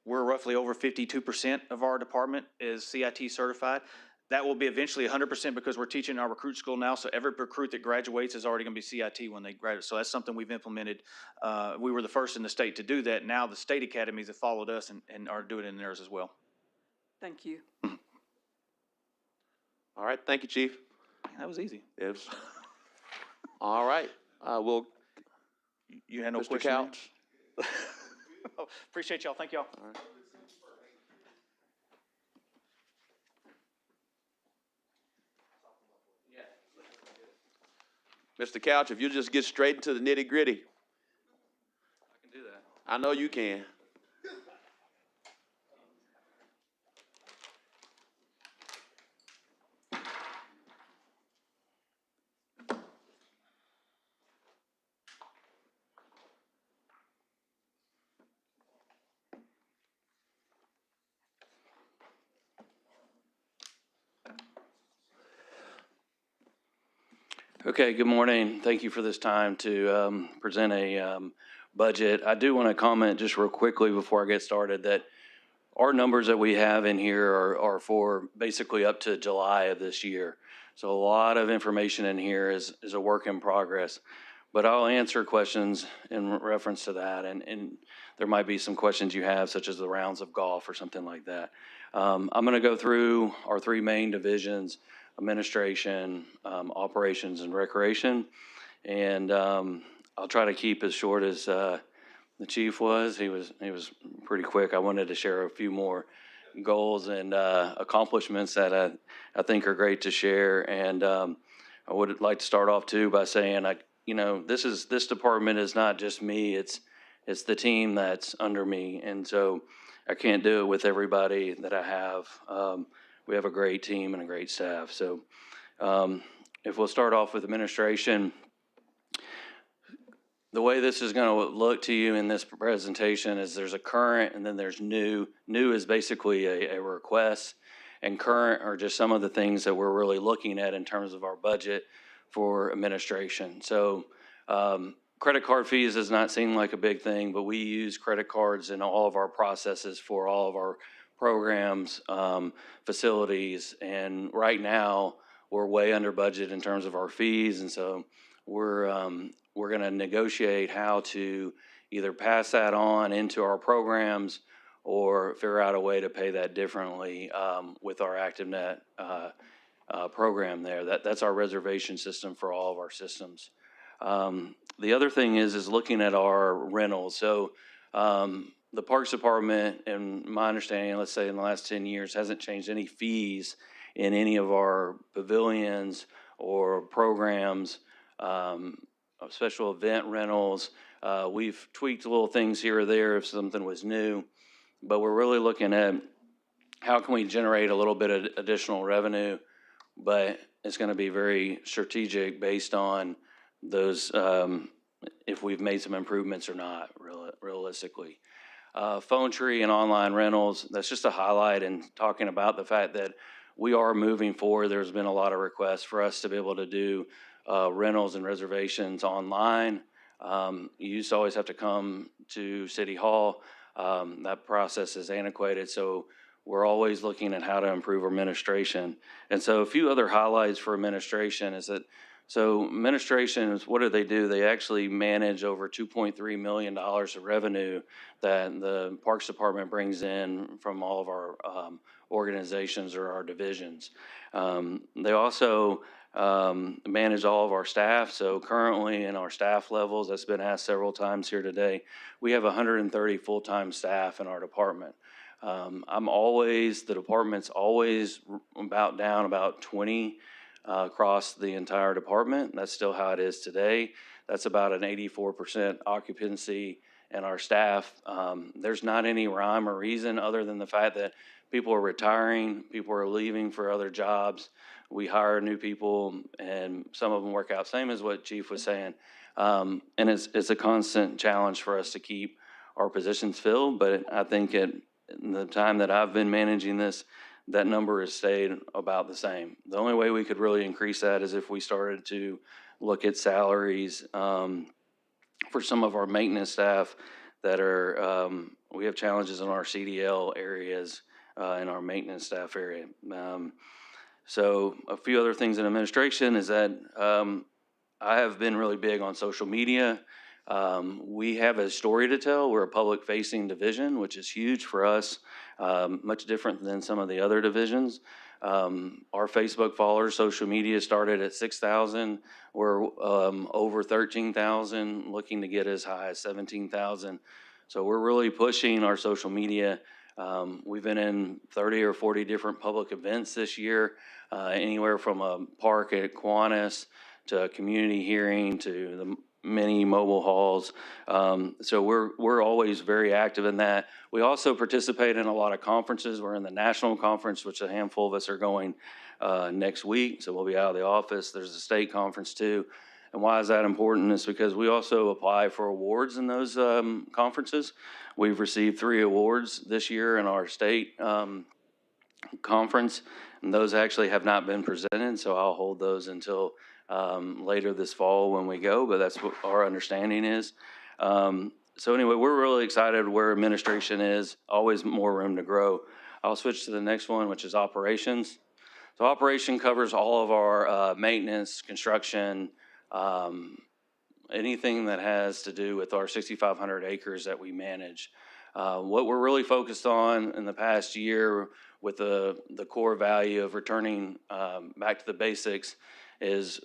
We're roughly over 52% of our department is CIT certified. That will be eventually 100% because we're teaching our recruit school now. So every recruit that graduates is already going to be CIT when they graduate. So that's something we've implemented. We were the first in the state to do that. Now the state academies have followed us and are doing it in theirs as well. Thank you. All right, thank you, Chief. That was easy. Yes. All right, we'll, You had no Mr. question? Couch? Appreciate y'all. Thank y'all. All right. Mr. Couch, if you just get straight into the nitty gritty. I can do that. I know you can. Okay, good morning. Thank you for this time to present a budget. I do want to comment just real quickly before I get started that our numbers that we have in here are for basically up to July of this year. So a lot of information in here is a work in progress. But I'll answer questions in reference to that, and there might be some questions you have, such as the rounds of golf or something like that. I'm going to go through our 3 main divisions. administration, operations, and recreation. And I'll try to keep as short as the chief was. He was pretty quick. I wanted to share a few more goals and accomplishments that I think are great to share. And I would like to start off too by saying, this department is not just me. It's the team that's under me, and so I can't do it with everybody that I have. We have a great team and a great staff. So if we'll start off with administration, the way this is going to look to you in this presentation is there's a current and then there's new. New is basically a request, and current are just some of the things that we're really looking at in terms of our budget for administration. So credit card fees does not seem like a big thing, but we use credit cards in all of our processes for all of our programs, facilities, and right now we're way under budget in terms of our fees, and so we're going to negotiate how to either pass that on into our programs or figure out a way to pay that differently with our ActiveNet program there. That's our reservation system for all of our systems. The other thing is looking at our rentals. So the Parks Department, in my understanding, let's say in the last 10 years, hasn't changed any fees in any of our pavilions or programs, special event rentals. We've tweaked little things here or there if something was new, but we're really looking at how can we generate a little bit of additional revenue, but it's going to be very strategic based on those, if we've made some improvements or not, realistically. Phone tree and online rentals, that's just a highlight in talking about the fact that we are moving forward. There's been a lot of requests for us to be able to do rentals and reservations online. You used to always have to come to City Hall. That process is antiquated, so we're always looking at how to improve administration. And so a few other highlights for administration is that, so administration is, what do? They actually manage over $2.3 million of revenue that the Parks Department brings in from all of our organizations or our divisions. They also manage all of our staff. So currently in our staff levels, that's been asked several times here today, we have 130 full-time staff in our department. The department's always about 20 across the entire department. That's still how it is today. That's about an 84% occupancy in our staff. There's not any rhyme or reason other than the fact that people are retiring, people are leaving for other jobs. We hire new people, and some of them work out, same as what Chief was saying. And it's a constant challenge for us to keep our positions filled, but I think in the time that I've been managing this, that number has stayed about the same. The only way we could really increase that is if we started to look at salaries for some of our maintenance staff that are, we have challenges in our CDL areas, in our maintenance staff area. So a few other things in administration is that I have been really big on social media. We have a story to tell. We're a public-facing division, which is huge for us, much different than some of the other divisions. Our Facebook followers, social media started at 6,000. We're over 13,000, looking to get as high as 17,000. So we're really pushing our social media. We've been in 30 or 40 different public events this year, anywhere from a park at Kiwanis to a community hearing to the many mobile halls. So we're always very active in that. We also participate in a lot of conferences. We're in the national conference, which a handful of us are going next week. So we'll be out of the office. There's a state conference too. And why is that important? Is because we also apply for awards in those conferences. We've received 3 awards this year in our state conference, and those actually have not been presented, so I'll hold those until later this fall when we go, but that's what our understanding is. So anyway, we're really excited where administration is, always more room to grow. I'll switch to the next one, which is operations. So operation covers all of our maintenance, construction, anything that has to do with our 6,500 acres that we manage. What we're really focused on in the past year with the core value of returning back to the basics is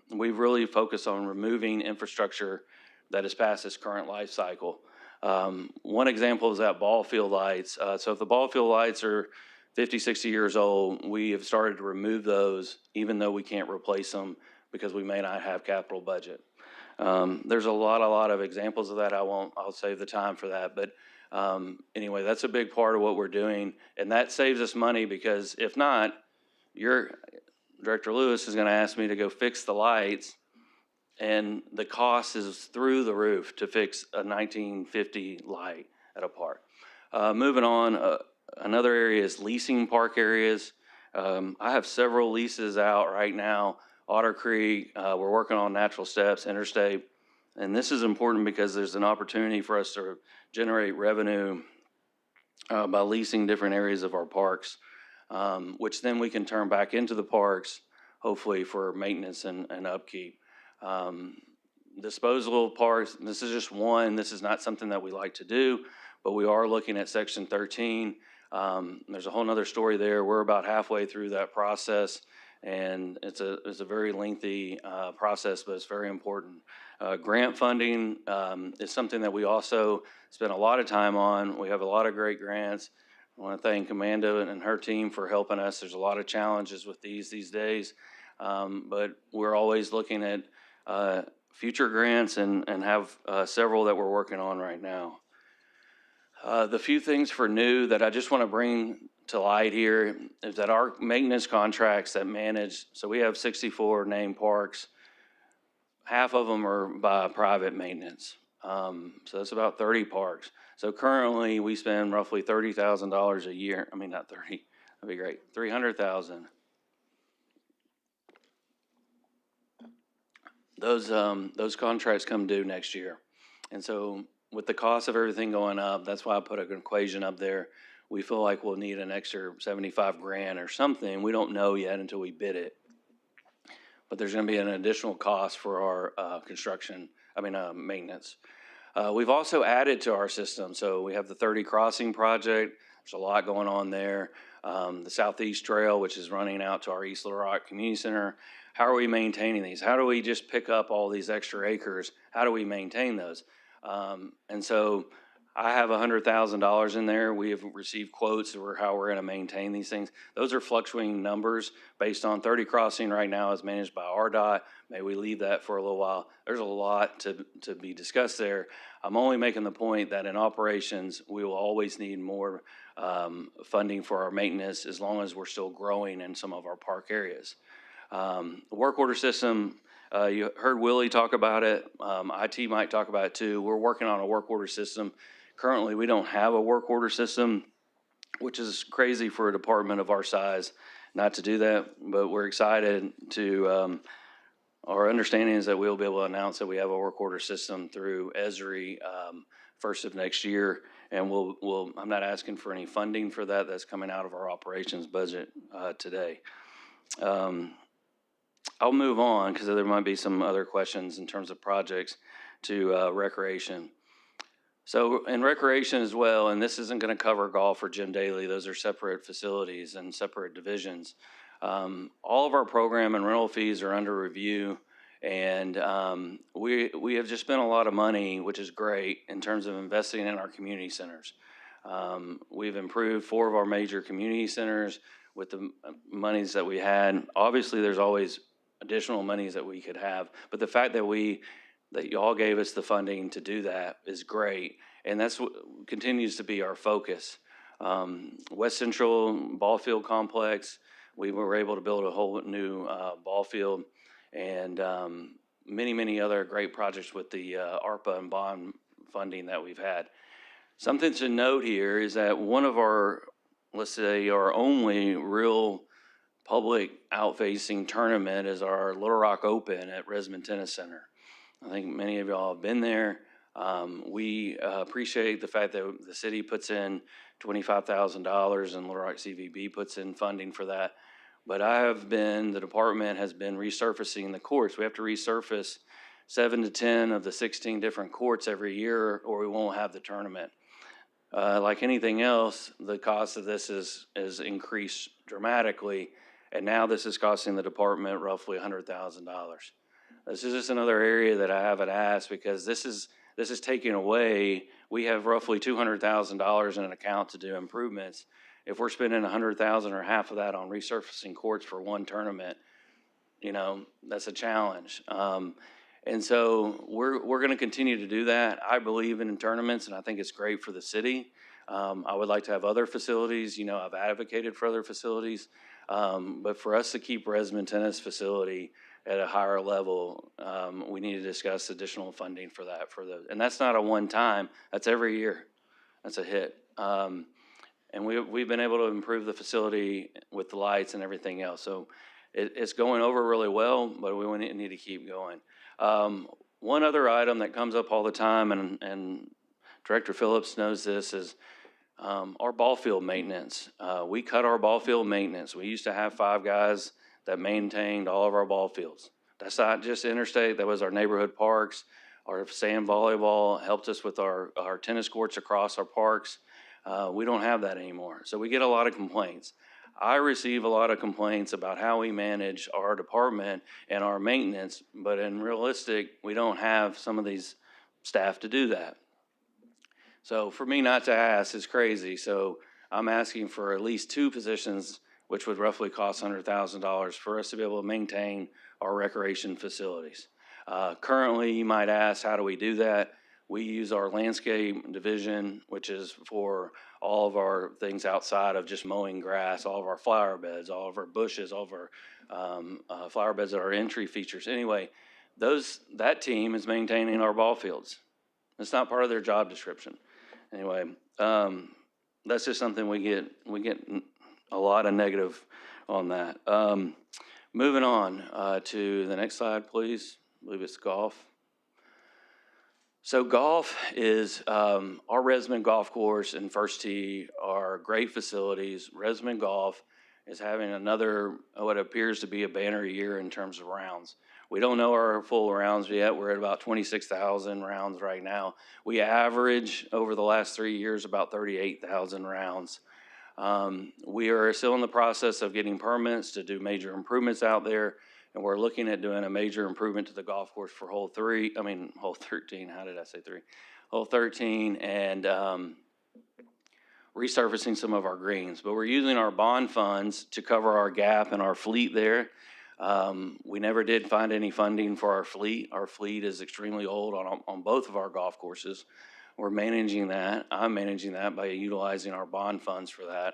we've really focused on removing infrastructure that is past its current life cycle. One example is that ball field lights. So if the ball field lights are 50, 60 years old, we have started to remove those even though we can't replace them because we may not have capital budget. There's a lot of examples of that. I'll save the time for that. But anyway, that's a big part of what we're doing. And that saves us money because if not, Director Lewis is going to ask me to go fix the lights, and the cost is through the roof to fix a 1950 light at a park. Moving on, another area is leasing park areas. I have several leases out right now. Otter Creek, we're working on Natural Steps, Interstate, and this is important because there's an opportunity for us to generate revenue by leasing different areas of our parks, which then we can turn back into the parks, hopefully for maintenance and upkeep. Disposal parks, this is just one. This is not something that we like to do, but we are looking at Section 13. There's a whole nother story there. We're about halfway through that process, and it's a very lengthy process, but it's very important. Grant funding is something that we also spend a lot of time on. We have a lot of great grants. I want to thank Amanda and her team for helping us. There's a lot of challenges with these days, but we're always looking at future grants and have several that we're working on right now. The few things for new that I just want to bring to light here is that our maintenance contracts that manage, so we have 64 named parks. Half of them are by private maintenance. So that's about 30 parks. So currently we spend roughly $30,000 a year. I mean, not 30, that'd be great, 300,000. Those contracts come due next year. And so with the cost of everything going up, that's why I put an equation up there. We feel like we'll need an extra 75 grand or something. We don't know yet until we bid it. But there's going to be an additional cost for our maintenance. We've also added to our system. So we have the 30 Crossing project. There's a lot going on there. The Southeast Trail, which is running out to our East Little Rock Community Center. How are we maintaining these? How do we just pick up all these extra acres? How do we maintain those? And so I have $100,000 in there. We have received quotes for how we're going to maintain these things. Those are fluctuating numbers based on 30 Crossing right now is managed by RDOT. May we leave that for a little while. There's a lot to be discussed there. I'm only making the point that in operations, we will always need more funding for our maintenance as long as we're still growing in some of our park areas. The work order system, you heard Willie talk about it. IT might talk about it too. We're working on a work order system. Currently, we don't have a work order system, which is crazy for a department of our size not to do that, but we're excited to, our understanding is that we'll be able to announce that we have a work order system through ESRI first of next year, and I'm not asking for any funding for that. That's coming out of our operations budget today. I'll move on because there might be some other questions in terms of projects to recreation. So in recreation as well, and this isn't going to cover golf or Jim Daly, those are separate facilities and separate divisions. All of our program and rental fees are under review, and we have just spent a lot of money, which is great, in terms of investing in our community centers. We've improved 4 of our major community centers with the monies that we had. Obviously, there's always additional monies that we could have, but the fact that y'all gave us the funding to do that is great, and that's what continues to be our focus. West Central Ball Field Complex, we were able to build a whole new ball field, and many other great projects with the ARPA and bond funding that we've had. Something to note here is that one of our, let's say, our only real public out-facing tournament is our Little Rock Open at Resmond Tennis Center. I think many of y'all have been there. We appreciate the fact that the city puts in $25,000 and Little Rock CVB puts in funding for that. But the department has been resurfacing the courts. We have to resurface 7 to 10 of the 16 different courts every year or we won't have the tournament. Like anything else, the cost of this is increased dramatically, and now this is costing the department roughly $100,000. This is just another area that I haven't asked because this is taking away. We have roughly $200,000 in an account to do improvements. If we're spending $100,000 or half of that on resurfacing courts for one tournament, that's a challenge. And so we're going to continue to do that. I believe in tournaments, and I think it's great for the city. I would like to have other facilities. I've advocated for other facilities. But for us to keep Resmond Tennis Facility at a higher level, we need to discuss additional funding for that. And that's not a one-time. That's every year. That's a hit. And we've been able to improve the facility with the lights and everything else. So it's going over really well, but we need to keep going. One other item that comes up all the time, and Director Phillips knows this, is our ball field maintenance. We cut our ball field maintenance. We used to have 5 guys that maintained all of our ball fields. That's not just interstate, that was our neighborhood parks. Our sand volleyball helped us with our tennis courts across our parks. We don't have that anymore. So we get a lot of complaints. I receive a lot of complaints about how we manage our department and our maintenance, but in realistic, we don't have some of these staff to do that. So for me not to ask is crazy. So I'm asking for at least 2 positions, which would roughly cost $100,000 for us to be able to maintain our recreation facilities. Currently, you might ask, how do we do that? We use our landscape division, which is for all of our things outside of just mowing grass, all of our flower beds, all of our bushes, all of our flower beds that are entry features. Anyway, that team is maintaining our ball fields. It's not part of their job description. Anyway, that's just something we get a lot of negative on that. Moving on to the next slide, please. I believe it's golf. So golf is, our Resmond Golf Course and First Tee are great facilities. Resmond Golf is having another, what appears to be a banner year in terms of rounds. We don't know our full rounds yet. We're at about 26,000 rounds right now. We average over the last 3 years about 38,000 rounds. We are still in the process of getting permits to do major improvements out there. And we're looking at doing a major improvement to the golf course for hole 13, how did I say 3? Hole 13, and resurfacing some of our greens. But we're using our bond funds to cover our gap in our fleet there. We never did find any funding for our fleet. Our fleet is extremely old on both of our golf courses. We're managing that. I'm managing that by utilizing our bond funds for that,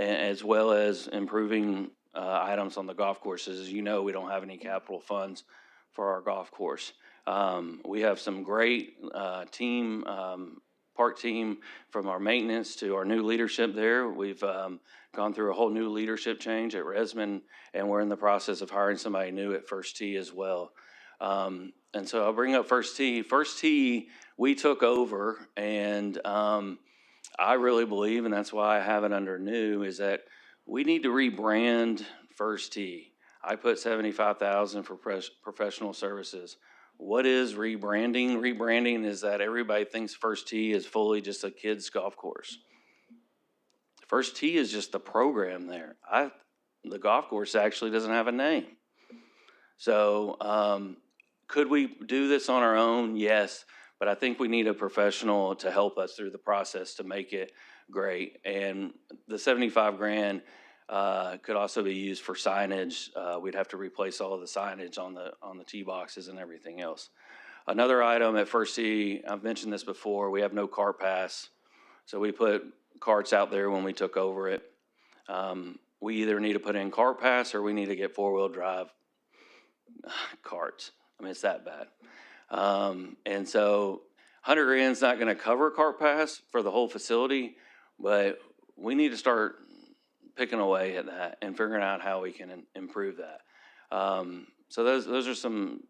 as well as improving items on the golf courses. As you know, we don't have any capital funds for our golf course. We have some great park team from our maintenance to our new leadership there. We've gone through a whole new leadership change at Resmond, and we're in the process of hiring somebody new at First Tee as well. And so I'll bring up First Tee. First Tee, we took over, and I really believe, and that's why I have it under new, is that we need to rebrand First Tee. I put $75,000 for professional services. What is rebranding? Rebranding is that everybody thinks First Tee is fully just a kid's golf course. First Tee is just the program there. The golf course actually doesn't have a name. So could we do this on our own? Yes, but I think we need a professional to help us through the process to make it great. And the $75,000 could also be used for signage. We'd have to replace all of the signage on the tee boxes and everything else. Another item at First Tee, I've mentioned this before, we have no cart pass. So we put carts out there when we took over it. We either need to put in cart pass or we need to get 4-wheel drive carts. I mean, it's that bad. And so $100,000 is not going to cover cart pass for the whole facility, but we need to start picking away at that and figuring out how we can improve that. So those are some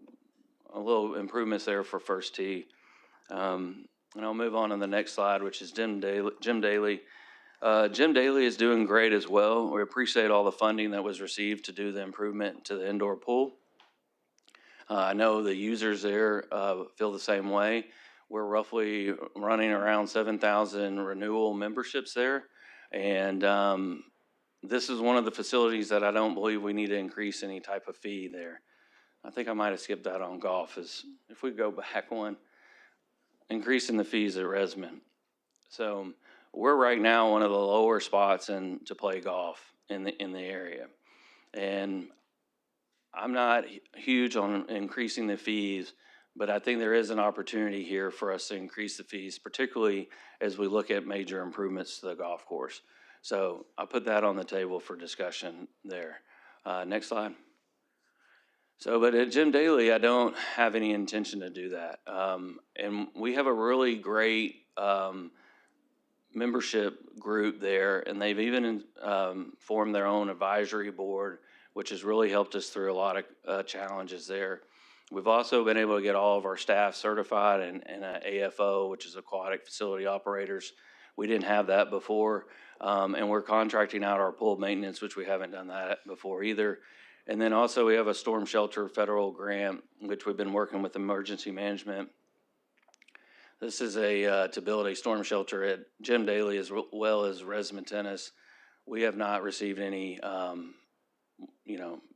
little improvements there for First Tee. And I'll move on to the next slide, which is Jim Daly. Jim Daly is doing great as well. We appreciate all the funding that was received to do the improvement to the indoor pool. I know the users there feel the same way. we're roughly running around 7,000 renewal memberships there. And this is one of the facilities that I don't believe we need to increase any type of fee there. I think I might have skipped that on golf. Is if we go back one, increasing the fees at Resmond. So we're right now one of the lower spots to play golf in the area. And I'm not huge on increasing the fees, but I think there is an opportunity here for us to increase the fees, particularly as we look at major improvements to the golf course. So I put that on the table for discussion there. Next slide. So, but at Jim Daly, I don't have any intention to do that. And we have a really great membership group there, and they've even formed their own advisory board, which has really helped us through a lot of challenges there. We've also been able to get all of our staff certified in AFO, which is Aquatic Facility Operators. We didn't have that before, and we're contracting out our pool maintenance, which we haven't done that before either. And then also we have a storm shelter federal grant, which we've been working with emergency management. This is to build a storm shelter at Jim Daly as well as Resmond Tennis. We have not received any,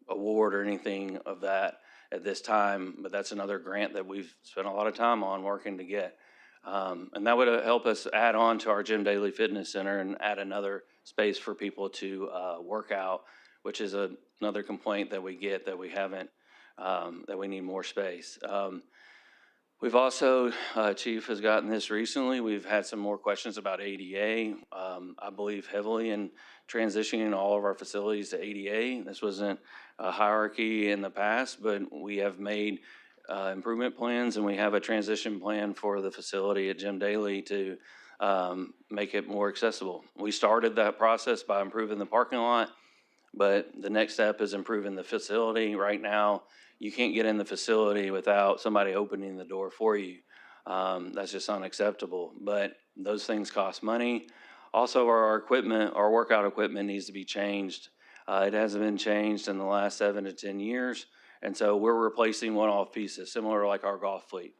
award or anything of that at this time, but that's another grant that we've spent a lot of time on working to get. And that would help us add on to our Jim Daly Fitness Center and add another space for people to work out, which is another complaint that we get that we haven't, that we need more space. We've also, Chief has gotten this recently, we've had some more questions about ADA. I believe heavily in transitioning all of our facilities to ADA. This wasn't a hierarchy in the past, but we have made improvement plans, and we have a transition plan for the facility at Jim Daly to make it more accessible. We started that process by improving the parking lot, but the next step is improving the facility. Right now, you can't get in the facility without somebody opening the door for you. That's just unacceptable, but those things cost money. Also, our equipment, our workout equipment needs to be changed. It hasn't been changed in the last 7 to 10 years, and so we're replacing one-off pieces, similar to like our golf fleet.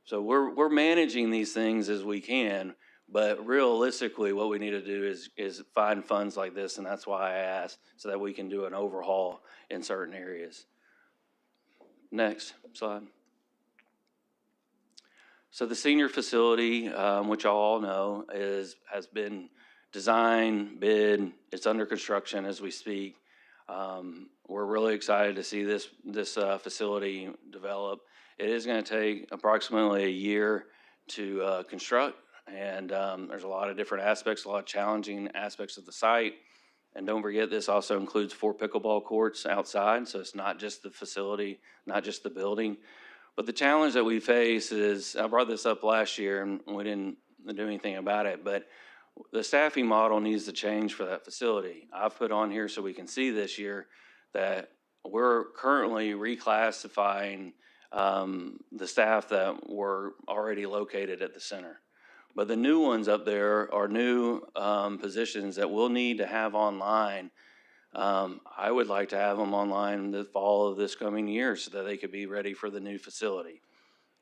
So we're managing these things as we can, but realistically, what we need to do is find funds like this, and that's why I asked, so that we can do an overhaul in certain areas. Next slide. So the senior facility, which y'all all know, has been designed, bid, it's under construction as we speak. We're really excited to see this facility develop. It is going to take approximately a year to construct, and there's a lot of different aspects, a lot of challenging aspects of the site. And don't forget, this also includes 4 pickleball courts outside, so it's not just the facility, not just the building. But the challenge that we face is, I brought this up last year, and we didn't do anything about it, but the staffing model needs to change for that facility. I've put on here so we can see this year that we're currently reclassifying the staff that were already located at the center. But the new ones up there are new positions that we'll need to have online. I would like to have them online the fall of this coming year so that they could be ready for the new facility.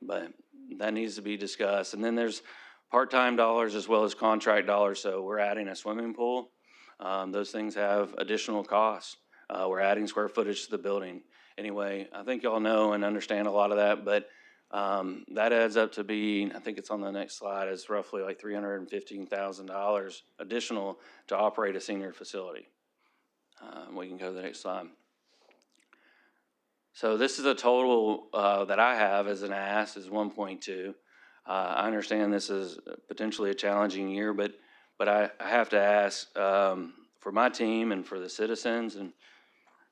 But that needs to be discussed. And then there's part-time dollars as well as contract dollars. So we're adding a swimming pool. Those things have additional costs. We're adding square footage to the building. Anyway, I think y'all know and understand a lot of that, but that adds up to be, I think it's on the next slide, it's roughly like $315,000 additional to operate a senior facility. We can go to the next slide. So this is a total that I have as an ask is 1.2. I understand this is potentially a challenging year, but I have to ask for my team and for the citizens and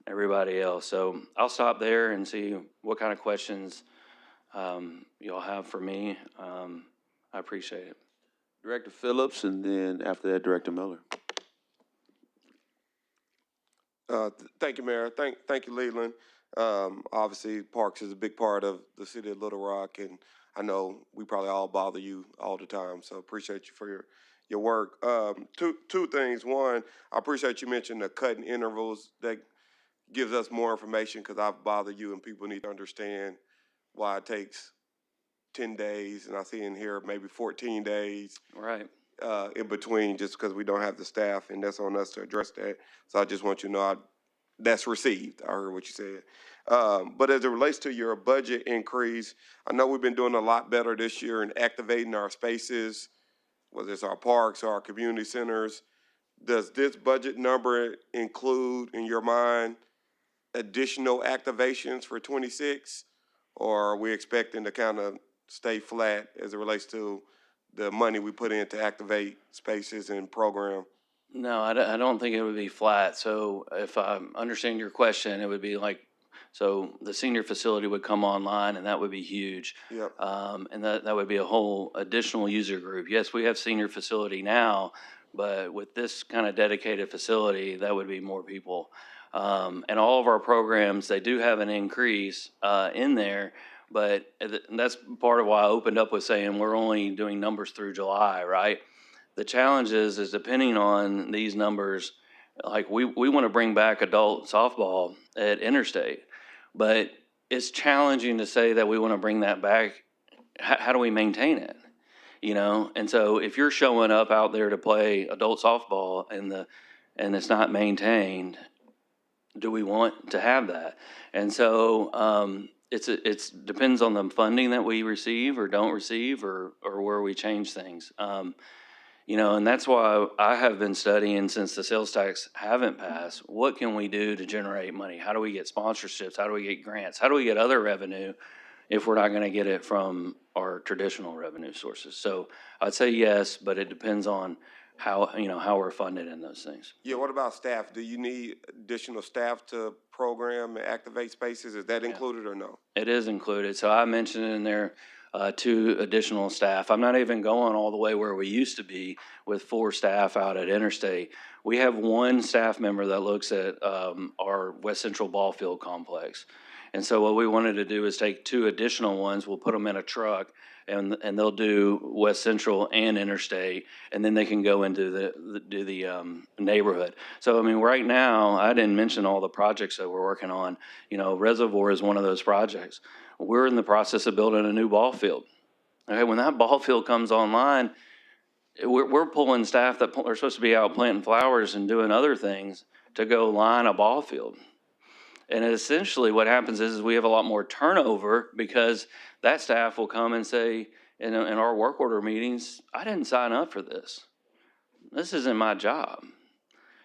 everybody else. So I'll stop there and see what kind of questions y'all have for me. I appreciate it. Director Phillips, and then after that, Director Miller. Thank you, Mayor. Thank you, Leland. Obviously, parks is a big part of the city of Little Rock, and I know we probably all bother you all the time, so appreciate you for your work. Two things. One, I appreciate you mentioning the cutting intervals. That gives us more information because I've bothered you, and people need to understand why it takes 10 days, and I see in here maybe 14 days Right. in between just because we don't have the staff, and that's on us to address that. So I just want you to know that's received. I heard what you said. But as it relates to your budget increase, I know we've been doing a lot better this year in activating our spaces, whether it's our parks or our community centers. Does this budget number include, in your mind, additional activations for 26? Or are we expecting to kind of stay flat as it relates to the money we put in to activate spaces and program? No, I don't think it would be flat. So if I understand your question, it would be like, so the senior facility would come online and that would be huge. Yep. And that would be a whole additional user group. Yes, we have senior facility now, but with this kind of dedicated facility, that would be more people. And all of our programs, they do have an increase in there, but that's part of why I opened up with saying we're only doing numbers through July, right? The challenge is depending on these numbers, like we want to bring back adult softball at Interstate, but it's challenging to say that we want to bring that back. How do we maintain it? You know, and so if you're showing up out there to play adult softball and it's not maintained, do we want to have that? And so it's depends on the funding that we receive or don't receive or where we change things. You know, and that's why I have been studying since the sales tax haven't passed. What can we do to generate money? How do we get sponsorships? How do we get grants? How do we get other revenue if we're not going to get it from our traditional revenue sources? So I'd say yes, but it depends on how we're funded in those things. Yeah, what about staff? Do you need additional staff to program and activate spaces? Is that included or no? It is included. So I mentioned in there 2 additional staff. I'm not even going all the way where we used to be with 4 staff out at Interstate. We have 1 staff member that looks at our West Central Ball Field complex. And so what we wanted to do is take 2 additional ones. We'll put them in a truck and they'll do West Central and Interstate, and then they can go into the neighborhood. So I mean, right now, I didn't mention all the projects that we're working on. You know, Reservoir is one of those projects. We're in the process of building a new ball field. Okay, when that ball field comes online, we're pulling staff that are supposed to be out planting flowers and doing other things to go line a ball field. And essentially what happens is we have a lot more turnover because that staff will come and say in our work order meetings, I didn't sign up for this. This isn't my job.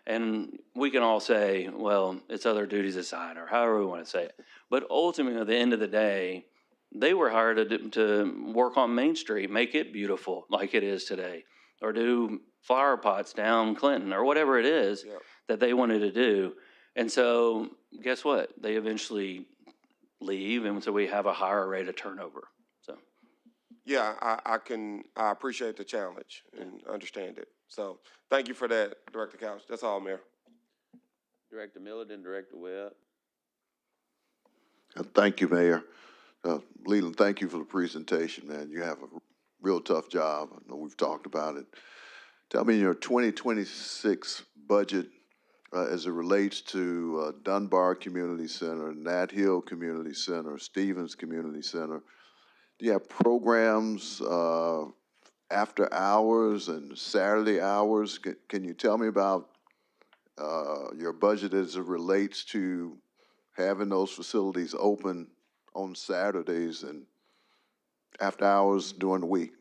And we can all say, well, it's other duties assigned or however we want to say it. But ultimately, at the end of the day, they were hired to work on Main Street, make it beautiful like it is today, or do flower pots down Clinton or whatever it is that they wanted to do. And so guess what? They eventually leave, and so we have a higher rate of turnover. So Yeah, I appreciate the challenge and understand it. So thank you for that, Director Couch. That's all, Mayor. Director Miller, then Director Webb. Thank you, Mayor. Leland, thank you for the presentation, man. You have a real tough job. I know we've talked about it. Tell me your 2026 budget as it relates to Dunbar Community Center, Nat Hill Community Center, Stevens Community Center. Do you have programs after hours and Saturday hours? Can you tell me about your budget as it relates to having those facilities open on Saturdays and after hours during the week?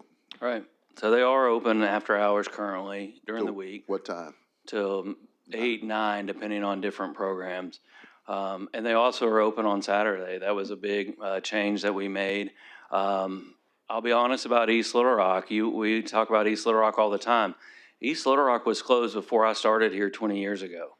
right. So they are open after hours currently during the week. What time? Till 8, 9, depending on different programs. And they also are open on Saturday. That was a big change that we made. I'll be honest about East Little Rock. We talk about East Little Rock all the time. East Little Rock was closed before I started here 20 years ago.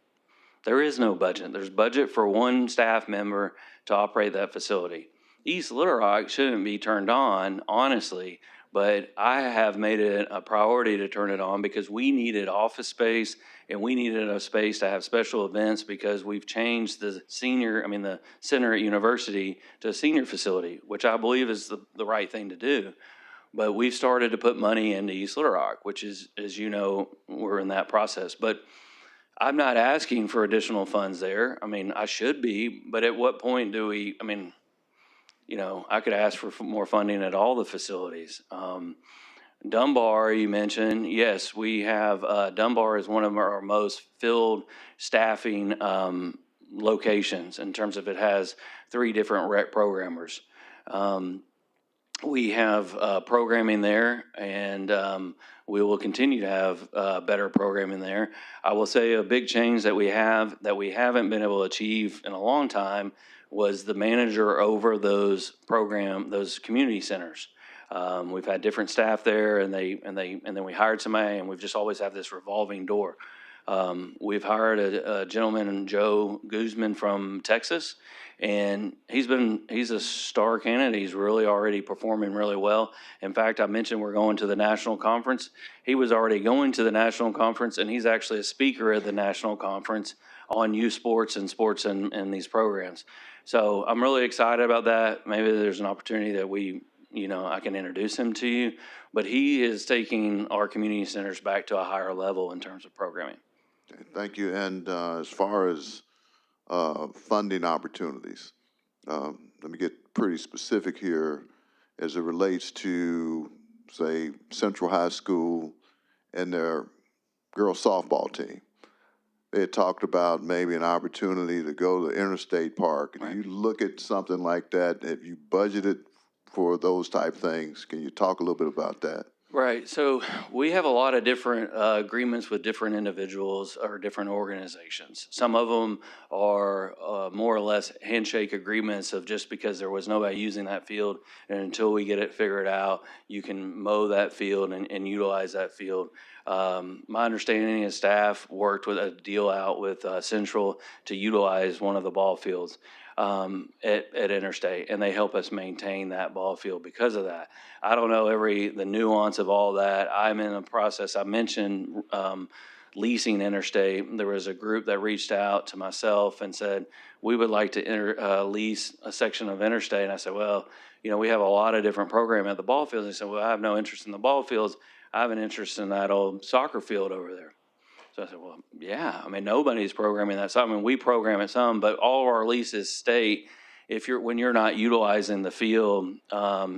There is no budget. There's budget for 1 staff member to operate that facility. East Little Rock shouldn't be turned on, honestly, but I have made it a priority to turn it on because we needed office space and we needed a space to have special events because we've changed the center at University to a senior facility, which I believe is the right thing to do. But we've started to put money into East Little Rock, which is, as you know, we're in that process. But I'm not asking for additional funds there. I mean, I should be, but at what point do we, I could ask for more funding at all the facilities. Dunbar, you mentioned, yes, we have, Dunbar is one of our most filled staffing locations in terms of it has 3 different rec programmers. We have programming there, and we will continue to have better programming there. I will say a big change that we haven't been able to achieve in a long time was the manager over those community centers. We've had different staff there, and then we hired somebody, and we've just always have this revolving door. We've hired a gentleman, Joe Guzman from Texas, and he's a star candidate. He's really already performing really well. In fact, I mentioned we're going to the national conference. He was already going to the national conference, and he's actually a speaker at the national conference on youth sports and sports and these programs. So I'm really excited about that. Maybe there's an opportunity that I can introduce him to you, but he is taking our community centers back to a higher level in terms of programming. Okay, thank you. And as far as funding opportunities, let me get pretty specific here as it relates to, say, Central High School and their girls softball team. They had talked about maybe an opportunity to go to Interstate Park. Right. Do you look at something like that? Have you budgeted for those type things? Can you talk a little bit about that? Right. So we have a lot of different agreements with different individuals or different organizations. Some of them are more or less handshake agreements of just because there was nobody using that field, and until we get it figured out, you can mow that field and utilize that field. My understanding is staff worked with a deal out with Central to utilize one of the ball fields at Interstate, and they help us maintain that ball field because of that. I don't know the nuance of all that. I'm in a process. I mentioned leasing Interstate. There was a group that reached out to myself and said, we would like to lease a section of Interstate. And I said, well, we have a lot of different programming at the ball fields. And he said, well, I have no interest in the ball fields. I have an interest in that old soccer field over there. So I said, well, yeah, nobody's programming that. So, we program it some, but all of our leases state when you're not utilizing the field,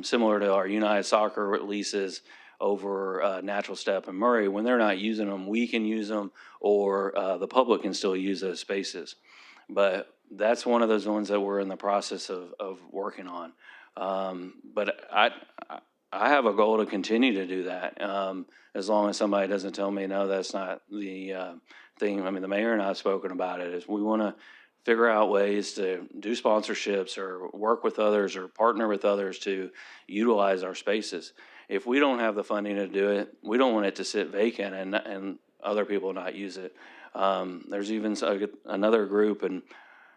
similar to our United Soccer leases over Natural Step and Murray, when they're not using them, we can use them, or the public can still use those spaces. But that's one of those ones that we're in the process of working on. But I have a goal to continue to do that, as long as somebody doesn't tell me, no, that's not the thing. The mayor and I have spoken about it, is we want to figure out ways to do sponsorships or work with others or partner with others to utilize our spaces. If we don't have the funding to do it, we don't want it to sit vacant and other people not use it. There's even another group, and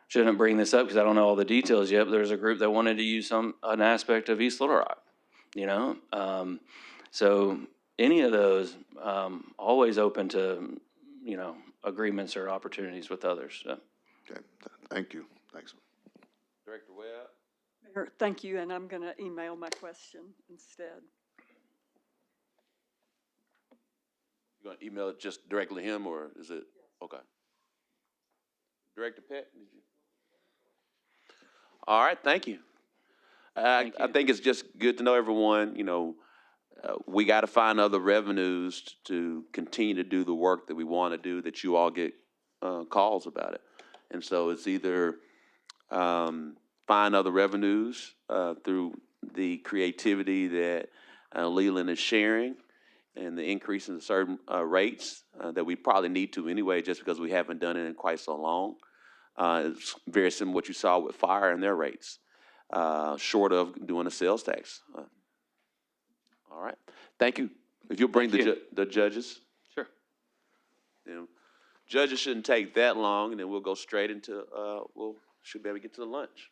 shouldn't bring this up because I don't know all the details yet, but there's a group that wanted to use an aspect of East Little Rock. So any of those, always open to, agreements or opportunities with others. So. Okay, thank you. Thanks. Director Webb? Mayor, thank you, and I'm going to email my question instead. You going to email it just directly to him, or is it? Okay. Director Peck, did you? All right, thank you. I think it's just good to know, everyone, we got to find other revenues to continue to do the work that we want to do, that you all get calls about it. And so it's either find other revenues through the creativity that Leland is sharing, and the increase in certain rates that we probably need to anyway, just because we haven't done it in quite so long. It's very similar to what you saw with fire and their rates, short of doing a sales tax. All right. Thank you. If you'll bring the judges. Sure. Judges shouldn't take that long, and then we'll go straight into, should be able to get to the lunch.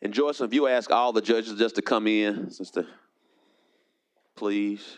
And Joyce, if you ask all the judges just to come in, please.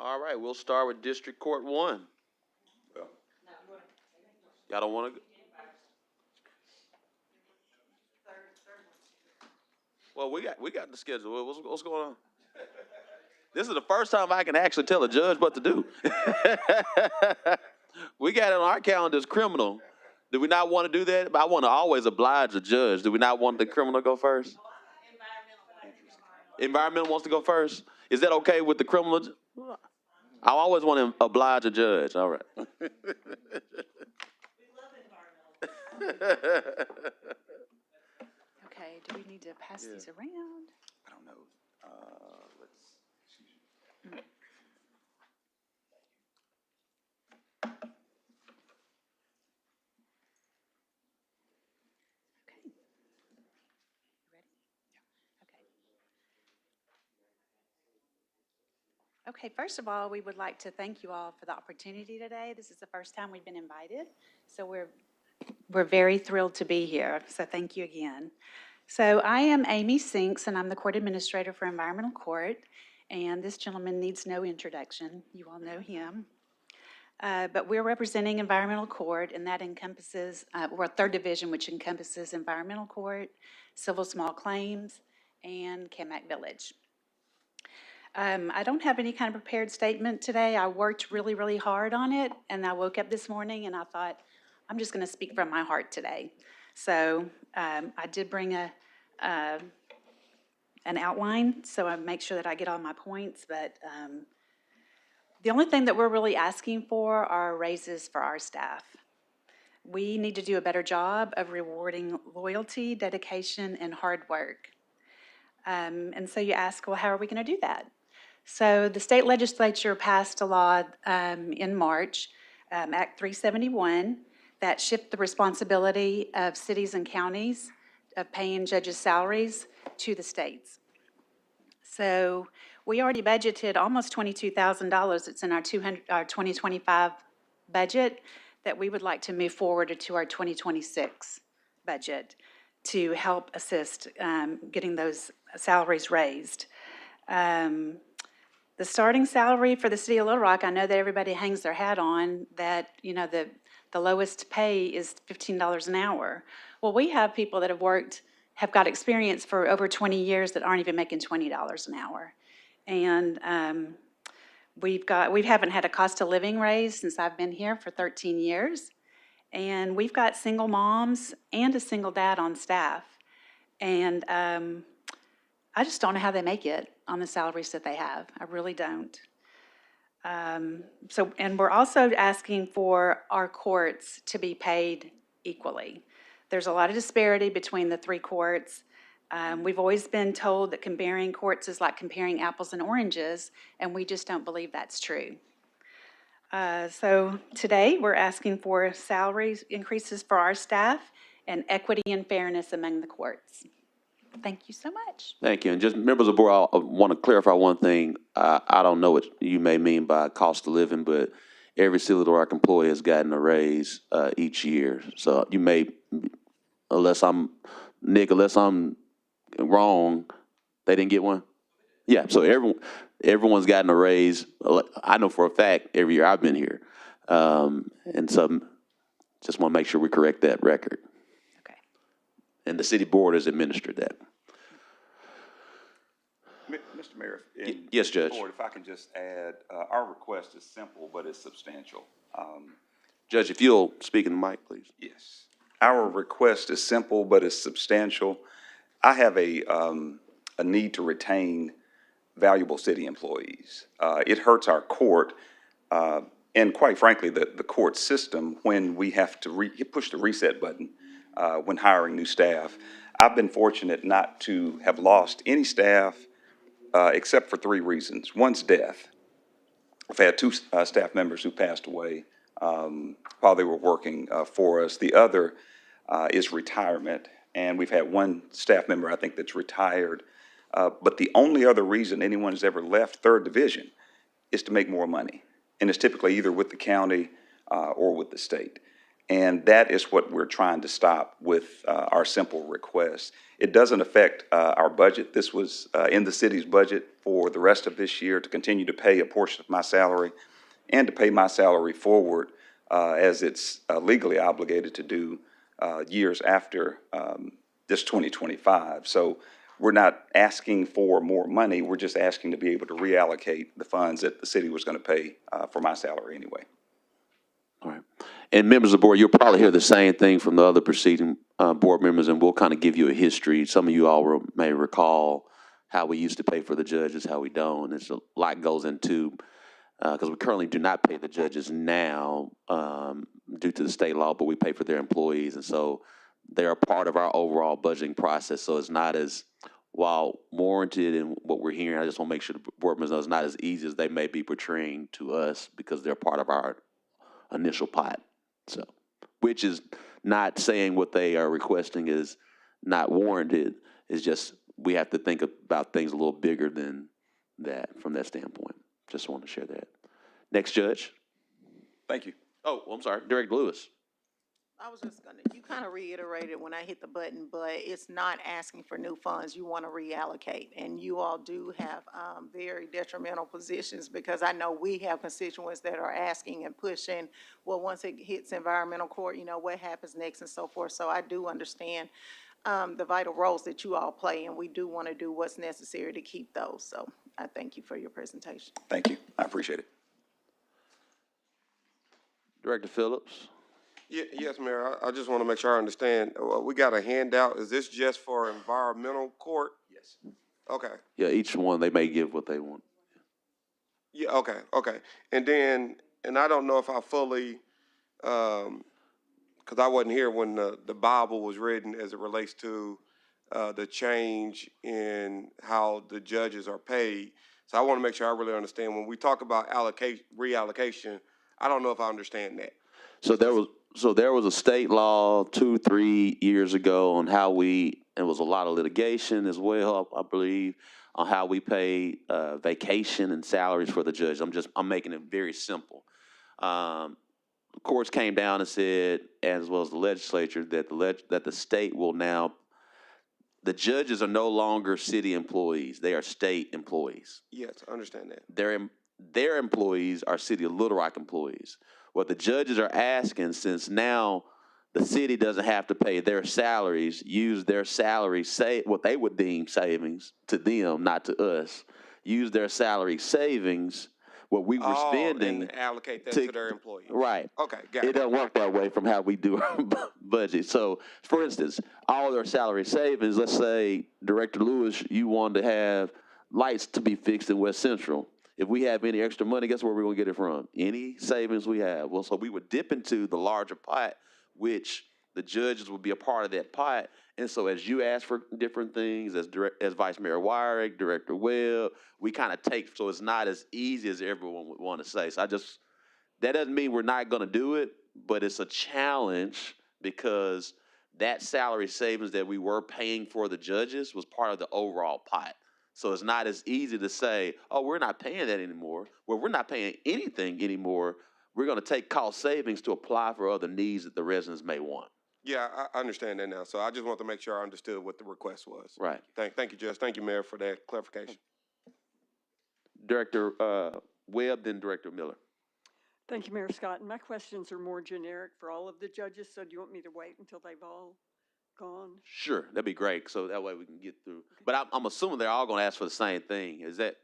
All right, we'll start with District Court 1. Well, Y'all don't want to? Well, we got the schedule. What's going on? This is the first time I can actually tell a judge what to do. We got it on our calendar as criminal. Do we not want to do that? I want to always oblige a judge. Do we not want the criminal to go first? Environmental wants to go first. Is that okay with the criminal? I always want to oblige a judge. All right. Okay, do we need to pass these around? I don't know. Okay. You ready? Yeah. Okay, first of all, we would like to thank you all for the opportunity today. This is the first time we've been invited, so we're very thrilled to be here, so thank you again. So I am Amy Sinks, and I'm the court administrator for Environmental Court, and this gentleman needs no introduction. You all know him. But we're representing Environmental Court, and that encompasses, we're a third division, which encompasses Environmental Court, Civil Small Claims, and Camac Village. I don't have any kind of prepared statement today. I worked really, really hard on it, and I woke up this morning and I thought, I'm just going to speak from my heart today. So I did bring an outline, so I make sure that I get all my points, but the only thing that we're really asking for are raises for our staff. We need to do a better job of rewarding loyalty, dedication, and hard work. And so you ask, well, how are we going to do that? So the state legislature passed a law in March, Act 371, that shifted the responsibility of cities and counties of paying judges' salaries to the states. So we already budgeted almost $22,000. It's in our 2025 budget that we would like to move forward to our 2026 budget to help assist getting those salaries raised. The starting salary for the city of Little Rock, I know that everybody hangs their hat on that, you know, the lowest pay is $15 an hour. Well, we have people that have got experience for over 20 years that aren't even making $20 an hour. And we haven't had a cost of living raise since I've been here for 13 years. And we've got single moms and a single dad on staff. And I just don't know how they make it on the salaries that they have. I really don't. And we're also asking for our courts to be paid equally. There's a lot of disparity between the three courts. We've always been told that comparing courts is like comparing apples and oranges, and we just don't believe that's true. So today, we're asking for salary increases for our staff and equity and fairness among the courts. Thank you so much. Thank you. And just members of the board, I want to clarify one thing. I don't know what you may mean by cost of living, but every City of Little Rock employee has gotten a raise each year. So you may, unless I'm wrong, they didn't get one? Yeah, so everyone's gotten a raise. I know for a fact every year I've been here. And so just want to make sure we correct that record. Okay. And the city board has administered that. Mr. Mayor, Yes, Judge. Board, if I can just add, our request is simple, but it's substantial. Judge, if you'll speak in the mic, please. Yes. Our request is simple, but it's substantial. I have a need to retain valuable city employees. It hurts our court, and quite frankly, the court system when we have to push the reset button when hiring new staff. I've been fortunate not to have lost any staff except for three reasons. One's death. I've had two staff members who passed away while they were working for us. The other is retirement, and we've had one staff member, I think, that's retired. But the only other reason anyone has ever left third division is to make more money. And it's typically either with the county or with the state. And that is what we're trying to stop with our simple request. It doesn't affect our budget. This was in the city's budget for the rest of this year to continue to pay a portion of my salary and to pay my salary forward as it's legally obligated to do years after this 2025. So we're not asking for more money. We're just asking to be able to reallocate the funds that the city was going to pay for my salary anyway. All right. And members of the board, you'll probably hear the same thing from the other preceding board members, and we'll kind of give you a history. Some of you all may recall how we used to pay for the judges, how we don't. There's a lot goes into, because we currently do not pay the judges now due to the state law, but we pay for their employees. And so they're a part of our overall budgeting process. So it's not as, while warranted in what we're hearing, I just want to make sure the board members know it's not as easy as they may be portraying to us, because they're part of our initial pot. So, which is not saying what they are requesting is not warranted. It's just we have to think about things a little bigger than that from that standpoint. Just want to share that. Next judge. Thank you. Oh, I'm sorry, Director Lewis. I was just gonna, you kind of reiterated when I hit the button, but it's not asking for new funds. You want to reallocate. And you all do have very detrimental positions, because I know we have constituents that are asking and pushing, well, once it hits environmental court, you know, what happens next and so forth. So I do understand the vital roles that you all play, and we do want to do what's necessary to keep those. So I thank you for your presentation. Thank you. I appreciate it. Director Phillips. Yes, Mayor, I just want to make sure I understand. We got a handout. Is this just for environmental court? Yes. Okay. Yeah, each one, they may give what they want. Yeah, okay. And then, and I don't know if I fully, because I wasn't here when the Bible was written as it relates to the change in how the judges are paid. So I want to make sure I really understand. When we talk about reallocation, I don't know if I understand that. So there was a state law 2-3 years ago on how we, and it was a lot of litigation as well, I believe, on how we pay vacation and salaries for the judges. I'm making it very simple. The courts came down and said, as well as the legislature, that the state will now, the judges are no longer city employees. They are state employees. Yes, I understand that. Their employees are City of Little Rock employees. What the judges are asking, since now the city doesn't have to pay their salaries, use their salary, say what they would deem savings to them, not to us, use their salary savings, what we were spending. And allocate that to their employees. Right. Okay, got it. It doesn't work that way from how we do our budget. So, for instance, all their salary savings, let's say, Director Lewis, you wanted to have lights to be fixed in West Central. If we have any extra money, guess where we're going to get it from? Any savings we have. Well, so we would dip into the larger pot, which the judges would be a part of that pot. And so as you ask for different things, as Vice Mayor Wyrick, Director Webb, we kind of take, so it's not as easy as everyone would want to say. So that doesn't mean we're not going to do it, but it's a challenge, because that salary savings that we were paying for the judges was part of the overall pot. So it's not as easy to say, oh, we're not paying that anymore. Well, we're not paying anything anymore. We're going to take cost savings to apply for other needs that the residents may want. Yeah, I understand that now. So I just want to make sure I understood what the request was. Right. Thank you, Judge. Thank you, Mayor, for that clarification. Director Webb, then Director Miller. Thank you, Mayor Scott. And my questions are more generic for all of the judges, so do you want me to wait until they've all gone? Sure, that'd be great. So that way we can get through. But I'm assuming they're all going to ask for the same thing. Is that,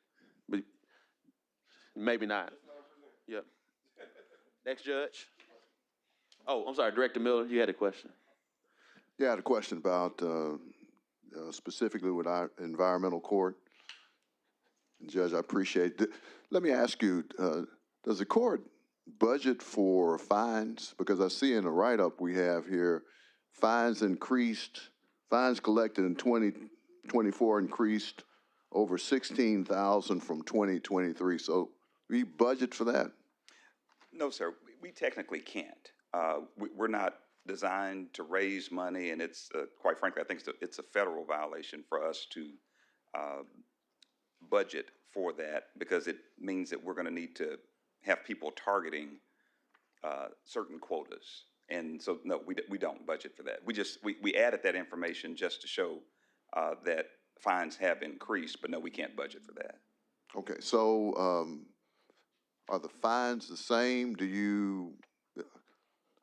maybe not? Yep. Next judge. Oh, I'm sorry, Director Miller, you had a question. Yeah, I had a question about specifically with our environmental court. Judge, I appreciate it. Let me ask you, does the court budget for fines? Because I see in the write-up we have here, fines collected in 2024 increased over 16,000 from 2023. So we budget for that? No, sir. We technically can't. We're not designed to raise money, and it's, quite frankly, I think it's a federal violation for us to budget for that, because it means that we're going to need to have people targeting certain quotas. And so, no, we don't budget for that. We added that information just to show that fines have increased, but no, we can't budget for that. Okay, so, are the fines the same?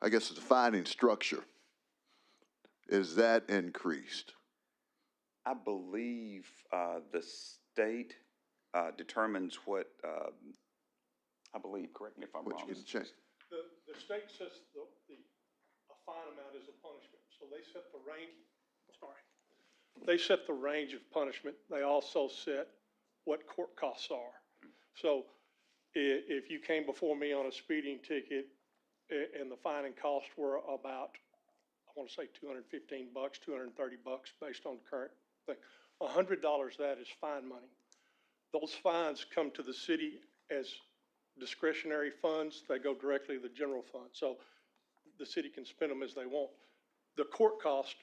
I guess the fining structure, is that increased? I believe the state determines what, I believe, correct me if I'm What wrong. you can change? The state sets a fine amount as a punishment, so they set the range, they set the range of punishment. They also set what court costs are. So if you came before me on a speeding ticket and the fine and cost were about, I want to say $215, $230 based on the current thing, $100 that is fine money. Those fines come to the city as discretionary funds. They go directly to the general fund. So the city can spend them as they want. The court costs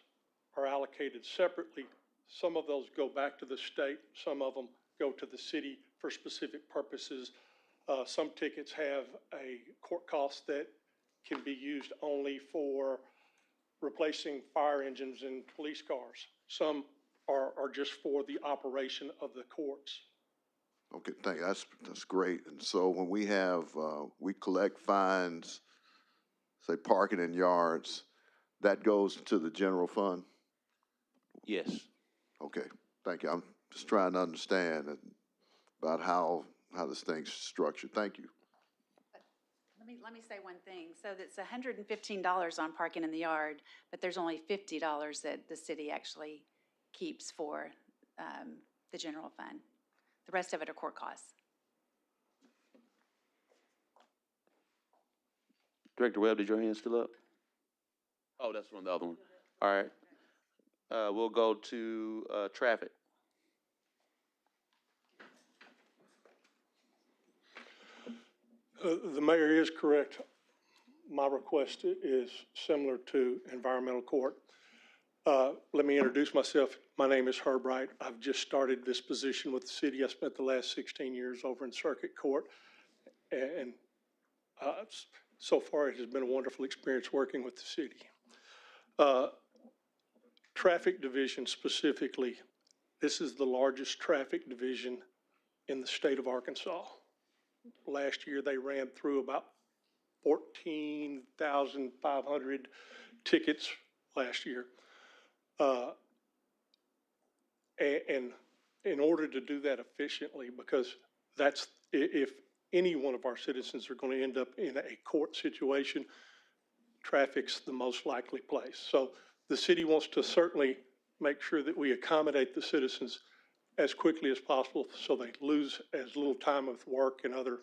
are allocated separately. Some of those go back to the state. Some of them go to the city for specific purposes. Some tickets have a court cost that can be used only for replacing fire engines in police cars. Some are just for the operation of the courts. Okay, thank you. That's great. And so when we have, we collect fines, say parking in yards, that goes to the general fund? Yes. Okay, thank you. I'm just trying to understand about how this thing's structured. Thank you. Let me say one thing. So that's $115 on parking in the yard, but there's only $50 that the city actually keeps for the general fund. The rest of it are court costs. Director Webb, did your hand still up? Oh, that's from the other one. All right. We'll go to traffic. The mayor is correct. My request is similar to environmental court. Let me introduce myself. My name is Herb Wright. I've just started this position with the city. I spent the last 16 years over in circuit court. And so far it has been a wonderful experience working with the city. Traffic division specifically, this is the largest traffic division in the state of Arkansas. Last year they ran through about 14,500 tickets last year. And in order to do that efficiently, because that's, if any one of our citizens are going to end up in a court situation, traffic's the most likely place. So the city wants to certainly make sure that we accommodate the citizens as quickly as possible so they lose as little time with work and other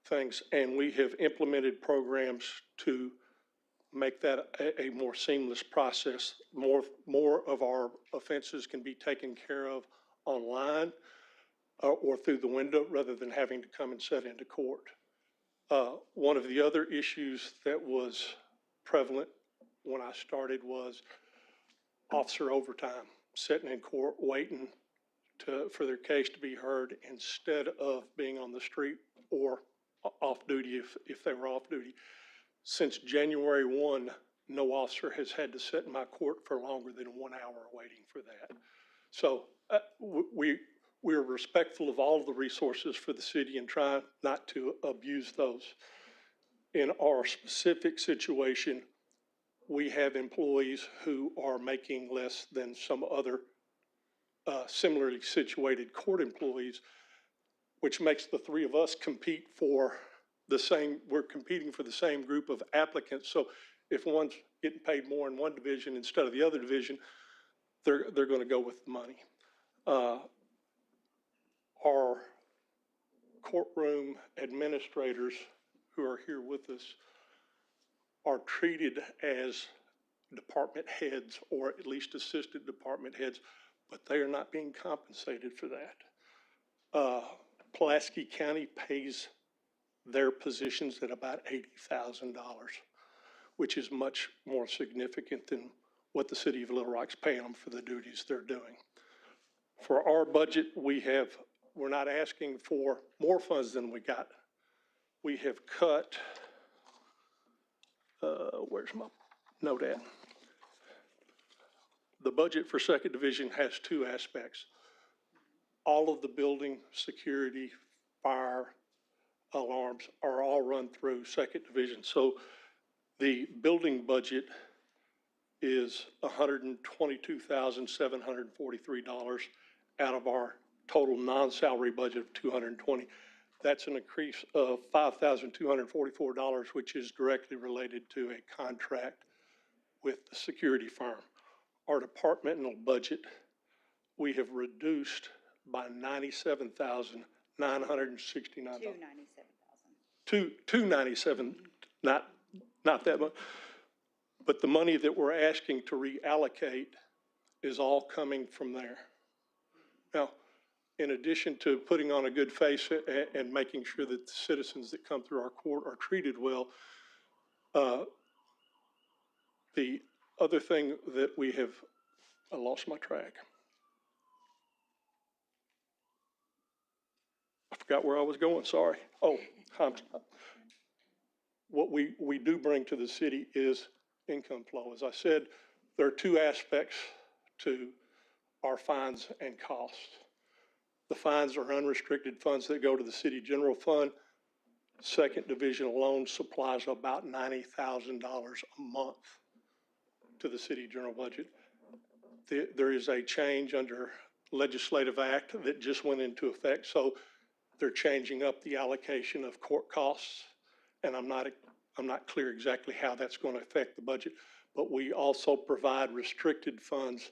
things. And we have implemented programs to make that a more seamless process. More of our offenses can be taken care of online or through the window rather than having to come and sit into court. One of the other issues that was prevalent when I started was officer overtime, sitting in court waiting for their case to be heard instead of being on the street or off duty if they were off duty. Since January 1, no officer has had to sit in my court for longer than 1 hour waiting for that. So we're respectful of all of the resources for the city and try not to abuse those. In our specific situation, we have employees who are making less than some other similarly situated court employees, which makes the three of us compete for the same, we're competing for the same group of applicants. So if one's getting paid more in one division instead of the other division, they're going to go with the money. Our courtroom administrators who are here with us are treated as department heads or at least assistant department heads, but they are not being compensated for that. Pulaski County pays their positions at about $80,000, which is much more significant than what the city of Little Rock's paying them for the duties they're doing. For our budget, we're not asking for more funds than we got. We have cut, where's my note at? the budget for Second Division has two aspects. All of the building, security, fire, alarms are all run through Second Division. So the building budget is $122,743 out of our total non-salary budget of $220. That's an increase of $5,244, which is directly related to a contract with the security firm. Our departmental budget, we have reduced by $97,969. $297,000, not that much. But the money that we're asking to reallocate is all coming from there. Now, in addition to putting on a good face and making sure that the citizens that come through our court are treated well, the other thing that we have, I lost my track. I forgot where I was going, sorry. Oh, what we do bring to the city is income flow. As I said, there are two aspects to our fines and costs. The fines are unrestricted funds that go to the city general fund. Second Division alone supplies about $90,000 a month to the city general budget. There is a change under legislative act that just went into effect, so they're changing up the allocation of court costs, and I'm not clear exactly how that's going to affect the budget, but we also provide restricted funds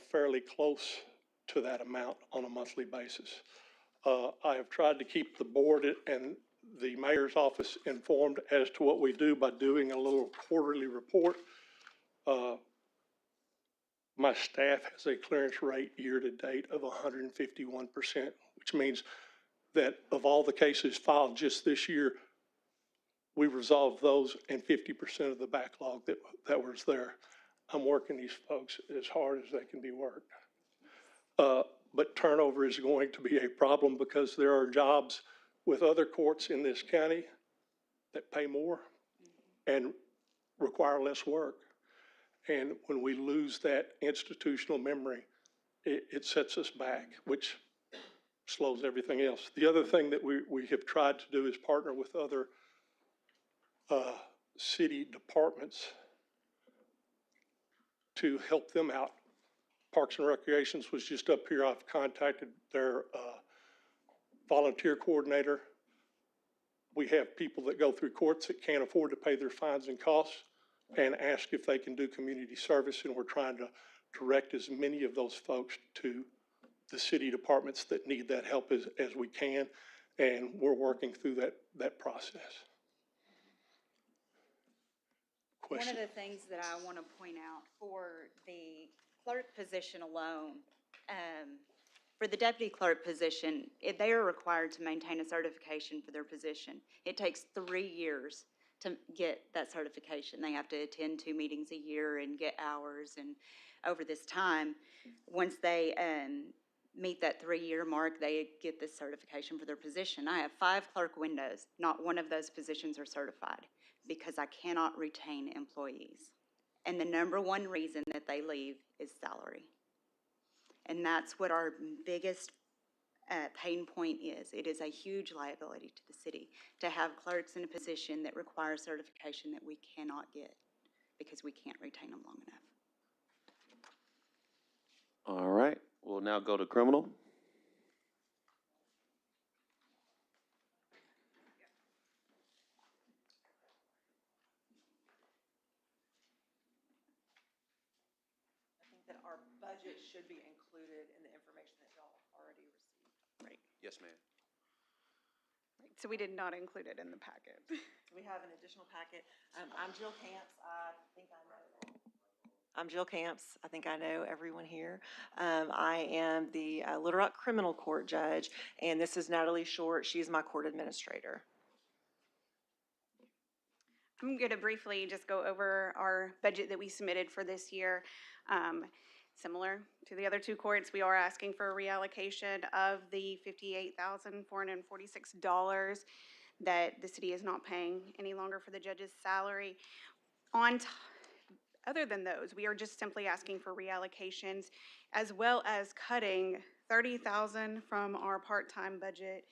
fairly close to that amount on a monthly basis. I have tried to keep the board and the mayor's office informed as to what we do by doing a little quarterly report. My staff has a clearance rate year to date of 151%, which means that of all the cases filed just this year, we resolved those and 50% of the backlog that was there. I'm working these folks as hard as they can be worked. But turnover is going to be a problem because there are jobs with other courts in this county that pay more and require less work. And when we lose that institutional memory, it sets us back, which slows everything else. The other thing that we have tried to do is partner with other city departments to help them out. Parks and Recreations was just up here. I've contacted their volunteer coordinator. We have people that go through courts that can't afford to pay their fines and costs and ask if they can do community service, and we're trying to direct as many of those folks to the city departments that need that help as we can, and we're working through that process. Question? One of the things that I want to point out for the clerk position alone, for the deputy clerk position, they are required to maintain a certification for their position. It takes 3 years to get that certification. They have to attend 2 meetings a year and get hours, and over this time, once they meet that 3-year mark, they get this certification for their position. I have 5 clerk windows. Not one of those positions are certified because I cannot retain employees. And the number one reason that they leave is salary. And that's what our biggest pain point is. It is a huge liability to the city to have clerks in a position that requires certification that we cannot get because we can't retain them long enough. All right, we'll now go to criminal. That our budget should be included in the information that y'all already received. Right. Yes, ma'am. Right. So we did not include it in the packet. So we have an additional packet. I'm Jill Camps. I think I know. I'm Jill Camps. I think I know everyone here. I am the Little Rock Criminal Court judge, and this is Natalie Short. She's my court administrator. I'm going to briefly just go over our budget that we submitted for this year. Similar to the other 2 courts, we are asking for a reallocation of the $58,446 that the city is not paying any longer for the judge's salary. other than those, we are just simply asking for reallocations, as well as cutting 30,000 from our part-time budget.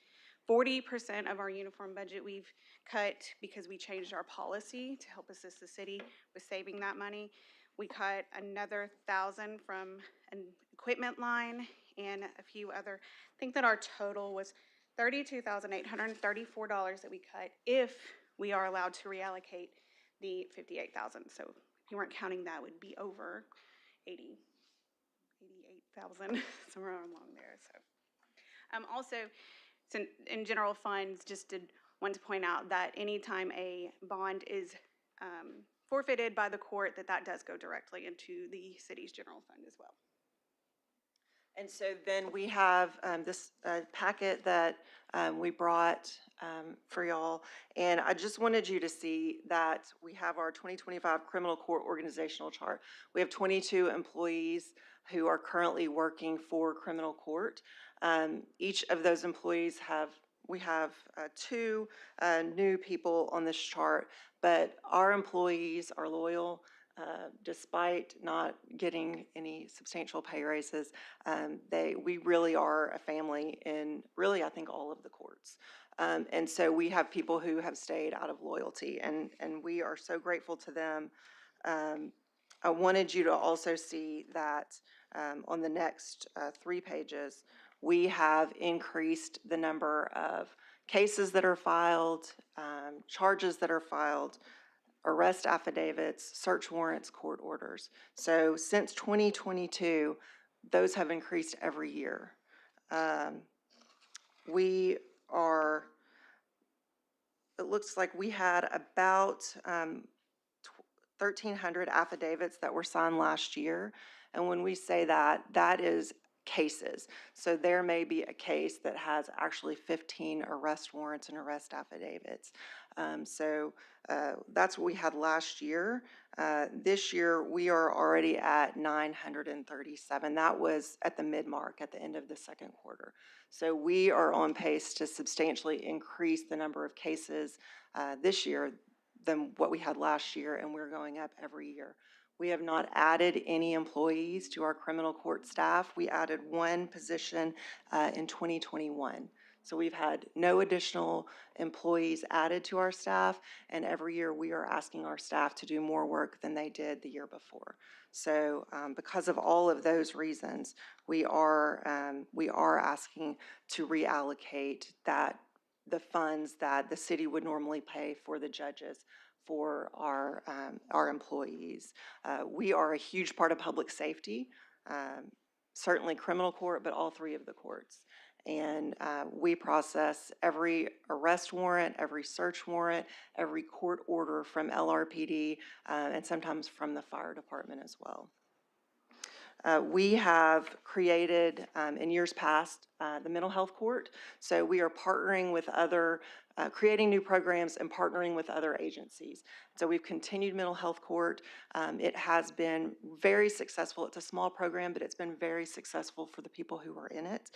40% of our uniform budget we've cut because we changed our policy to help assist the city with saving that money. We cut another 1,000 from an equipment line and a few other. I think that our total was $32,834 that we cut if we are allowed to reallocate the 58,000. So if you weren't counting that, would be over 88,000, somewhere along there. So also, in general funds, just did want to point out that anytime a bond is forfeited by the court, that does go directly into the city's general fund as well. And so then we have this packet that we brought for y'all. And I just wanted you to see that we have our 2025 criminal court organizational chart. We have 22 employees who are currently working for criminal court. Each of those employees we have 2 new people on this chart, but our employees are loyal. Despite not getting any substantial pay raises, we really are a family in really, I think, all of the courts. And so we have people who have stayed out of loyalty, and we are so grateful to them. I wanted you to also see that on the next 3 pages, we have increased the number of cases that are filed, charges that are filed, arrest affidavits, search warrants, court orders. So since 2022, those have increased every year. It looks like we had about 1,300 affidavits that were signed last year. And when we say that, that is cases. So there may be a case that has actually 15 arrest warrants and arrest affidavits. That's what we had last year. This year, we are already at 937. That was at the mid-mark, at the end of the second quarter. So we are on pace to substantially increase the number of cases this year than what we had last year, and we're going up every year. We have not added any employees to our criminal court staff. We added 1 position in 2021. So we've had no additional employees added to our staff, and every year we are asking our staff to do more work than they did the year before. So because of all of those reasons, we are asking to reallocate the funds that the city would normally pay for the judges for our employees. We are a huge part of public safety, certainly criminal court, but all 3 of the courts. And we process every arrest warrant, every search warrant, every court order from LRPD, and sometimes from the fire department as well. We have created, in years past, the mental health court. So we are partnering with creating new programs and partnering with other agencies. So we've continued mental health court. It has been very successful. It's a small program, but it's been very successful for the people who are in it.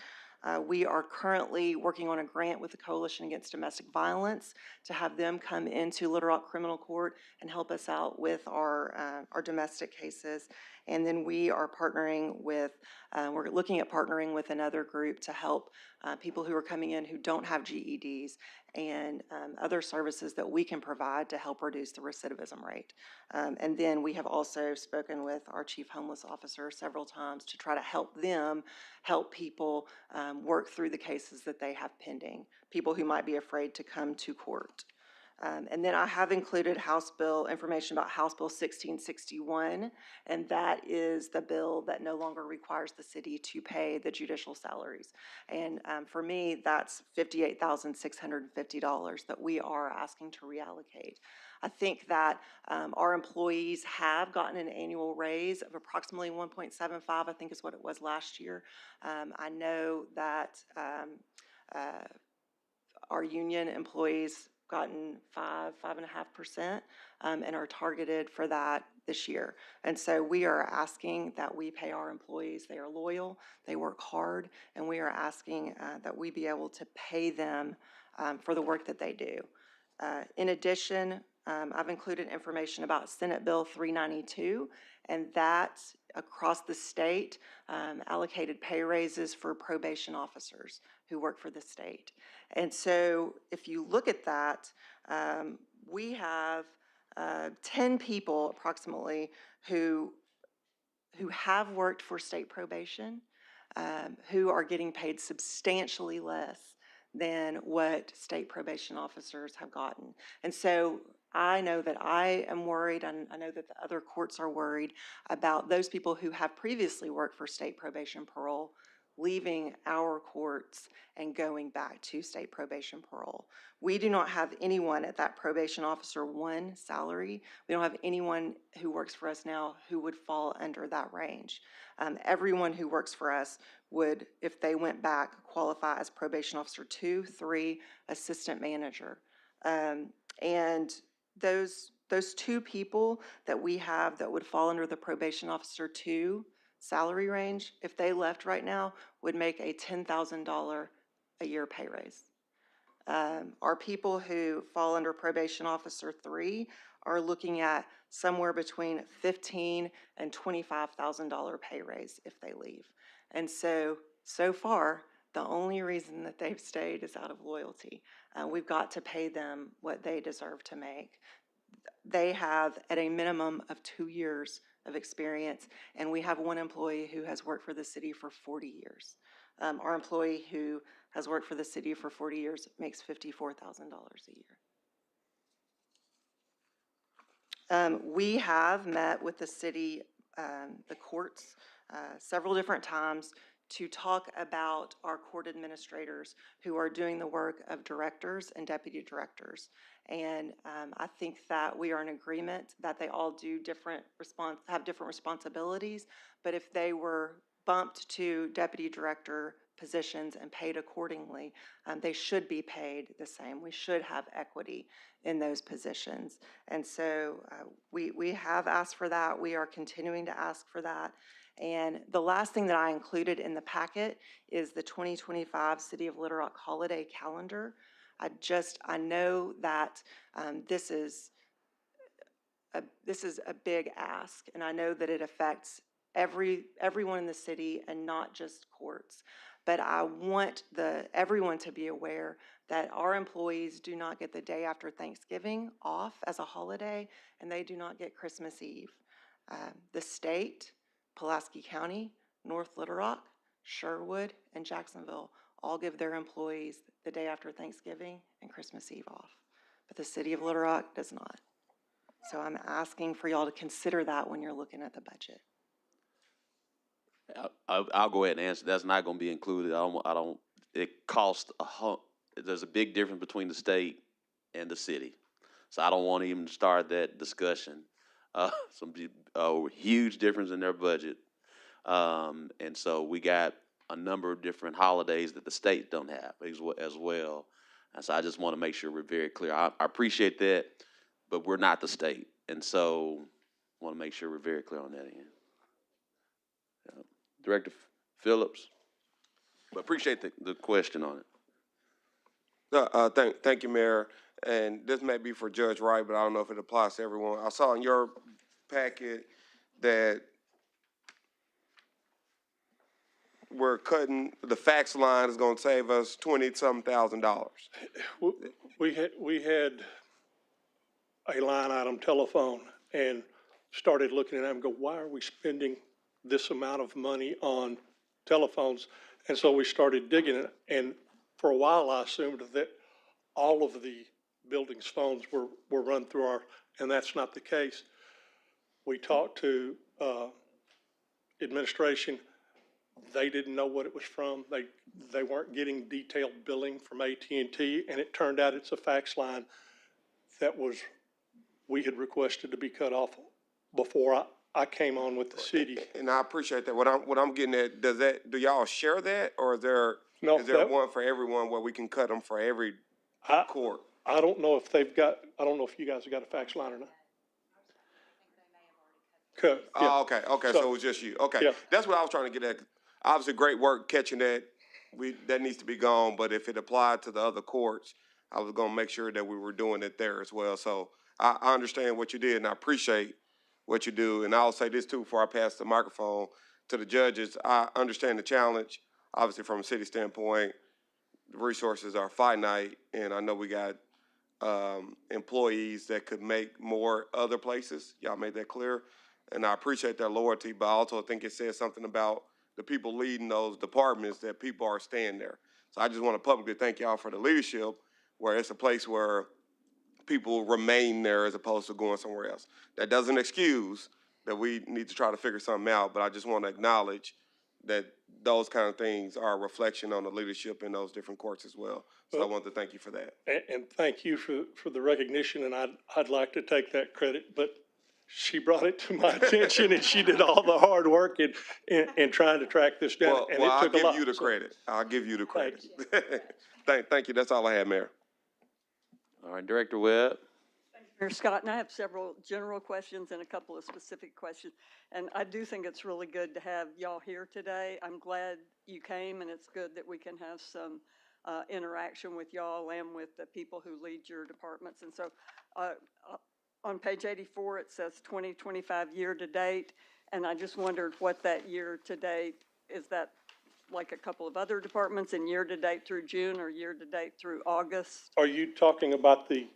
We are currently working on a grant with the Coalition Against Domestic Violence to have them come into Little Rock Criminal Court and help us out with our domestic cases. And then we are we're looking at partnering with another group to help people who are coming in who don't have GEDs and other services that we can provide to help reduce the recidivism rate. And then we have also spoken with our chief homeless officer several times to try to help people work through the cases that they have pending, people who might be afraid to come to court. And then I have included information about House Bill 1661, and that is the bill that no longer requires the city to pay the judicial salaries. And for me, that's $58,650 that we are asking to reallocate. I think that our employees have gotten an annual raise of approximately 1.75, I think is what it was last year. I know that our union employees gotten 5.5%, and are targeted for that this year. And so we are asking that we pay our employees. They are loyal, they work hard, and we are asking that we be able to pay them for the work that they do. In addition, I've included information about Senate Bill 392, and that across the state allocated pay raises for probation officers who work for the state. And so if you look at that, we have 10 people approximately who have worked for state probation, who are getting paid substantially less than what state probation officers have gotten. And so I know that I am worried, and I know that the other courts are worried about those people who have previously worked for state probation parole leaving our courts and going back to state probation parole. We do not have anyone at that probation officer 1 salary. We don't have anyone who works for us now who would fall under that range. Everyone who works for us would, if they went back, qualify as probation officer 2, 3, assistant manager. And those 2 people that we have that would fall under the probation officer 2 salary range, if they left right now, would make a $10,000 a year pay raise. Our people who fall under probation officer 3 are looking at somewhere between $15,000 and $25,000 pay raise if they leave. And so far, the only reason that they've stayed is out of loyalty. We've got to pay them what they deserve to make. They have at a minimum of 2 years of experience, and we have one employee who has worked for the city for 40 years. Our employee who has worked for the city for 40 years makes $54,000 a year. We have met with the city, the courts, several different times to talk about our court administrators who are doing the work of directors and deputy directors. And I think that we are in agreement that they all do have different responsibilities, but if they were bumped to deputy director positions and paid accordingly, they should be paid the same. We should have equity in those positions. And so we have asked for that. We are continuing to ask for that. And the last thing that I included in the packet is the 2025 City of Little Rock holiday calendar. I know that this is a big ask, and I know that it affects everyone in the city and not just courts. But I want everyone to be aware that our employees do not get the day after Thanksgiving off as a holiday, and they do not get Christmas Eve. The state, Pulaski County, North Little Rock, Sherwood, and Jacksonville all give their employees the day after Thanksgiving and Christmas Eve off. But the city of Little Rock does not. So I'm asking for y'all to consider that when you're looking at the budget. I'll go ahead and answer. That's not going to be included. It costs there's a big difference between the state and the city. So I don't want to even start that discussion. Some huge difference in their budget. And so we got a number of different holidays that the state don't have as well. And so I just want to make sure we're very clear. I appreciate that, but we're not the state. And so I want to make sure we're very clear on that end. Director Phillips, but appreciate the question on it. Thank you, Mayor. And this may be for Judge Wright, but I don't know if it applies to everyone. I saw in your packet that we're cutting, the fax line is going to save us $20-something thousand. We had a line item telephone and started looking at it and go, why are we spending this amount of money on telephones? And so we started digging it. And for a while, I assumed that all of the building's phones were run through and that's not the case. We talked to administration. They didn't know what it was from. They weren't getting detailed billing from AT&T, and it turned out it's a fax line that we had requested to be cut off before I came on with the city. And I appreciate that. What I'm getting at, do y'all share that, or is there one for everyone where we can cut them for every court? I don't know if I don't know if you guys have got a fax line or not. Yeah. Oh, okay. So it was just you. Okay. Yeah. That's what I was trying to get at. Obviously, great work catching that. That needs to be gone. But if it applied to the other courts, I was going to make sure that we were doing it there as well. So I understand what you did, and I appreciate what you do. And I'll say this too before I pass the microphone to the judges. I understand the challenge. Obviously, from a city standpoint, the resources are finite, and I know we got employees that could make more other places. Y'all made that clear, and I appreciate their loyalty. But I also think it says something about the people leading those departments that people are staying there. So I just want to publicly thank y'all for the leadership, where it's a place where people remain there as opposed to going somewhere else. That doesn't excuse that we need to try to figure something out, but I just want to acknowledge that those kind of things are a reflection on the leadership in those different courts as well. So I want to thank you for that. And thank you for the recognition, and I'd like to take that credit, but she brought it to my attention, and she did all the hard work in trying to track this down. Well, and well, it I'll took a give lot. you the credit. I'll give you the credit. Thank you. That's all I have, Mayor. All right, Director Webb. Mayor Scott, and I have several general questions and a couple of specific questions. And I do think it's really good to have y'all here today. I'm glad you came, and it's good that we can have some interaction with y'all and with the people who lead your departments. And so on page 84, it says 2025 year-to-date, and I just wondered what that year-to-date, is that like a couple of other departments in year-to-date through June or year-to-date through August? Are you talking about the?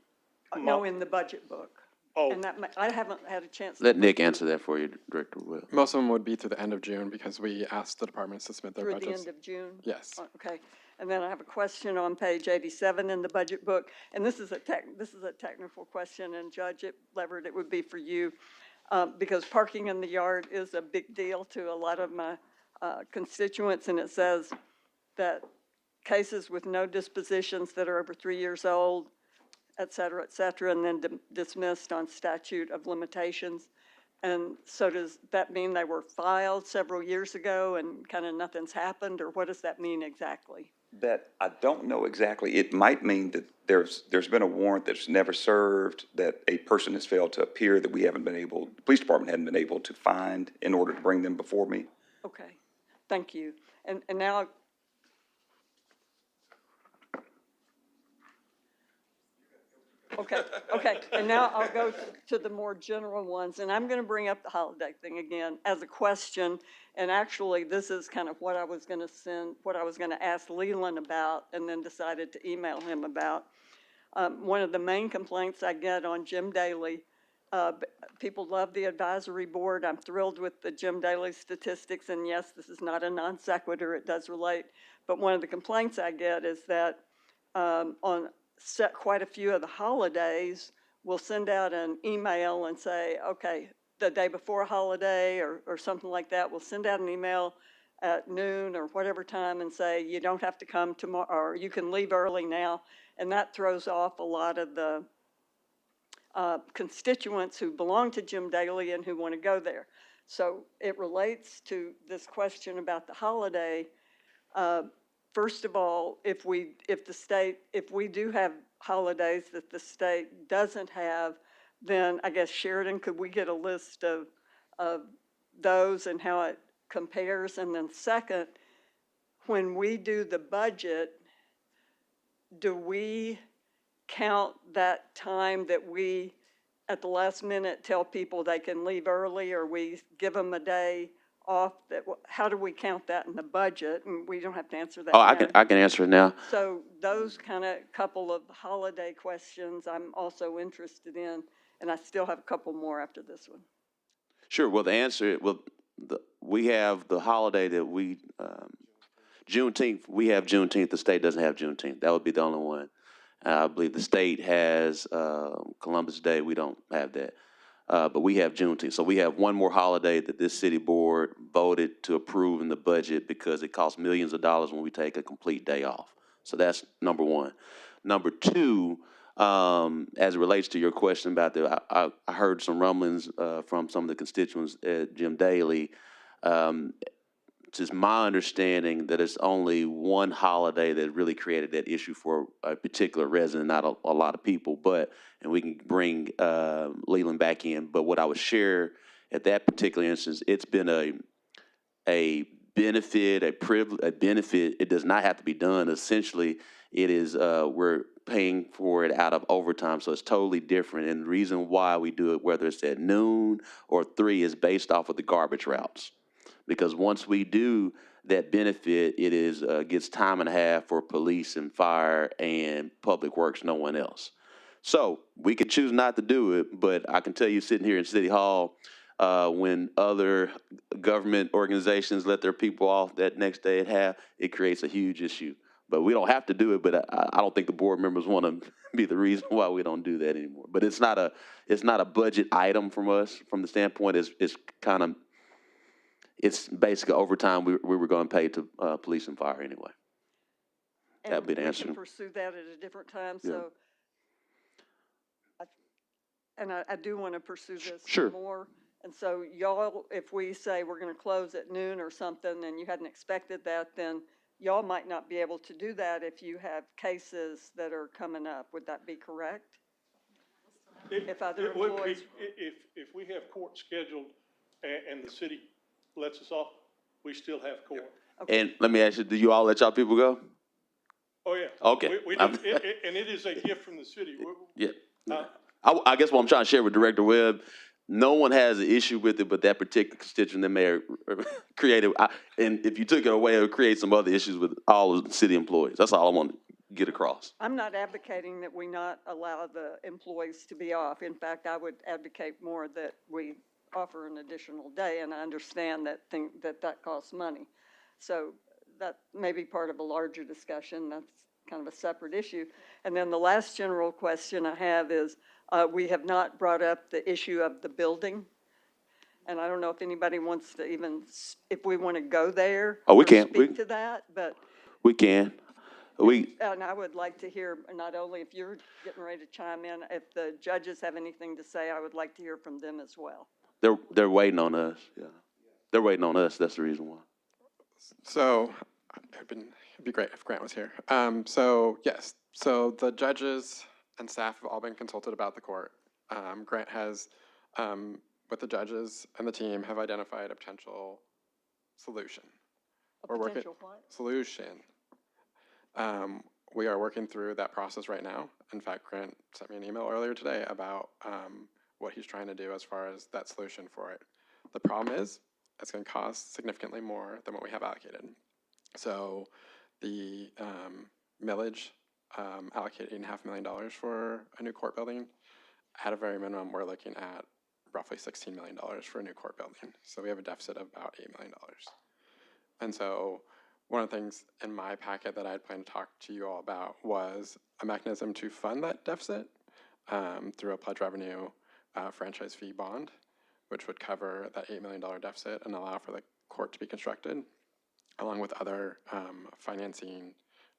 No, in the budget book. Oh. And that, I haven't had a chance. Let Nick answer that for you, Director Webb. Most of them would be through the end of June because we asked the departments to submit their Through budgets. the end of June? Yes. Okay. And then I have a question on page 87 in the budget book. And this is a technical question, and Judge Leverett, it would be for you, because parking in the yard is a big deal to a lot of my constituents. And it says that cases with no dispositions that are over 3 years old, et cetera, and then dismissed on statute of limitations. And so does that mean they were filed several years ago and kind of nothing's happened, or what does that mean exactly? That I don't know exactly. It might mean that there's been a warrant that's never served, that a person has failed to appear, that we haven't been able, the police department hadn't been able to find in order to bring them before me. Okay, thank you. And now, okay, and now I'll go to the more general ones, and I'm going to bring up the holiday thing again as a question, and actually this is kind of what I was going to ask Leland about, and then decided to email him about. One of the main complaints I get on Jim Daly, people love the advisory board. I'm thrilled with the Jim Daly statistics, and yes, this is not a non sequitur, it does relate, but one of the complaints I get is that on quite a few of the holidays, we'll send out an email and say, okay, the day before a holiday or something like that, we'll send out an email at noon or whatever time and say, you don't have to come tomorrow, or you can leave early now. And that throws off a lot of the constituents who belong to Jim Daly and who want to go there. So it relates to this question about the holiday. First of all, if we do have holidays that the state doesn't have, then I guess Sheridan, could we get a list of those and how it compares? And then second, when we do the budget, do we count that time that we, at the last minute, tell people they can leave early, or we give them a day off? How do we count that in the budget? And we don't have to answer that Oh, now. I can answer it now. So those kind of couple of holiday questions I'm also interested in, and I still have a couple more after this one. Sure. Well, the answer, we have the holiday that we, Juneteenth, we have Juneteenth. The state doesn't have Juneteenth. That would be the only one. I believe the state has Columbus Day. We don't have that. But we have Juneteenth. So we have one more holiday that this city board voted to approve in the budget because it costs millions of dollars when we take a complete day off. So that's number one. Number two, as it relates to your question about I heard some rumblings from some of the constituents at Jim Daly. It's just my understanding that it's only one holiday that really created that issue for a particular resident, not a lot of people, and we can bring Leland back in. But what I would share at that particular instance, it's been a benefit, a privilege, a benefit. It does not have to be done. Essentially, it is we're paying for it out of overtime, so it's totally different. And the reason why we do it, whether it's at noon or 3, is based off of the garbage routes. Because once we do that benefit, it is, gets time and a half for police and fire and public works, no one else. So we could choose not to do it, but I can tell you, sitting here in City Hall, when other government organizations let their people off that next day at half, it creates a huge issue. But we don't have to do it, but I don't think the board members want to be the reason why we don't do that anymore. But it's not a budget item from us, from the standpoint, it's basically overtime we were going to pay to police and fire anyway. That'd be the answer. We can pursue that at a different time, Yeah. so. I do want to pursue this Sure. more. And so y'all, if we say we're going to close at noon or something and you hadn't expected that, then y'all might not be able to do that if you have cases that are coming up. Would that be correct? If other employees. If we have court scheduled and the city lets us off, we still have court. Okay. And let me ask you, do you all let y'all people go? Oh, yeah. Okay. We do, and it is a gift from the city. Yeah. I guess what I'm trying to share with Director Webb, no one has an issue with it, but that particular constituent that may have created, and if you took it away, it would create some other issues with all of the city employees. That's all I want to get across. I'm not advocating that we not allow the employees to be off. In fact, I would advocate more that we offer an additional day, and I understand that costs money. So that may be part of a larger discussion. That's kind of a separate issue. And then the last general question I have is, we have not brought up the issue of the building. And I don't know if anybody wants to even, if we want to go there. Oh, we can. Speak to that, but. We can. And I would like to hear, not only if you're getting ready to chime in, if the judges have anything to say, I would like to hear from them as well. They're waiting on us. Yeah. They're waiting on us. That's the reason why. So it'd be great if Grant was here. So yes, so the judges and staff have all been consulted about the court. Grant has, with the judges and the team, have identified a potential solution. Solution. We are working through that process right now. In fact, Grant sent me an email earlier today about what he's trying to do as far as that solution for it. The problem is it's going to cost significantly more than what we have allocated. So the millage allocating $500,000 for a new court building. At a very minimum, we're looking at roughly $16 million for a new court building. So we have a deficit of about $8 million. And so one of the things in my packet that I had planned to talk to you all about was a mechanism to fund that deficit through a pledge revenue franchise fee bond, which would cover that $8 million deficit and allow for the court to be constructed, along with other financing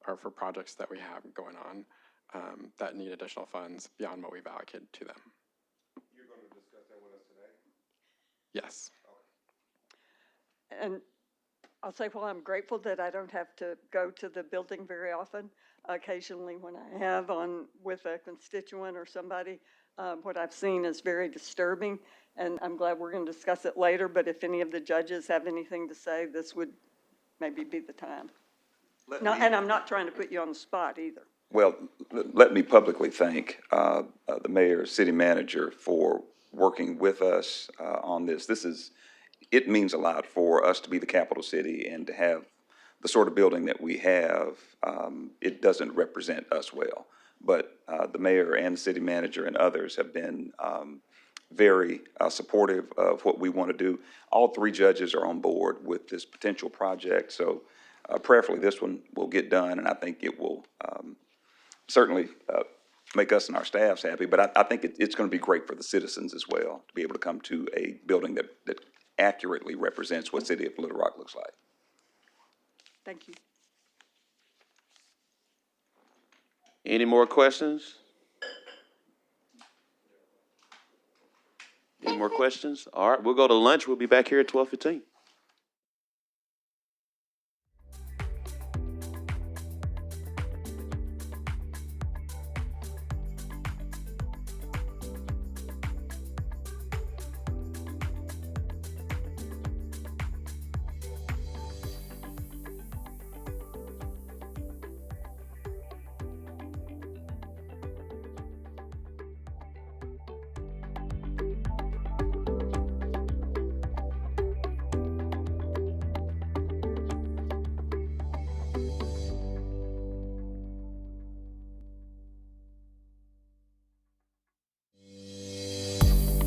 or for projects that we have going on that need additional funds beyond what we've allocated to them. You're going to discuss that with us today? Yes. And I'll say, well, I'm grateful that I don't have to go to the building very often. Occasionally when I have with a constituent or somebody, what I've seen is very disturbing, and I'm glad we're going to discuss it later, but if any of the judges have anything to say, this would maybe be the time. And I'm not trying to put you on the spot either. Well, let me publicly thank the mayor, city manager for working with us on this. It means a lot for us to be the capital city and to have the sort of building that we have. It doesn't represent us well, but the mayor and the city manager and others have been very supportive of what we want to do. All 3 judges are on board with this potential project, so prayerfully this one will get done, and I think it will certainly make us and our staffs happy, but I think it's going to be great for the citizens as well to be able to come to a building that accurately represents what City of Little Rock looks like. Thank you. Any more questions? Any more questions? All right, we'll go to lunch. We'll be back here at 12:15.